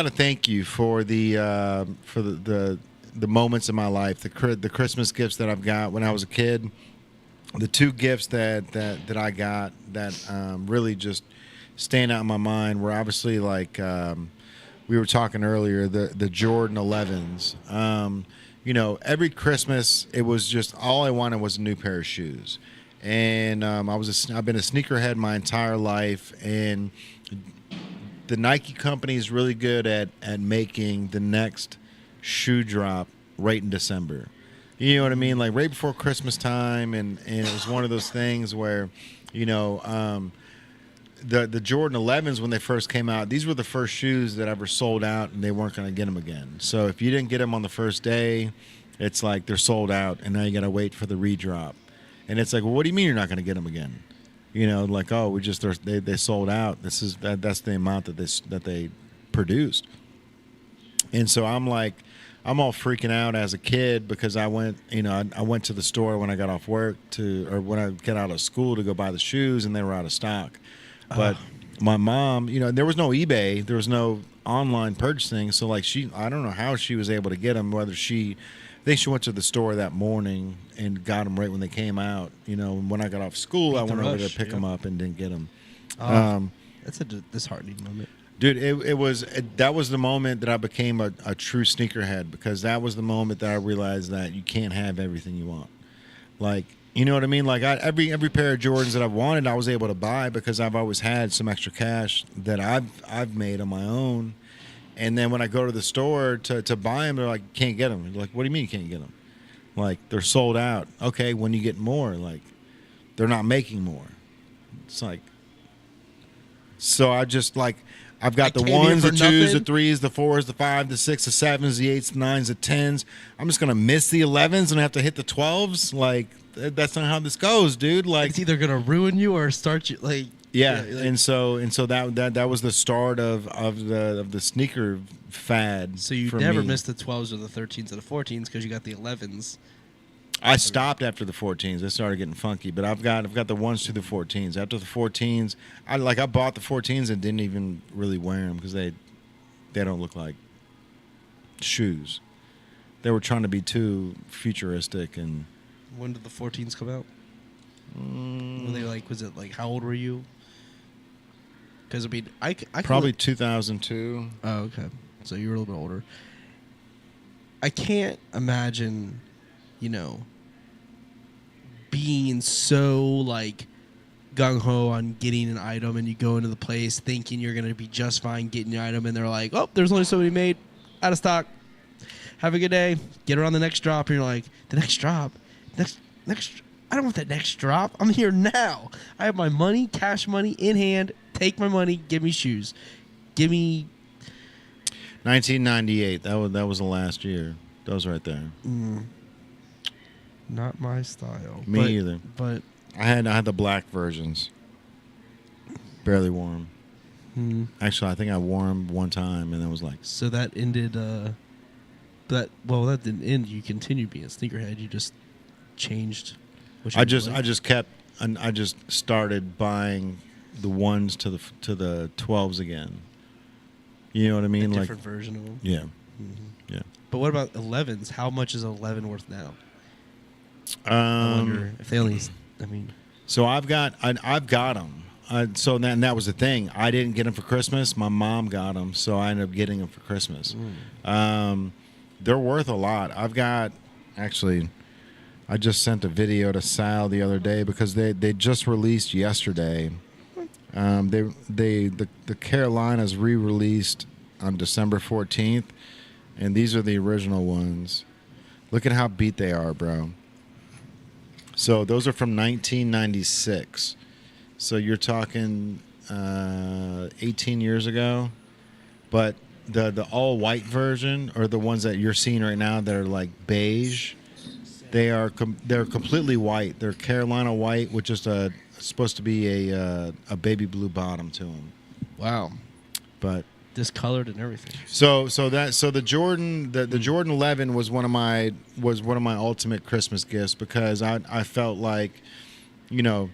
to thank you for the moments in my life, the Christmas gifts that I've got when I was a kid, the two gifts that I got that really just stand out in my mind were obviously like we were talking earlier, the Jordan 11s. Every Christmas it was just all I wanted was a new pair of shoes, and I've been a sneakerhead my entire life, and the Nike company is really good at making the next shoe drop right in December. You know what I mean? Like right before Christmas time, and it was one of those things where, you know, the Jordan 11s when they first came out, these were the first shoes that ever sold out, and they weren't going to get them again. So if you didn't get them on the first day, it's like they're sold out, and now you got to wait for the redrop. And it's like, well, what do you mean you're not going to get them again? You know, like, oh, they sold out. That's the amount that they produced. And so I'm like, I'm all freaking out as a kid because I went to the store when I got off work or when I got out of school to go buy the shoes, and they were out of stock. But my mom, you know, there was no eBay, there was no online purchasing, so like I don't know how she was able to get them. I think she went to the store that morning and got them right when they came out. You know, when I got off school, I went over to pick them up and didn't get them. That's a disheartening moment. Dude, that was the moment that I became a true sneakerhead, because that was the moment that I realized that you can't have everything you want. Like, you know what I mean? Like every pair of Jordans that I've wanted, I was able to buy because I've always had some extra cash that I've made on my own. And then when I go to the store to buy them, they're like, can't get them. Like, what do you mean you can't get them? Like, they're sold out. Okay, when you get more, like, they're not making more. It's like, so I just like, I've got the 1s, the 2s, the 3s, the 4s, the 5s, the 6s, the 7s, the 8s, the 9s, the 10s. I'm just gonna miss the 11s and have to hit the 12s. Like, that's not how this goes, dude. Like, it's either gonna ruin you or start you. Like, yeah. like, And so that was the start of the sneaker fad. So you for never me. missed the 12s or the 13s or the 14s because you got the 11s. I stopped after the 14s. They started getting funky, but I've got the 1s to the 14s. After the 14s, I bought the 14s and didn't even really wear them because they don't look like shoes. They were trying to be too futuristic. And When did the 14s come out? Were they like? Was it like? How old were you? Because I mean, I probably 2002. Oh, okay. So you were a little bit older. I can't imagine, you know, being so like gung ho on getting an item, and you go into the place thinking you're gonna be just fine getting your item, and they're like, "Oh, there's only so many made, out of stock. Have a good day. Get her on the next drop." And you're like, "The next drop, next. I don't want that next drop. I'm here now. I have my money, cash money in hand. Take my money. Give me shoes. Give me." 1998. That was the last year. Those right there. Not my style. Me either. But I had the black versions. Barely wore them. Actually, I think I wore them one time, and it was like. So that ended. That didn't end. You continued being a sneakerhead. You just changed. I just started buying the 1s to the 12s again. You know what I mean? A different version of them. Yeah. Mm-hmm. Yeah. But what about 11s? How much is 11 worth now? I Um, wonder if they only. I mean, so I've got them. That was the thing. I didn't get them for Christmas. My mom got them, so I ended up getting them for Christmas. They're worth a lot. I just sent a video to Sal the other day because they just released yesterday. The Carolinas re-released on December 14th, and these are the original ones. Look at how beat they are, bro. So those are from 1996. So you're talking 18 years ago. But the all white version, or the ones that you're seeing right now that are like beige, they're completely white. They're Carolina white with just supposed to be a baby blue bottom to them. wow. But Discolored and everything. so the Jordan Jordan 11 was one of my ultimate Christmas gifts, because I felt like, you know,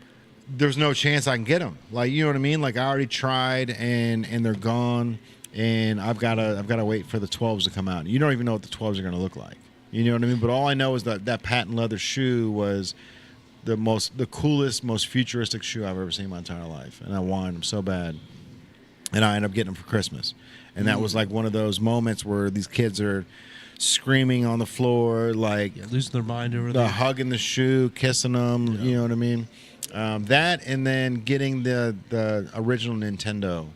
there's no chance I can get them. Like, you know what I mean? Like, I already tried and they're gone, and I've got to wait for the 12s to come out. You don't even know what the 12s are going to look like. You know what I mean? But all I know is that patent leather shoe was the coolest, most futuristic shoe I've ever seen in my entire life, and I wanted them so bad. And I ended up getting them for Christmas. And that was like one of those moments where these kids are screaming on the floor, like Losing their mind over the there. hugging the shoe, kissing them. Yeah. You know what I mean? That, and then getting the original Nintendo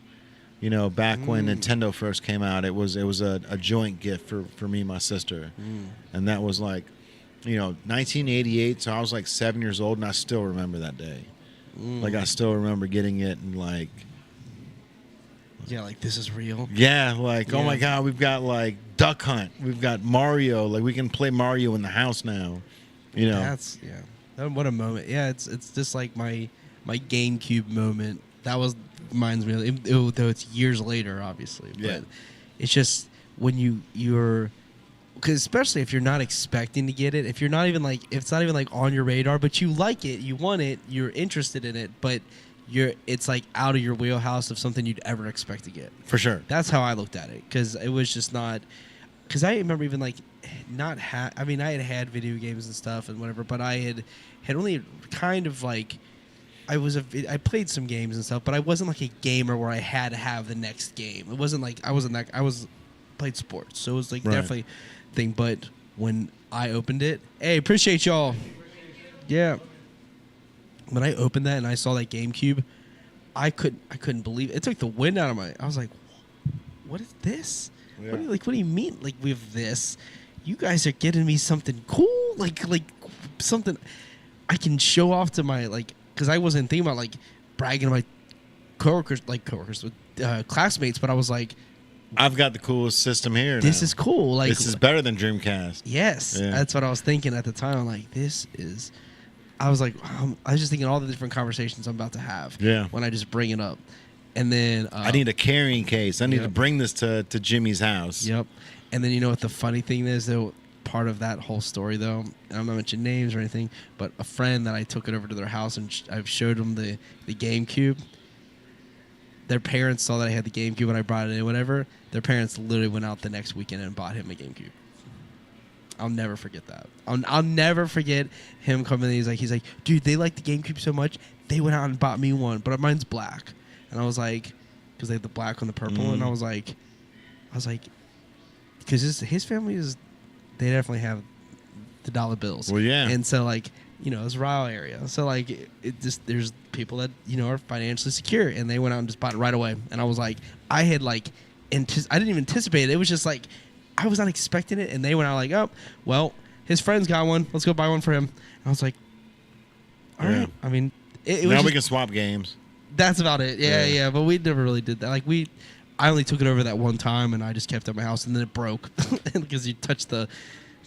You know, back when Nintendo first came out, it was a joint gift for me and my sister, and that was like, 1988. So I was like 7 years old, and I still remember that day. Like I still remember getting it, and like, Yeah, like this is real. yeah, like oh my Yeah. god, we've got like Duck Hunt, we've got Mario, like we can play Mario in the house now. That's what a moment. Yeah, it's just like my GameCube moment. That was reminds me of, though it's years later, obviously. But Yeah. it's just when you're because especially if you're not expecting to get it, if you're not even like if it's not even like on your radar, but you like it, you want it, you're interested in it, but it's like out of your wheelhouse of something you'd ever expect to get. For sure. That's how I looked at it, because it was just not. Because I remember even like I mean, I had video games and stuff and whatever, but I had only kind of like I played some games and stuff, but I wasn't like a gamer where I had to have the next game. It wasn't like I played sports, so it was like Right. definitely a thing. But when I opened it, hey, appreciate y'all. Yeah. When I opened that and I saw that GameCube, I couldn't believe it. It took the wind out of my. I was like, "What is this? Yeah. What do you mean? Like we have this? You guys are getting me something cool, like something I can show off to my like." Because I wasn't thinking about like bragging to my coworkers, classmates, but I was like, I've got the coolest system here. "This now. is cool." Like This is better than Dreamcast. yes, Yeah. that's what I was thinking at the time. I'm like, this is. I was like, I was just thinking all the different conversations I'm about to have. Yeah. When I just bring it up, and then I need a carrying case. I need Yep. to bring this to Jimmy's house. Yep. And then you know what the funny thing is though, part of that whole story though, and I'm not mentioning names or anything, but a friend that I took it over to their house and I've showed them the GameCube. Their parents saw that I had the GameCube when I brought it in, whatever. Their parents literally went out the next weekend and bought him a GameCube. I'll never forget that. I'll never forget him coming in. He's like, dude, they like the GameCube so much, they went out and bought me one, but mine's black. And I was like, because they have the black on the purple, and I was like, because his family they definitely have the dollar bills. Well, yeah. And so like, it's a rural area. So like it just there's people that, are financially secure, and they went out and just bought it right away. And I was like, I had like I didn't even anticipate it. It was just like I was not expecting it, and they went out like, oh, well, his friend's got one. Let's go buy one for him. And I was like, all right. I mean, it was Now we just, can swap games. that's about it. Yeah, Yeah. yeah. But we never really did that. Like I only took it over that one time, and I just kept it at my house, and then it broke because you touched the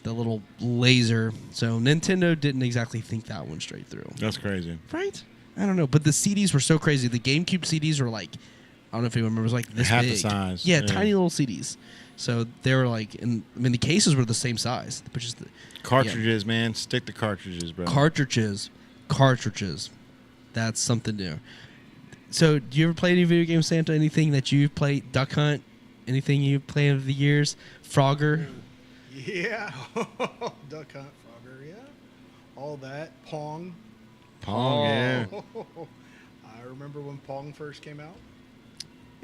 little laser. So Nintendo didn't exactly think that one straight through. That's crazy. Right? I don't know. But the CDs were so crazy. The GameCube CDs were like, I don't know if anyone remembers, like this Half big. the size. Yeah, Yeah. tiny little CDs. So they were like, the cases were the same size, which is Cartridges, man. Stick to cartridges, bro. cartridges. That's something new. So, do you ever play any video games, Santa? Anything that you've played? Duck Hunt? Anything you've played over the years? Frogger? Yeah. Duck Hunt, Frogger, yeah. All that. Pong. Pong, yeah. I remember when Pong first came out.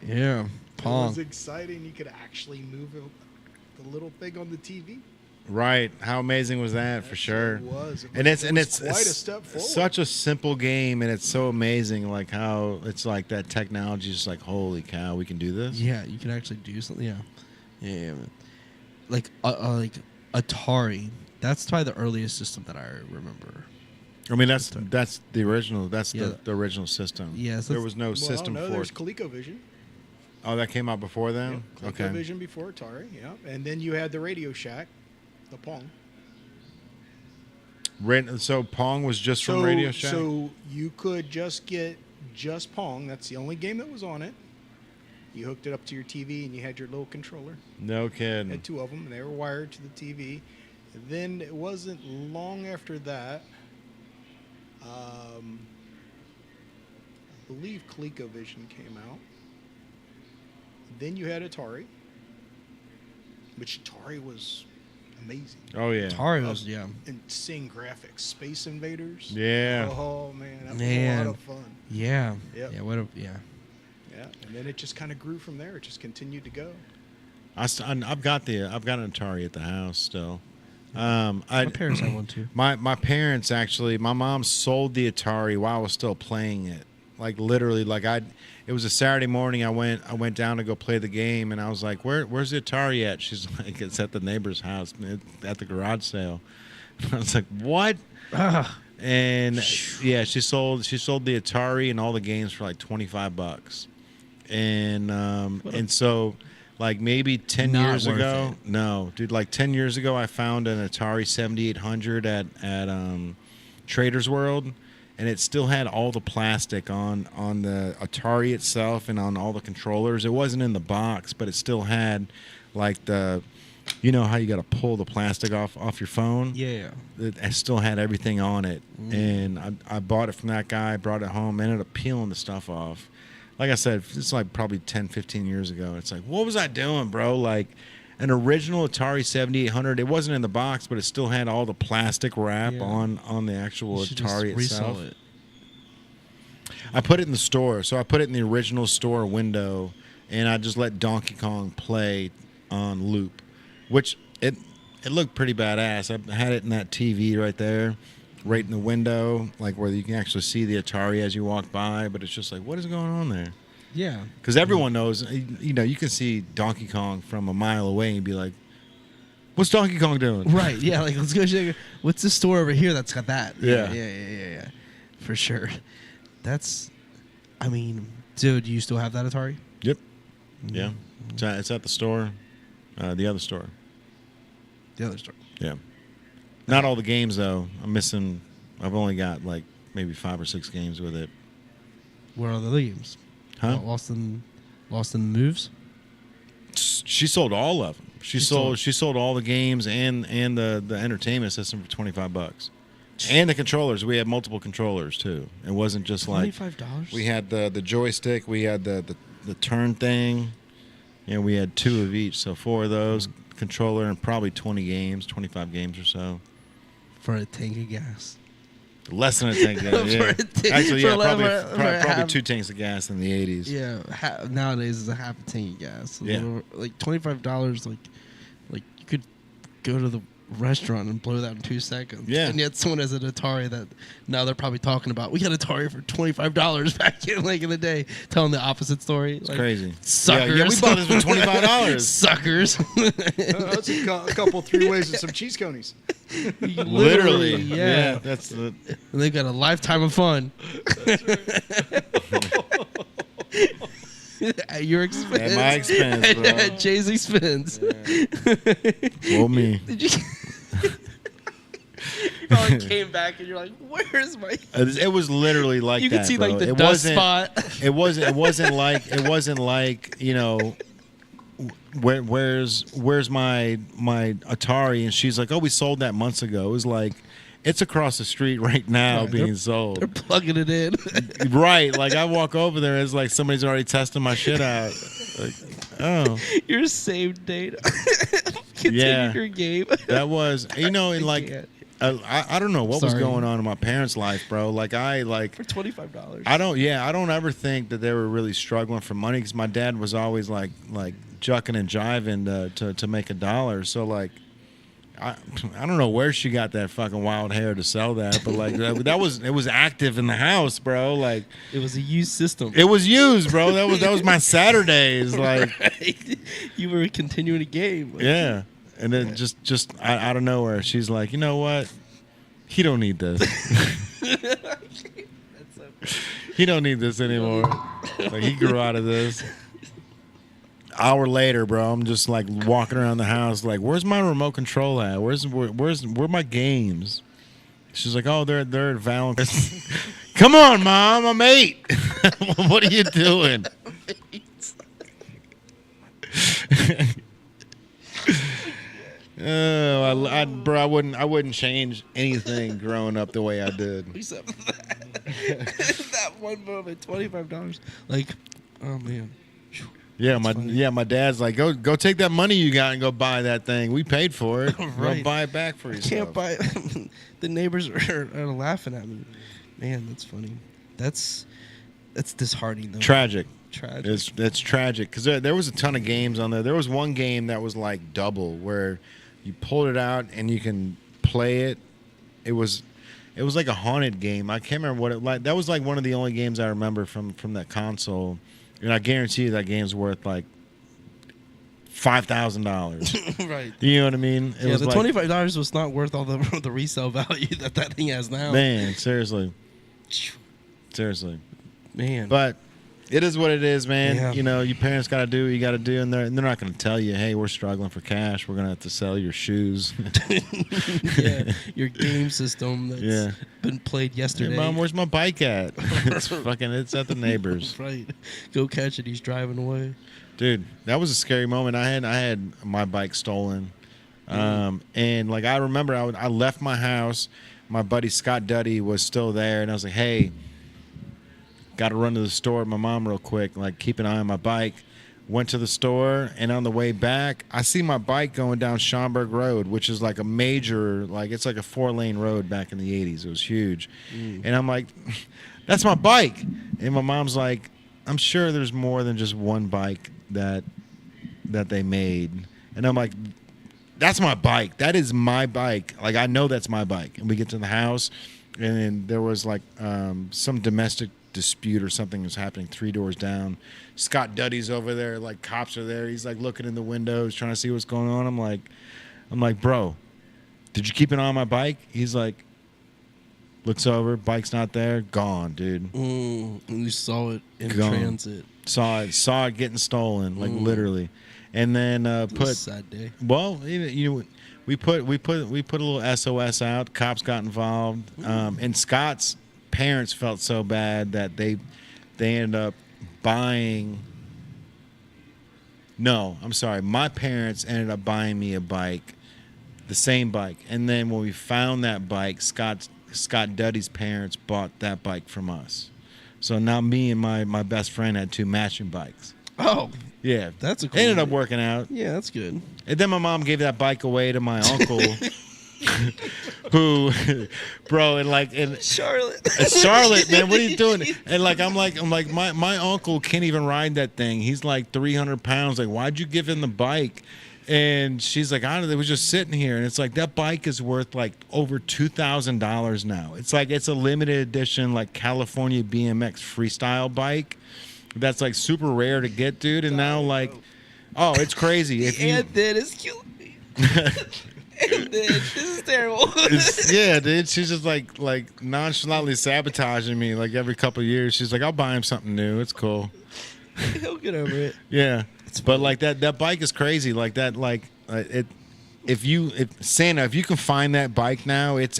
Yeah, It Pong. was exciting. You could actually move the little thing on the TV. Right. How amazing was that? For sure. It was. And it's quite a step forward. such a simple game, and it's so amazing, like how it's like that technology is just like, holy cow, we can do this. Yeah, you can actually do something. Yeah, yeah. Man. Like Atari. That's probably the earliest system that I remember. I mean, that's the original. That's Yeah. the original system. Yeah, so there was no Well, system no, for there's it. ColecoVision. Oh, that came out before them. Yep, Okay. ColecoVision before Atari, yeah. And then you had the Radio Shack, the Pong. So Pong was just from Radio Shack. So you could just get just Pong. That's the only game that was on it. You hooked it up to your TV, and you had your little controller. No You kidding. had two of them, and they were wired to the TV. And then it wasn't long after that. I believe ColecoVision came out. Then you had Atari, which Atari was amazing. Oh yeah. Atari was Insane graphics. Space Invaders. Yeah. Oh man, that was Man. a lot of fun. Yeah. Yep. Yeah. Yeah, and then it just kind of grew from there. It just continued to go. I've got an Atari at the house still. My parents had one too. My parents actually, my mom sold the Atari while I was still playing it Like literally, like it was a Saturday morning. I went down to go play the game, and I was like, "Where's the Atari at?" She's like, "It's at the neighbor's house, at the garage sale." I was like, "What?" And yeah, she sold the Atari and all the games for like $25, and so like maybe 10 Not years worth ago, it. no, dude, like 10 years ago, I found an Atari 7800 at Trader's World, and it still had all the plastic on the Atari itself and on all the controllers. It wasn't in the box, but it still had like the, you know how you got to pull the plastic off your phone? Yeah. It still had everything on it. And I bought it from that guy, brought it home, ended up peeling the stuff off. Like I said, it's like probably 10, 15 years ago. It's like, what was I doing, bro? Like an original Atari 7800, it wasn't in the box, but it still had all the plastic wrap on the actual You should Atari just itself. resell it. I put it in the store. So I put it in the original store window, and I just let Donkey Kong play on loop, which it looked pretty badass. I had it in that TV right there, right in the window, like where you can actually see the Atari as you walk by, but it's just like, what is going on there? Yeah. Because everyone knows, you know, you can see Donkey Kong from a mile away and be like, what's Donkey Kong doing? Right. Yeah. Like, let's go check. What's the store over here that's got that? Yeah. Yeah. For sure. That's, I mean, dude, do you still have that Atari? Yep. Yeah. It's at the store, the other store. The other store. Yeah. Not all the games, though. I've only got like maybe 5 or 6 games with it. Where are the other games? Huh? Lost in the Moves? She sold all of them. She sold all the games and the entertainment system for $25. And the controllers. We had multiple controllers too. It wasn't just like $25? we had the joystick, we had the turn thing, and we had 2 of each. So 4 of those, controller, and probably 20 games, 25 games or so. For a tank of gas. Less than a tank of gas. Yeah. Actually, yeah, probably 2 tanks of gas in the 80s. Yeah, nowadays it's a half a tank of gas. Yeah. Like $25, like you could go to the restaurant and blow that in 2 seconds. Yeah. And yet someone has an Atari that now they're probably talking about. We got Atari for $25 back in the day, telling the opposite story. It's crazy. Suckers. Yeah, we bought this for $25. Suckers. That's a couple 3 ways and some cheese conies. Literally. Yeah. That's the. And they've got a lifetime of fun. At your expense. At my expense, bro. At Jay's expense. Well, me. Did you? You probably came back and you're like, "Where's my?" It was literally like You that. could see bro. like the It dust wasn't- spot. It wasn't like you know. Where's my Atari? And she's like, oh, we sold that months ago. It was like, it's across the street right now Right, being They're sold. plugging it in. Right, like I walk over there, it's like somebody's already testing my shit out. Like, oh, Your saved data. Continue Yeah. your game. that was and like can't. I don't know what was Sorry. going on in my parents' life, bro. Like For $25. I don't ever think that they were really struggling for money because my dad was always like jucking and jiving to make $1. So like, I don't know where she got that fucking wild hair to sell that, but like it was active in the house, bro. Like It was a used system. it was used, bro. That was my Saturdays, like You were continuing a game. yeah. And then just out of nowhere, she's like, you know what? He don't need this. He don't need this anymore. Like he grew out of this. Hour later, bro, I'm just like walking around the house, like, where's my remote control at? Where my games? She's like, oh, they're at Valentine's. Come on, Mom, I'm 8. What are you doing? Oh, I wouldn't change anything growing up the way I did. Except that one moment, $25. Like, oh man. Yeah, my dad's like, go take that money you got and go buy that thing. We paid for it. Right. Go buy it back for yourself. Can't buy it. The neighbors are laughing at me. Man, that's funny. That's disheartening though. Tragic. Tragic. It's tragic because there was a ton of games on there. There was one game that was like double where you pulled it out and you can play it. It was It was like a haunted game. I can't remember what it like. That was like one of the only games I remember from that console, and I guarantee you that game's worth like $5,000. Right. You know what I mean? It Yeah, was the like, $25 was not worth all the resale value that thing has now. man, seriously. Man. But it is what it is, man. Yeah. You know, your parents got to do what you got to do, and they're not going to tell you, hey, we're struggling for cash. We're going to have to sell your shoes. Yeah, your game system that's Yeah. been played yesterday. Hey, Mom, where's my bike at? It's at the neighbor's. Right. Go catch it. He's driving away. Dude, that was a scary moment. I had my bike stolen, and like I remember, I left my house. My buddy Scott Duddy was still there, and I was like, "Hey, got to run to the store with my mom real quick. Like, keep an eye on my bike." Went to the store, and on the way back, I see my bike going down Schaumburg Road, which is like a major, like it's like a 4-lane road back in the '80s. It was huge, and I'm like, "That's my bike," and my mom's like, "I'm sure there's more than just one bike that they made," and I'm like, "That's my bike. That is my bike. Like, I know that's my bike." And we get to the house, and then there was like some domestic dispute or something was happening 3 doors down. Scott Duddy's over there, like cops are there. He's like looking in the windows, trying to see what's going on. I'm like, "Bro, did you keep an eye on my bike?" He's like, looks over, bike's not there, gone, dude. And you saw it in Gone. transit. Saw it getting stolen, like literally, and then It was a sad day. well, we put a little SOS out. Cops got involved, and Scott's parents felt so bad that they ended up buying. No, I'm sorry. My parents ended up buying me a bike, the same bike, and then when we found that bike, Scott Duddy's parents bought that bike from us. So now me and my best friend had 2 matching bikes. Oh, Yeah, that's a it cool ended up idea. working out. Yeah, that's good. And then my mom gave that bike away to my uncle, who, bro, and Charlotte, man, what are you doing? And I'm like, my uncle can't even ride that thing. He's like 300 pounds. Like, why'd you give him the bike? And she's like, I don't know, it was just sitting here. And it's like, that bike is worth like over $2,000 now. It's like, it's a limited edition, like California BMX freestyle bike. That's like super rare to get, dude. And now like, oh, it's crazy. If you, And then it's cute. And then this is terrible. yeah, dude. She's just like nonchalantly sabotaging me like every couple of years. She's like, I'll buy him something new. It's cool. He'll get over it. Yeah, but like that bike is crazy. Like that, like it. If you can find that bike now, it's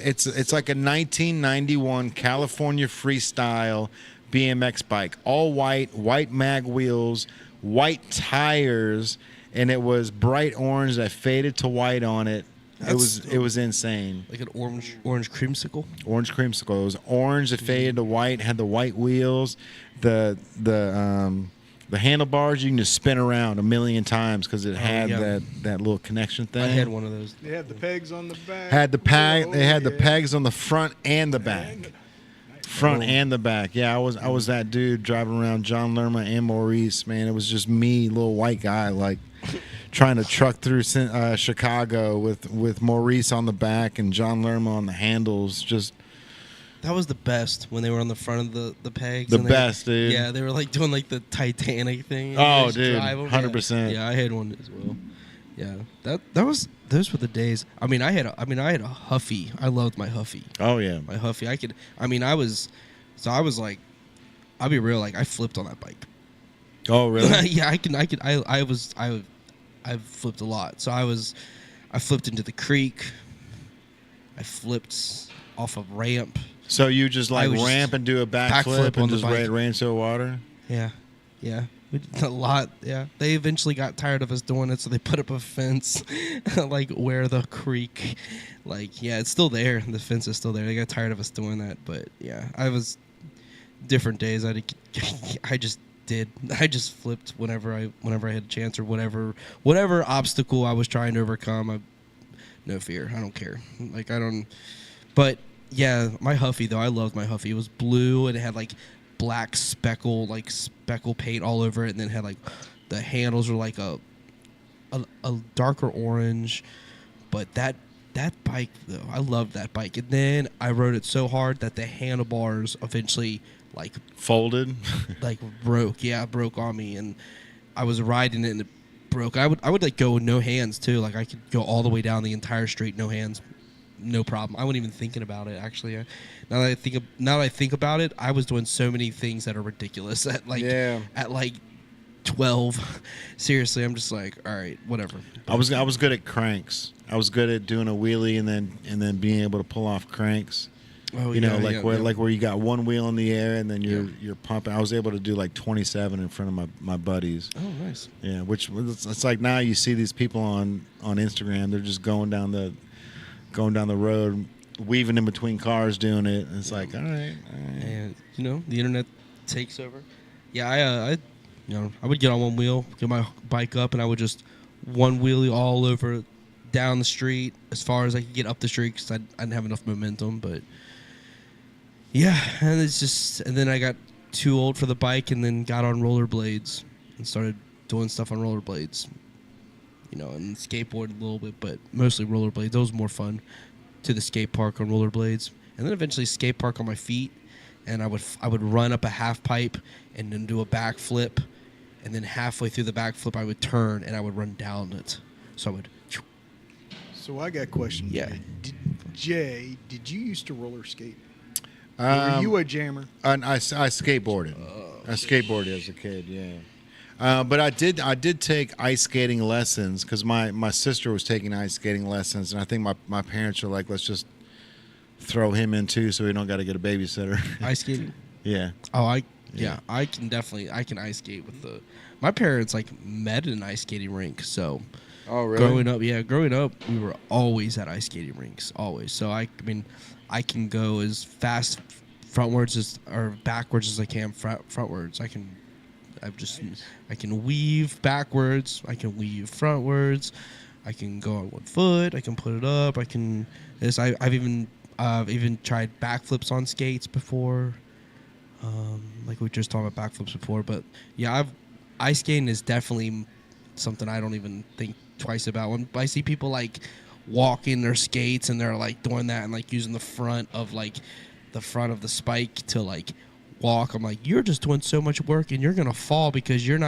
like a 1991 California freestyle BMX bike, all white mag wheels, white tires, and it was bright orange that faded to white on it. It was insane. Like an orange creamsicle. Orange creamsicle. It was orange that faded to white. Had the white wheels, the handlebars. You can just spin around a million times because it had yeah. that little connection thing. I had one of those. They had the pegs on the back. Had the peg. Oh, They had the yeah. pegs on the front and the back. Front and the back. Yeah, I was that dude driving around John Lerma and Maurice. Man, it was just me, little white guy, like trying to truck through Chicago with Maurice on the back and John Lerma on the handles. Just That was the best when they were on the front of the pegs. the and best, dude. Yeah, they were like doing like the Titanic thing. and Oh, you just dude, drive 'em. 100%. Yeah, I had one as well. Yeah, those were the days. I mean, I had a Huffy. I loved my Huffy. Oh yeah. My Huffy. I was like, I'll be real. Like I flipped on that bike. Oh really? Yeah, I flipped a lot. So I flipped into the creek. I flipped off a ramp. So you just like I was ramp and do a backflip backflip and on the just bike. ran into the water? Yeah. We did a lot. Yeah. They eventually got tired of us doing it, so they put up a fence like where the creek, like, yeah, it's still there. The fence is still there. They got tired of us doing that, but yeah, I was different days. I just flipped whenever I had a chance or whatever obstacle I was trying to overcome. No fear. I don't care. Like but yeah, my Huffy though, I loved my Huffy. It was blue and it had like black speckle paint all over it, and then had like the handles were like a darker orange, but that That bike, though, I loved that bike. And then I rode it so hard that the handlebars eventually, like, Folded. broke. Yeah, broke on me. And I was riding it and it broke. I would like, go with no hands, too. Like, I could go all the way down the entire street, no hands, no problem. I wasn't even thinking about it, actually. Now that I think about it, I was doing so many things that are ridiculous at, like 12. Seriously, I'm just like, all right, whatever. I was good at cranks. I was good at doing a wheelie and then being able to pull off cranks. Oh, Where you got one wheel in the air and then you're pumping. I was able to do like 27 in front of my buddies. Oh, nice. Yeah, which it's like now you see these people on Instagram. They're just going down the road, weaving in between cars, doing it. And it's like, all right. And the internet takes over. Yeah, I would get on one wheel, get my bike up, and I would just one wheelie all over down the street as far as I could get up the street because I didn't have enough momentum. But yeah, and then I got too old for the bike and then got on rollerblades and started doing stuff on rollerblades. And skateboard a little bit, but mostly rollerblades. That was more fun. To the skate park on rollerblades, and then eventually skate park on my feet, and I would run up a half pipe and then do a backflip, and then halfway through the backflip I would turn and I would run down it. So I would. So I got a question. Yeah. Jay, did you used to roller skate? Were you a jammer? I skateboarded. I skateboarded as a kid. Yeah. But I did take ice skating lessons because my sister was taking ice skating lessons, and I think my parents were like, let's just throw him in too, so we don't got to get a babysitter. Ice skating. Yeah. Oh, I can ice skate with the. My parents met at an ice skating rink, so. Oh really? Growing up, we were always at ice skating rinks, always. So I I can go as fast frontwards or backwards as I can frontwards. I can weave backwards. I can weave frontwards. I can go on one foot. I can put it up. I've even tried backflips on skates before. Like we were just talking about backflips before, but yeah, ice skating is definitely something I don't even think twice about. When I see people walking their skates and they're doing that and using the front of the spike to walk, I'm like, you're just doing so much work and you're gonna fall because you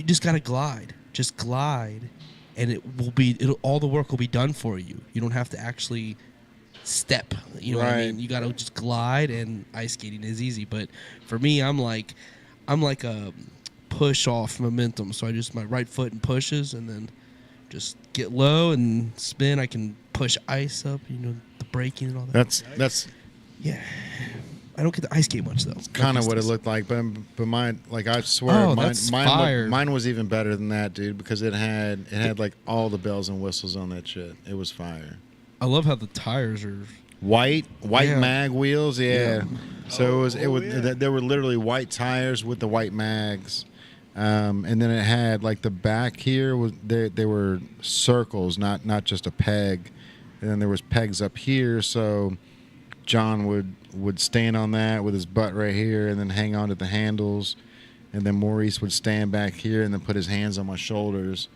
just gotta glide. Just glide and all the work will be done for you. You don't have to actually step. You know what I mean? You gotta just glide, and ice skating is easy. But for me, I'm like a push off momentum. So I just my right foot and pushes and then just get low and spin. I can push ice up, the braking and all that. That's yeah. I don't get to ice skate much though. It's kind of what it looked like, but mine, I swear, mine was even better than that, dude, because it had all the bells and whistles on that shit. It was fire. I love how the tires are white mag wheels, yeah. So there were literally white tires with the white mags, and then it had the back here was they were circles, not just a peg, and then there was pegs up here, so John would stand on that with his butt right here and then hang on to the handles, and then Maurice would stand back here and then put his hands on my shoulders,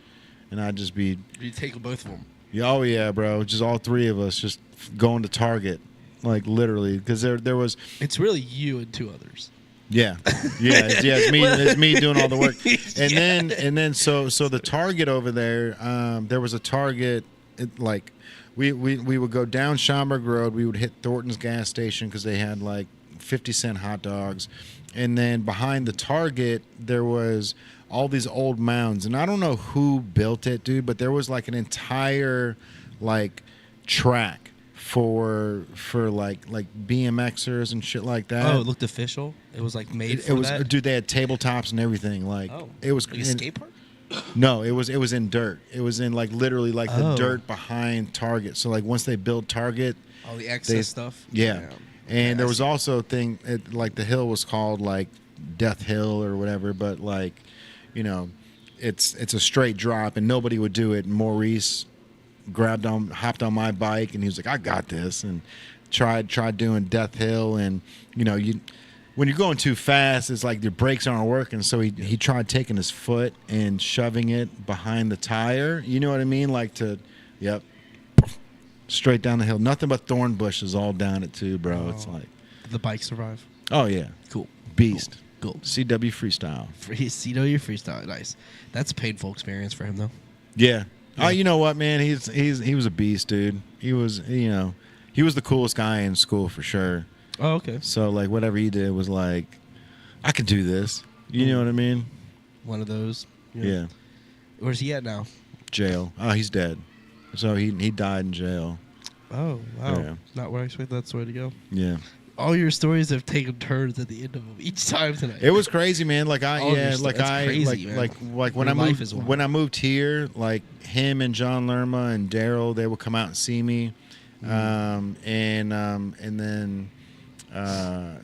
and I'd just be. You take both of them. Yeah, oh yeah, bro, just all three of us just going to Target, literally, because there was. It's really you and two others. Yeah. It's me doing all the work, and then so the Target over there, there was a Target, We would go down Schaumburg Road. We would hit Thornton's gas station because they had 50-cent hot dogs. And then behind the Target, there was all these old mounds. And I don't know who built it, dude, but there was an entire track for BMXers and shit like that. Oh, it looked official? It was made for that? Dude, they had tabletops and everything. It was a skate park? No, it was in dirt. It was in literally the dirt behind Target. So once they built Target, all the excess stuff. Yeah, and there was also a thing the hill was called Death Hill or whatever, but it's a straight drop and nobody would do it. And Maurice hopped on my bike and he was like, I got this, and tried doing Death Hill, and when you're going too fast, it's your brakes aren't working. So he tried taking his foot and shoving it behind the tire. You know what I mean? Yep. straight down the hill. Nothing but thorn bushes all down it too, bro. It's like, Did the bike survive? oh yeah, Cool. beast. Cool. CW freestyle. CW freestyle. Nice. That's a painful experience for him, though. Yeah. Yeah. Oh, you know what, man? He was a beast, dude. He was the coolest guy in school for sure. Oh, okay. So like whatever he did was like, I could do this. You know what I mean? One of those. Yeah. Where's he at now? Jail. Oh, he's dead. So he died in jail. Oh, wow. Yeah. Not where I expected that story to go. Yeah. All your stories have taken turns at the end of them each time tonight. It was crazy, man. Like All of your sto- that's crazy, man. like when Your I life moved is wild. when I moved here, like him and John Lerma and Daryl, they would come out and see me, and then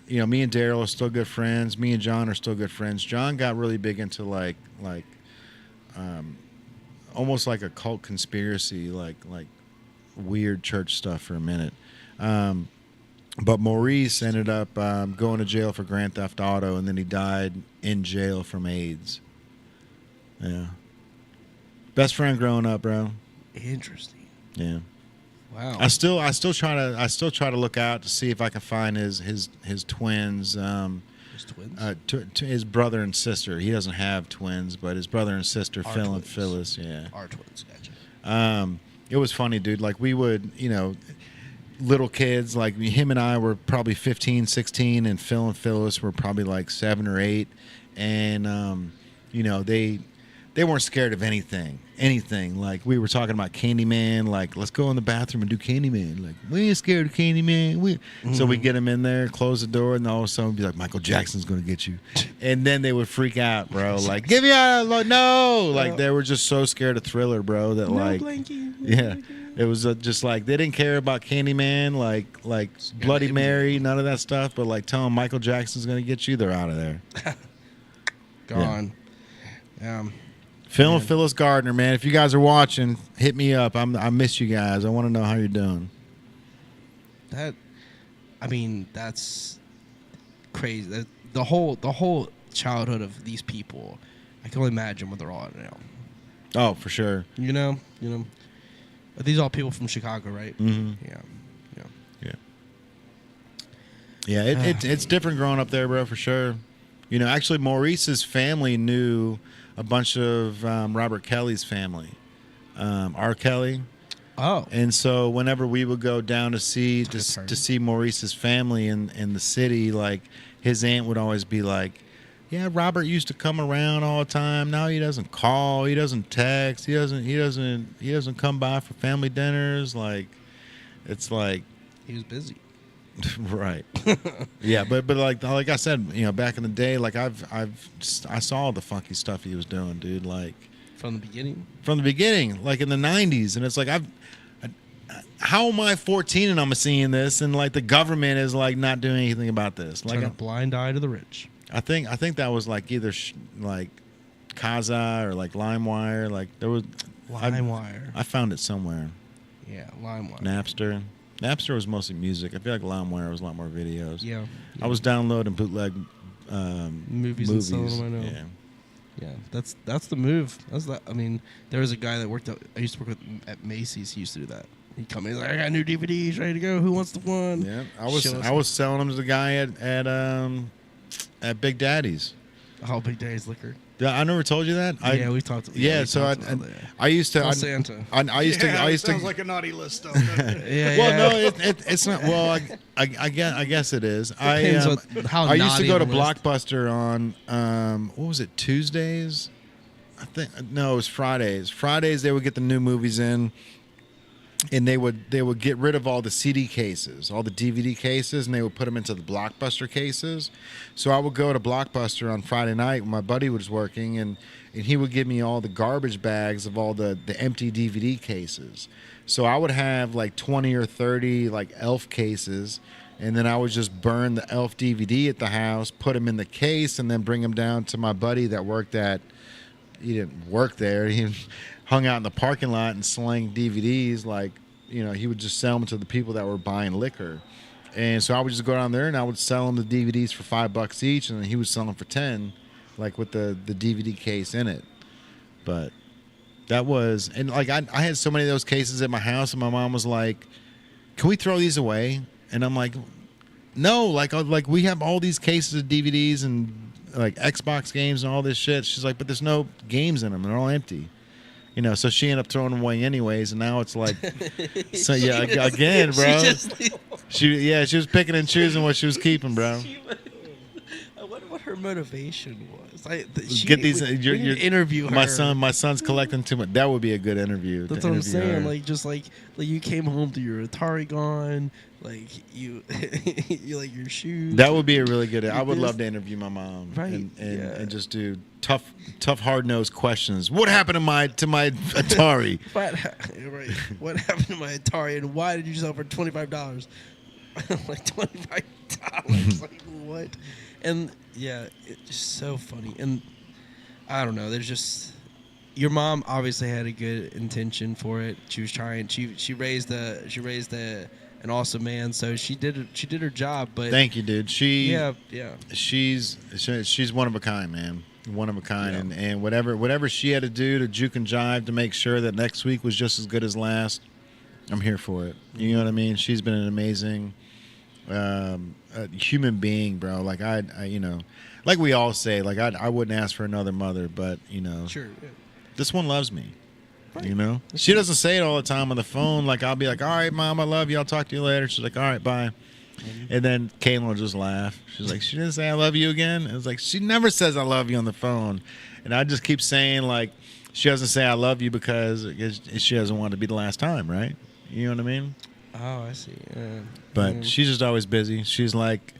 me and Daryl are still good friends. Me and John are still good friends. John got really big into like almost like a cult conspiracy, like weird church stuff for a minute. But Maurice ended up going to jail for Grand Theft Auto, and then he died in jail from AIDS. Yeah. Best friend growing up, bro. Interesting. Yeah. Wow. I still try to look out to see if I can find his twins. His twins? To his brother and sister. He doesn't have twins, but his brother and sister, Our Phil and twins. Phyllis. Yeah. Our twins. Gotcha. It was funny, dude. Like we would, little kids, like him and I were probably 15, 16, and Phil and Phyllis were probably like 7 or 8. And, they weren't scared of anything. Like we were talking about Candyman, like let's go in the bathroom and do Candyman. Like we ain't scared of Candyman. So we get them in there, close the door, and all of a sudden we'd be like, Michael Jackson's gonna get you. And then they would freak out, bro. Like give me out, like no, like they were just so scared of Thriller, bro. That like, yeah, it was just like they didn't care about Candyman, like Bloody Mary, none of that stuff. But like tell them Michael Jackson's gonna get you, they're out of there. Gone. Phil and Phyllis Gardner, man. If you guys are watching, hit me up. I miss you guys. I want to know how you're doing. That's crazy. The whole childhood of these people, I can only imagine what they're all at now. Oh, for sure. You know. Are these all people from Chicago, right? Mm-hmm. Yeah. Yeah. It's different growing up there, bro, for sure. Actually, Maurice's family knew a bunch of Robert Kelly's family, R. Kelly. Oh. And so whenever we would go down to see Maurice's family in the city, like his aunt would always be like, yeah, Robert used to come around all the time. Now he doesn't call, he doesn't text, he doesn't come by for family dinners. Like it's like He was busy. right. Yeah, but like I said, back in the day, like I saw the funky stuff he was doing, dude. Like From the beginning, like in the '90s, and it's like how am I 14 and I'm seeing this, and like the government is like not doing anything about this? Like turn a blind eye to the rich. I think that was like either like Kaza or like LimeWire. Like there was LimeWire. I found it somewhere. Yeah, LimeWire. Napster was mostly music. I feel like LimeWire was a lot more videos. Yeah. I was downloading bootleg Movies and selling them, I know. Yeah. Yeah, that's the move. There was a guy that I used to work with at Macy's. He used to do that. He'd come in, he's like, I got new DVDs ready to go. Who wants the one? Yeah, I was selling them to the guy at Big Daddy's. Oh, Big Daddy's Liquor. I never told you that. Yeah, we talked. I used to. Santa. I used to. Sounds like a naughty list stuff. Yeah. Well, no, it's not. Well, I guess it is. Depends how I used to naughty go to of a list. Blockbuster on what was it, Tuesdays? I think no, it was Fridays. Fridays they would get the new movies in. And they would get rid of all the CD cases, all the DVD cases, and they would put them into the Blockbuster cases. So I would go to Blockbuster on Friday night when my buddy was working, and he would give me all the garbage bags of all the empty DVD cases. So I would have like 20 or 30 like Elf cases, and then I would just burn the Elf DVD at the house, put them in the case, and then bring them down to my buddy that worked at. He didn't work there. He hung out in the parking lot and slang DVDs. Like, he would just sell them to the people that were buying liquor. And so I would just go down there and I would sell them the DVDs for $5 each, and then he would sell them for 10, like with the DVD case in it. But That was, and like I had so many of those cases at my house, and my mom was like, "Can we throw these away?" And I'm like, "No, like we have all these cases of DVDs and like Xbox games and all this shit." She's like, "But there's no games in them; they're all empty." You know, so she ended up throwing them away anyways, and now it's like, so yeah, again, bro. She was picking and choosing what she was keeping, bro. I wonder what her motivation was. Get these. We need to interview her. My son's collecting too much. That would be a good interview. That's what I'm saying. Like you came home to your Atari gone. Like you like your shoes. That would be a really good. I would love to interview my mom, right? And just do tough, hard nosed questions. What happened to my Atari? Right. What happened to my Atari, and why did you sell for $25? Like $25. Like what? And yeah, it's just so funny. And I don't know. There's just your mom obviously had a good intention for it. She was trying. She raised an awesome man. So she did her job. But thank you, dude. She's one of a kind, man. One of a kind. Yeah. And whatever she had to do to juke and jive to make sure that next week was just as good as last, I'm here for it. You know what I mean? She's been an amazing human being, bro. Like I you know, like we all say, like I wouldn't ask for another mother, but you know, sure, yeah. This one loves me. Right. You know, she doesn't say it all the time on the phone. Like I'll be like, "All right, mom, I love you. I'll talk to you later." She's like, "All right, bye." And then Caitlin will just laugh. She's like, "She didn't say I love you again." And it's like she never says I love you on the phone, and I just keep saying like she doesn't say I love you because she doesn't want it to be the last time, right? You know what I mean? Oh, I see. But she's just always busy. She's like,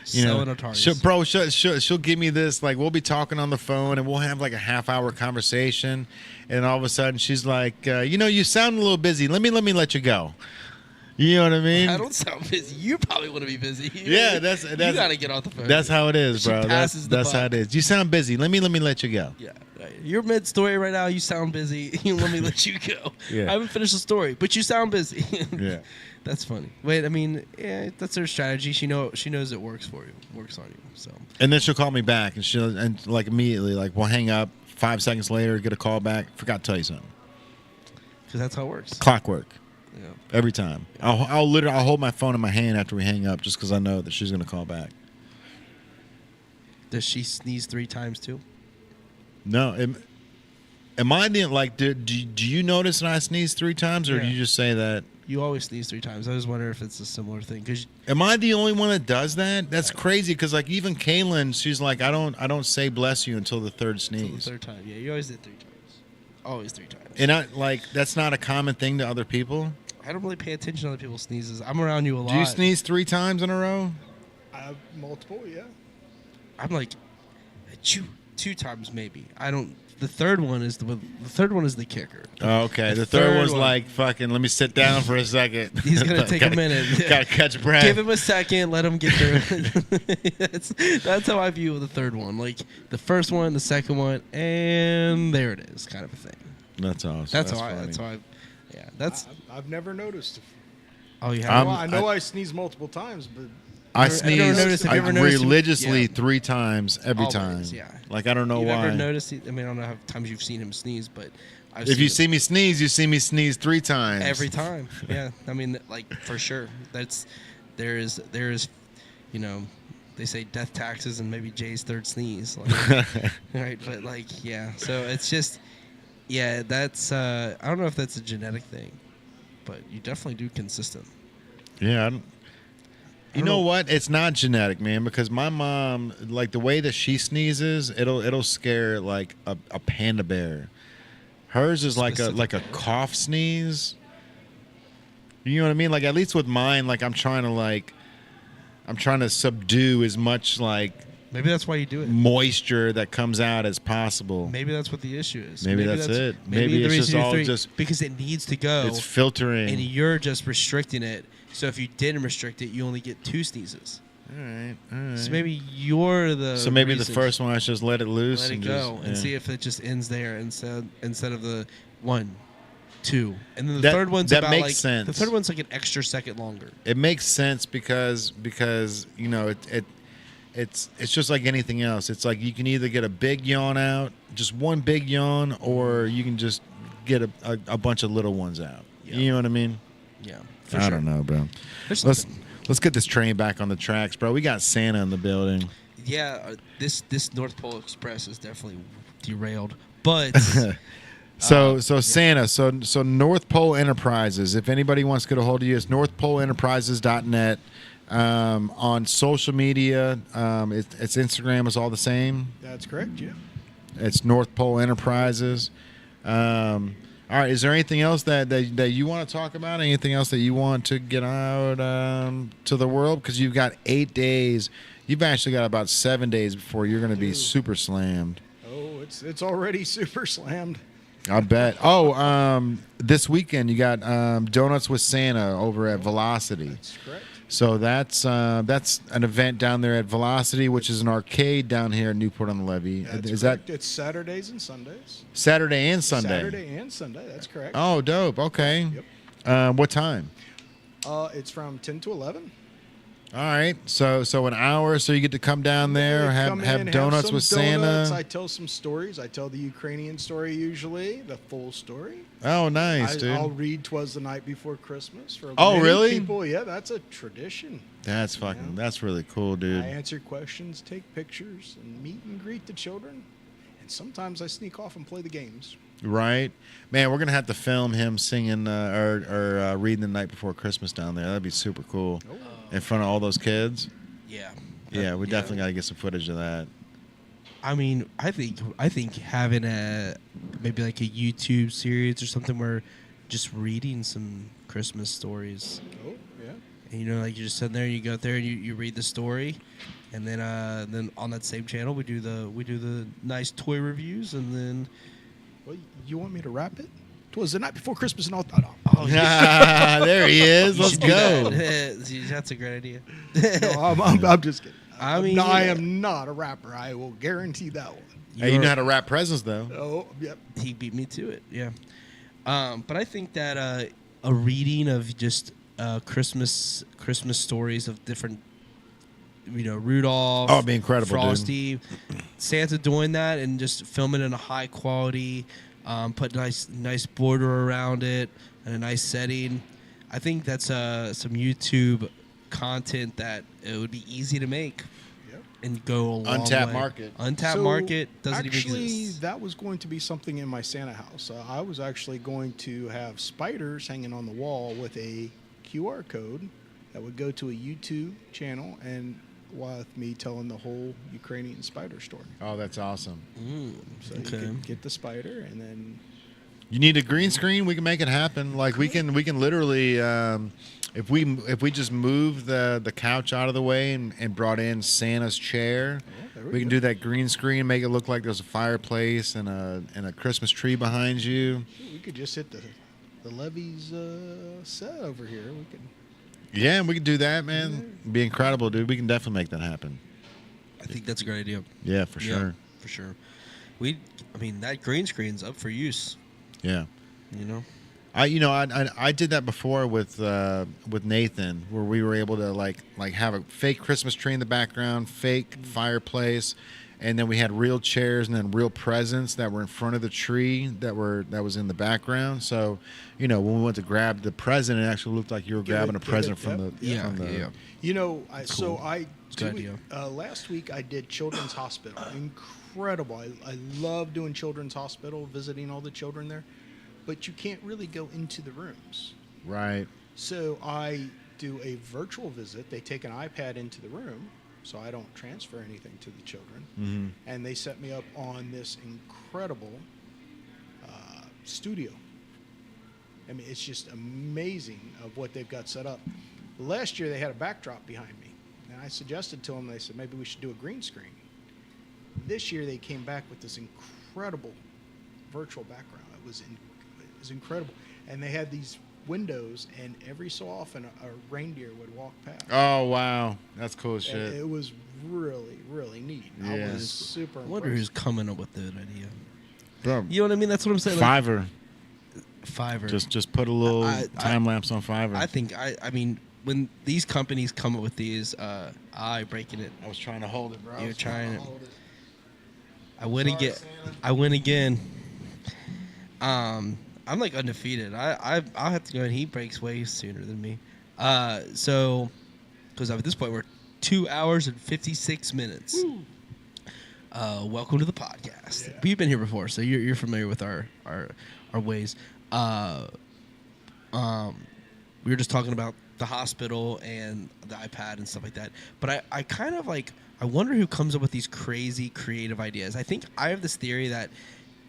you know, she'll give me this, like we'll be talking on the phone and we'll have like a half-hour conversation, and all of a sudden she's like, you know, you sound a little busy. Let me let you go. You know what I mean? I don't sound busy. You probably want to be busy. Yeah, that's you gotta get off the phone. That's how it is, bro. That's how it is. You sound busy. Let me let you go. Yeah. Right. You're mid story right now. You sound busy. Let me let you go. Yeah. I haven't finished the story, but you sound busy. Yeah. That's funny. Wait, I mean, yeah, that's her strategy. She knows it works for you, works on you. So. And then she'll call me back, and like immediately, like we'll hang up. 5 seconds later, get a call back. Forgot to tell you something. Because that's how it works. Clockwork. Yeah. Every time. I'll hold my phone in my hand after we hang up, just because I know that she's gonna call back. Does she sneeze 3 times too? No. Am I the like? Do you notice that I sneeze 3 times, or do you just say that? You always sneeze 3 times. I was wondering if it's a similar thing. Am I the only one that does that? That's crazy. Because like even Kaylin, she's like, I don't say bless you until the 3rd sneeze. Until the 3rd time. Yeah, you always did 3 times. Always 3 times. And I like that's not a common thing to other people. I don't really pay attention to other people's sneezes. I'm around you a lot. Do you sneeze 3 times in a row? I have multiple, yeah. I'm like 2 times maybe. I don't. The third one is the kicker. Oh, okay. The third one's like fucking. Let me sit down for a second. He's gonna take a minute. Gotta catch breath. Give him a second. Let him get through. that's how I view the third one. Like the first one, the second one, and there it is, kind of a thing. That's awesome. That's how I. Yeah, that's. I've never noticed. Oh, you have. I know I sneeze multiple times, but. I sneeze religiously 3 times every Always, time. Yeah. Like I don't know why. You ever noticed? I mean, I don't know how times you've seen him sneeze, but if you see me sneeze, you see me sneeze 3 times. Every time. Yeah. I mean, like for sure. There is, you know, they say death taxes and maybe Jay's 3rd sneeze. Like, right. But like, yeah. So it's just, yeah. That's I don't know if that's a genetic thing, but you definitely do consistent. Yeah. You know what? It's not genetic, man, because my mom, like the way that she sneezes, it'll scare like a panda bear. Hers is like a cough sneeze. You know what I mean? Like at least with mine, like I'm trying to subdue as much like maybe that's why you do it. Moisture that comes out as possible. Maybe that's what the issue is. Maybe that's it. Maybe it's just all just because it needs to go. It's filtering, and you're just restricting it. So if you didn't restrict it, you only get 2 sneezes. All right. So maybe you're the. So maybe the first one I should just let it loose, let it go, and see if it just ends there instead of the 1, 2, and then the third one's that about makes like sense. The third one's like an extra second longer. It makes sense because you know it's just like anything else. It's like you can either get a big yawn out, just one big yawn, or you can just get a bunch of little ones out. Yeah. You know what I mean? Yeah, I don't know, bro. There's Let's get this train back on the tracks, bro. We got Santa in the building. Yeah, this North Pole Express is definitely derailed, but So Santa, so North Pole Enterprises. If anybody wants to get a hold of you, it's northpoleenterprises.net. On social media, it's Instagram is all the same. That's correct. Yeah. It's North Pole Enterprises. All right. Is there anything else that you want to talk about? Anything else that you want to get out to the world? Because you've got 8 days. You've actually got about 7 days before you're going to be super slammed. Oh, it's already super slammed. I bet. Oh, this weekend you got Donuts with Santa over at Velocity. That's correct. So that's an event down there at Velocity, which is an arcade down here at Newport on the Levee. That's Is correct. that It's Saturdays and Sundays. Saturday and Sunday? Saturday and Sunday. That's correct. Oh, dope. Okay. Yep. What time? It's from 10 to 11. All right. So an hour. So you get to come down there, Come have in, donuts some with donuts. Santa. I tell some stories. I tell the Ukrainian story usually, the full story. Oh, nice, dude. I'll read "Twas the Night Before Christmas" for Oh, many really? people. Yeah, that's a tradition. That's fucking. That's really cool, dude. I answer questions, take pictures, and meet and greet the children. And sometimes I sneak off and play the games. Right, man. We're gonna have to film him singing or reading "The Night Before Christmas" down there. That'd be super cool in front of all those kids. yeah, Yeah, we definitely got to get some footage of that. I mean, I think having a maybe like a YouTube series or something where just reading some Christmas stories. Oh, yeah. And, you know, like you're just sitting there, you go out there and you read the story, and then on that same channel we do the nice toy reviews, and then Well, you want me to rap it? "'Twas the night before Christmas and all." oh yeah, There he is. you Let's should do go. that. See, that's a great idea. No, I'm just kidding. I mean, I yeah. am not a rapper. I will guarantee that one. Hey, you know how to rap presents though. Oh, yep. He beat me to it. Yeah. But I think that a reading of just Christmas stories of different, you know, Rudolph. Oh, it'd be incredible, dude. Frosty, Santa doing that and just filming in a high quality, put nice border around it and a nice setting. I think that's some YouTube content that it would be easy to make. Yep. And go a long Untapped way. market. Untapped So, market doesn't even actually, exist. that was going to be something in my Santa house. I was actually going to have spiders hanging on the wall with a QR code that would go to a YouTube channel and with me telling the whole Ukrainian spider story. Oh, that's awesome. So you could get the spider and then You need a green screen. We can make it happen. Like we can literally, if we just move the couch out of the way and brought in Santa's chair, there we can do that green screen, make it look like there's a fireplace and a Christmas tree behind you. we could just hit the Levy's set over here. We could. Yeah, we can do that, man. It'd be incredible, dude. We can definitely make that happen. I think that's a great idea. Yeah, for sure. For sure. I mean, that green screen's up for use. Yeah. You know. I did that before with Nathan, where we were able to like have a fake Christmas tree in the background, fake fireplace, and then we had real chairs and then real presents that were in front of the tree that was in the background. So, when we went to grab the present, it actually looked like you were grabbing a present from the Yeah. So I Good idea. last week I did Children's Hospital. Incredible. I love doing Children's Hospital, visiting all the children there, but you can't really go into the rooms. Right. So I do a virtual visit. They take an iPad into the room, so I don't transfer anything to the children. Mm-hmm. And they set me up on this incredible studio. I mean, it's just amazing of what they've got set up. Last year they had a backdrop behind me, and I suggested to them, they said maybe we should do a green screen. This year they came back with this incredible virtual background. It was incredible, and they had these windows, and every so often a reindeer would walk past. Oh wow, that's cool as And shit. it was really, really neat. I Yeah. was super I wonder impressed. who's coming up with that idea. Bro, You know what I mean? That's what I'm saying. Like, Fiverr. Fiverr. Just put a little time lapse on Fiverr. I think I mean when these companies come up with these, I breaking it. I was trying to hold it, bro. You're trying it. hold it. I win Sorry, again. Santa. I win again. I'm like undefeated. I'll have to go, and he breaks way sooner than me. So because at this point we're 2 hours and 56 minutes. Woo. Welcome to the podcast. Yeah. We've been here before, so you're familiar with our ways. We were just talking about the hospital and the iPad and stuff like that. But I kind of like, I wonder who comes up with these crazy creative ideas. I think I have this theory that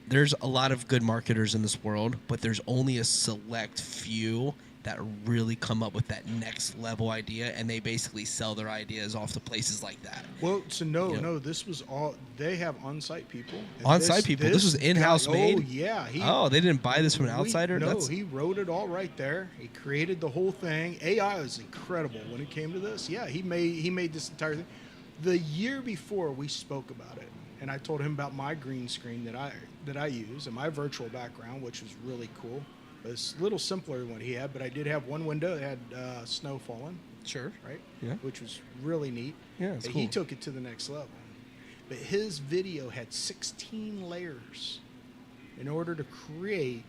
there's a lot of good marketers in this world, but there's only a select few that really come up with that next level idea, and they basically sell their ideas off to places like that. Well, so You know? this was all, they have on-site people. And On-site people? This was in-house guy- made? Oh, yeah. Oh, they didn't buy this from an outsider? No, That's- he wrote it all right there. He created the whole thing. AI was incredible when it came to this. Yeah, he made this entire thing. The year before we spoke about it, and I told him about my green screen that I use and my virtual background, which was really cool. It was a little simpler than what he had, but I did have one window that had snow falling, Sure. right? Yeah. Which was really neat. Yeah, it's But cool. he took it to the next level. But his video had 16 layers in order to create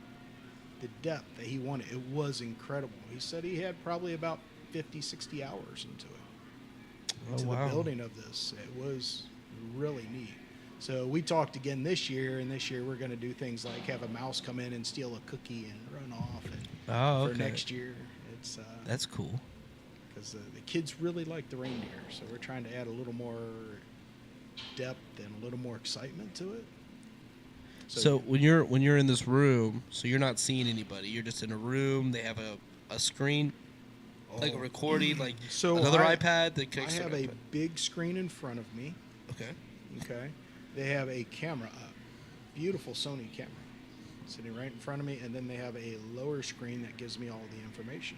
the depth that he wanted. It was incredible. He said he had probably about 50, 60 hours into it. Oh, wow. The building of this. It was really neat. So we talked again this year, and this year we're going to do things like have a mouse come in and steal a cookie and run off. And Oh, for okay. next year, it's That's cool. because the kids really like the reindeer. So we're trying to add a little more depth and a little more excitement to it. So when you're in this room, so you're not seeing anybody. You're just in a room. They have a screen, like a recording, like So another I- iPad that I kicks. have a big screen in front of me. Okay. Okay. They have a camera up. Beautiful Sony camera sitting right in front of me. And then they have a lower screen that gives me all the information.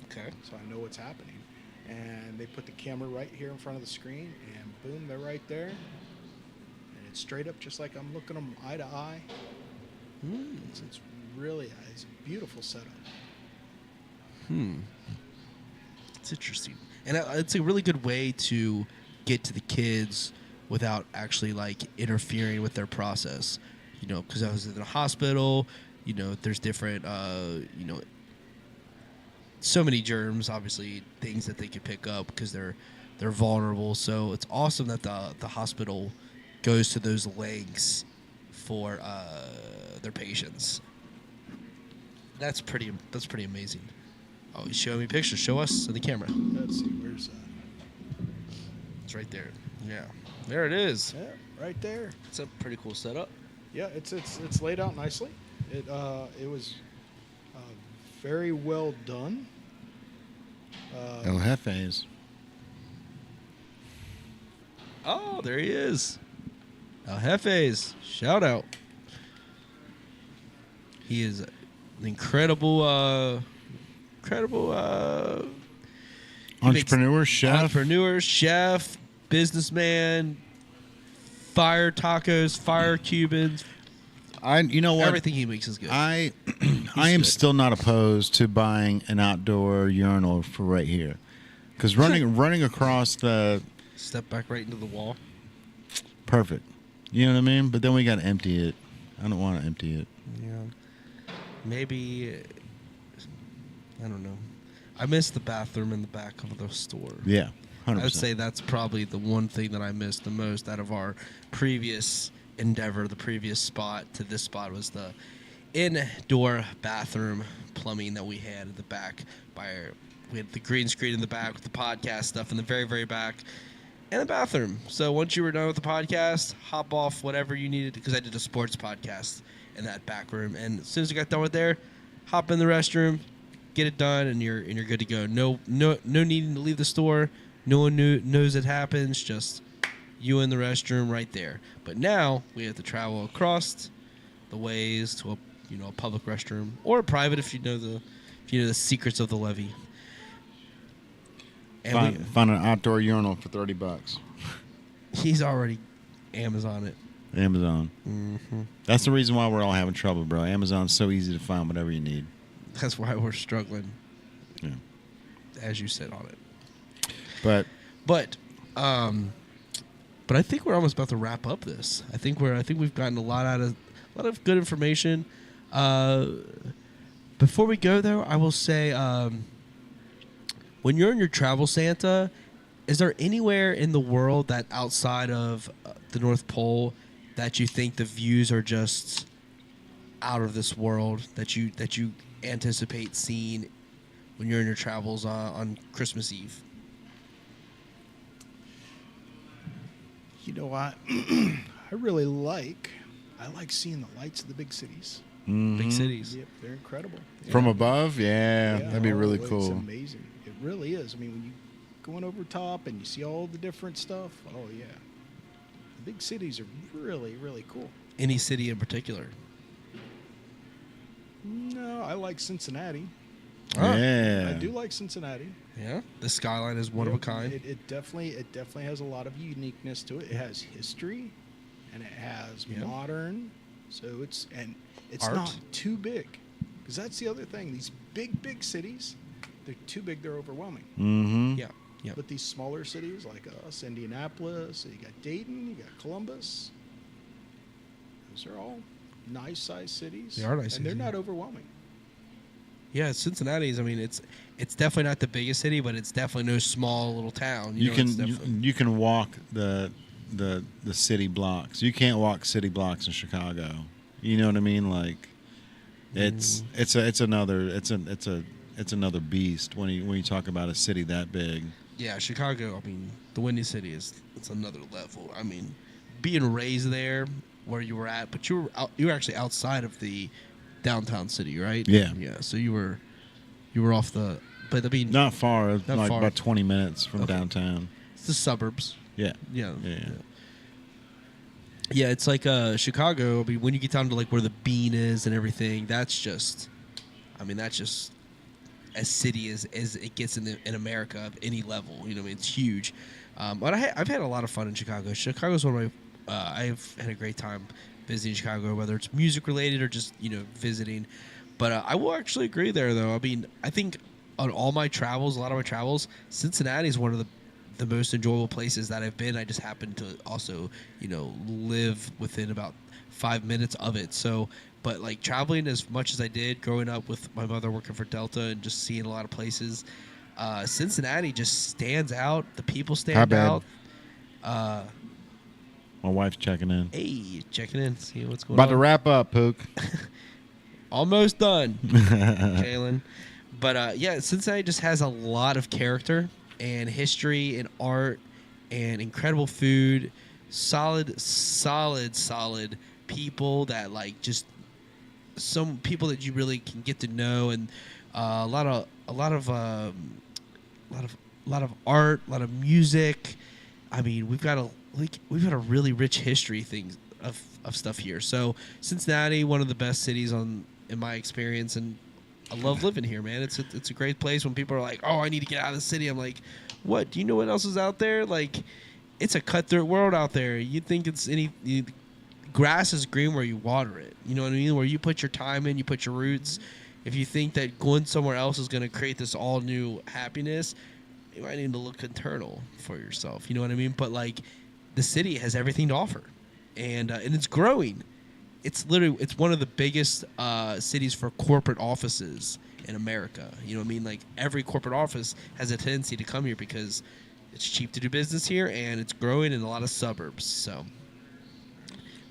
Okay. So I know what's happening. And they put the camera right here in front of the screen. And boom, they're right there. And it's straight up just like I'm looking them eye to eye. It's really, it's a beautiful setup. It's interesting, and it's a really good way to get to the kids without actually like interfering with their process. You know, because I was in a hospital. You know, there's different. You know, so many germs. Obviously, things that they could pick up because they're vulnerable. So it's awesome that the hospital goes to those lengths for their patients. That's pretty amazing. Oh, he's showing me pictures. Show us on the camera. Let's see, where's that? It's right there. Yeah, there it is. Yeah, right there. It's a pretty cool setup. Yeah, it's laid out nicely. It was very well done. El Jefes. Oh, there he is. El Jefes. Shout out. He is an incredible Entrepreneur, chef. businessman, fire tacos, fire Cubans. You know what? Everything he makes is good. I am good. still not opposed to buying an outdoor urinal for right here, because running across the Step back right into the wall. perfect. You know what I mean? But then we got to empty it. I don't want to empty it. Yeah. Maybe, I don't know. I miss the bathroom in the back of the store. Yeah, 100%. I would say that's probably the one thing that I missed the most out of our previous endeavor. The previous spot to this spot was the indoor bathroom plumbing that we had at the back. We had the green screen in the back with the podcast stuff in the very, very back, and the bathroom. So once you were done with the podcast, hop off whatever you needed, because I did a sports podcast in that back room. And as soon as I got done with there, hop in the restroom, get it done, and you're good to go. No needing to leave the store. No one knows it happens. Just you in the restroom right there. But now we have to travel across the ways to a public restroom or a private if you know the secrets of the levee. And Find an outdoor urinal for $30. he's already Amazon it. Amazon. Mm-hmm. That's the reason why we're all having trouble, bro. Amazon's so easy to find whatever you need. That's why we're struggling. Yeah. As you said on it. But But I think we're almost about to wrap up this. I think we've gotten a lot of good information. Before we go, though, I will say, when you're in your travel Santa, is there anywhere in the world that outside of the North Pole that you think the views are just out of this world that you anticipate seeing when you're in your travels on Christmas Eve? You know what? I like seeing the lights of the big cities. Big cities. Yep, they're incredible. From above, yeah, that'd be really It's cool. amazing. It really is. I mean, when you going over top and you see all the different stuff, oh yeah. The big cities are really, really cool. Any city in particular? No, I like Cincinnati. Yeah, I do like Cincinnati. Yeah, the skyline is one of a kind. It definitely has a lot of uniqueness to it. It has history, and it has modern. So it's Art. not too big, because that's the other thing. These big cities, they're too big. They're overwhelming. Mm-hmm. Yeah, yeah. But these smaller cities like us, Indianapolis, you got Dayton, you got Columbus. Those are all nice-sized cities. They are nice and cities, they're yeah. not overwhelming. Yeah, Cincinnati's. I mean, it's definitely not the biggest city, but it's definitely no small little town. You know, can it's definitely- you can walk the city blocks. You can't walk city blocks in Chicago. You know what I mean? Like, it's another beast when you talk about a city that big. Yeah, Chicago. I mean, the Windy City it's another level. I mean, being raised there where you were at, but you were actually outside of the downtown city, right? Yeah. Yeah. So you were off the, but I mean, Not far, Not like far. about 20 minutes from Okay. downtown. it's the suburbs. Yeah. Yeah. Yeah. Yeah, it's like Chicago. I mean, when you get down to like where the Bean is and everything, that's just as city as it gets in America of any level. You know, what I mean, it's huge. But I've had a lot of fun in Chicago. Chicago's one of my. I've had a great time visiting Chicago, whether it's music related or just visiting. But I will actually agree there, though. I mean, I think on all my travels, a lot of my travels, Cincinnati is one of the most enjoyable places that I've been. I just happen to also, live within about 5 minutes of it. So, but like traveling as much as I did growing up with my mother working for Delta and just seeing a lot of places, Cincinnati just stands out. The people Hi, stand babe. out. My wife's checking in. Hey, checking in, see what's going About on. to wrap up, Pook. Almost done, Jalen. But yeah, Cincinnati just has a lot of character and history and art and incredible food, solid people that like just some people that you really can get to know, and a lot of art, a lot of music. I mean, we've got a really rich history of stuff here. So Cincinnati, one of the best cities in my experience, and I love living here, man. It's a great place. When people are like, "Oh, I need to get out of the city," I'm like, "What? Do you know what else is out there? Like, it's a cutthroat world out there. You think grass is green where you water it. You know what I mean? Where you put your time in, you put your roots. If you think that going somewhere else is going to create this all new happiness, you might need to look internal for yourself. You know what I mean? But like, the city has everything to offer, and it's growing. It's one of the biggest cities for corporate offices in America. You know what I mean? Like, every corporate office has a tendency to come here because it's cheap to do business here, and it's growing in a lot of suburbs. So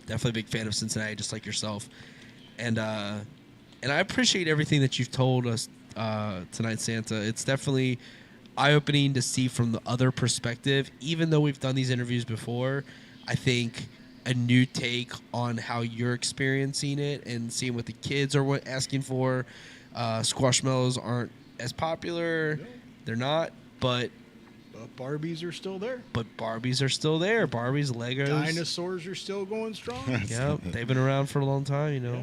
definitely a big fan of Cincinnati, just like yourself. And I appreciate everything that you've told us tonight, Santa. It's definitely eye-opening to see from the other perspective. Even though we've done these interviews before, I think a new take on how you're experiencing it and seeing what the kids are asking for. Squashmallows aren't as popular. No. They're not, but Barbies are still there. Barbies are still there. Barbies, Legos. Dinosaurs are still going strong. Yeah, they've been around for a long time, Yeah.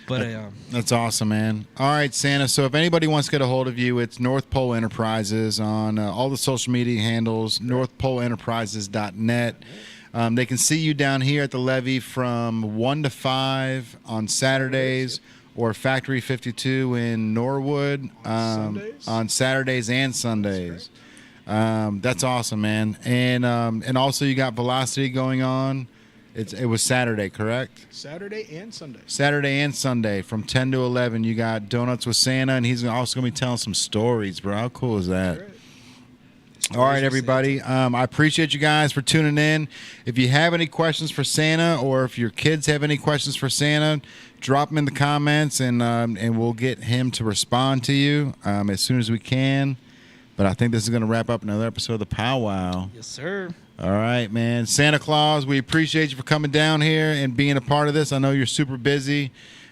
But That's awesome, man. All right, Santa. So if anybody wants to get a hold of you, it's North Pole Enterprises on all the social media handles, northpoleenterprises.net. They can see you down here at the levee from 1 to 5 on Saturdays, or Factory 52 in Norwood on Saturdays and Sundays. That's awesome, man. And also you got Velocity going on. It was Saturday, correct? Saturday and Sunday. Saturday and Sunday from 10 to 11. You got Donuts with Santa, and he's also going to be telling some stories, bro. How cool is that? Right. All right, everybody. I appreciate you guys for tuning in. If you have any questions for Santa, or if your kids have any questions for Santa, drop them in the comments, and we'll get him to respond to you as soon as we can. But I think this is going to wrap up another episode of the PowWow. Yes, sir. All right, man. Santa Claus, we appreciate you for coming down here and being a part of this. I know you're super busy.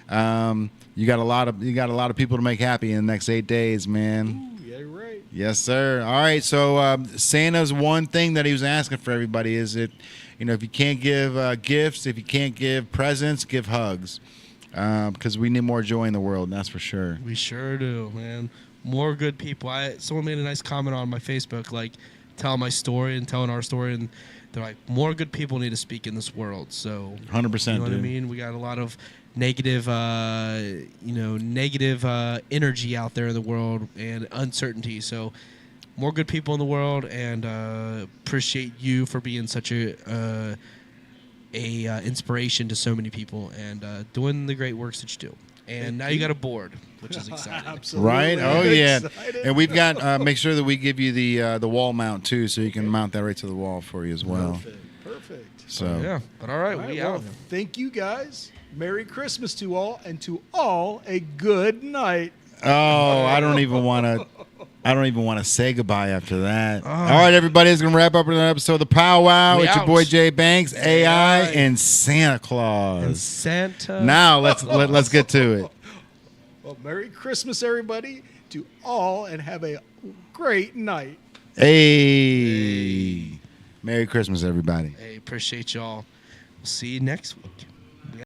You got a lot of people to make happy in the next 8 days, man. Ooh, yeah, right. Yes, sir. All right. So Santa's one thing that he was asking for everybody is that, if you can't give gifts, if you can't give presents, give hugs, because we need more joy in the world. That's for sure. We sure do, man. More good people. Someone made a nice comment on my Facebook, like telling my story and telling our story, and they're like, more good people need to speak in this world. So 100%. you know what I dude. mean? We got a lot of negative, negative energy out there in the world and uncertainty. So more good people in the world, and appreciate you for being such a inspiration to so many people and doing the great works that you do. And now you got a board, which is exciting. Absolutely. Right? Oh yeah. Excited. And we've got make sure that we give you the wall mount too, so you can mount that right to the wall for you as well. Perfect. So Yeah, but all right, All right, we well, out. thank you guys. Merry Christmas to all, and to all a good night. oh, I don't even want to say goodbye after that. All right, everybody, it's gonna wrap up another episode of the PowWow. We It's your out. boy Jay Banks, AI, and Santa Claus. And Santa. Now let's get to it. Well, Merry Christmas, everybody, to all, and have a great night. Hey. Merry Christmas, everybody. Hey, appreciate y'all. We'll see you next week.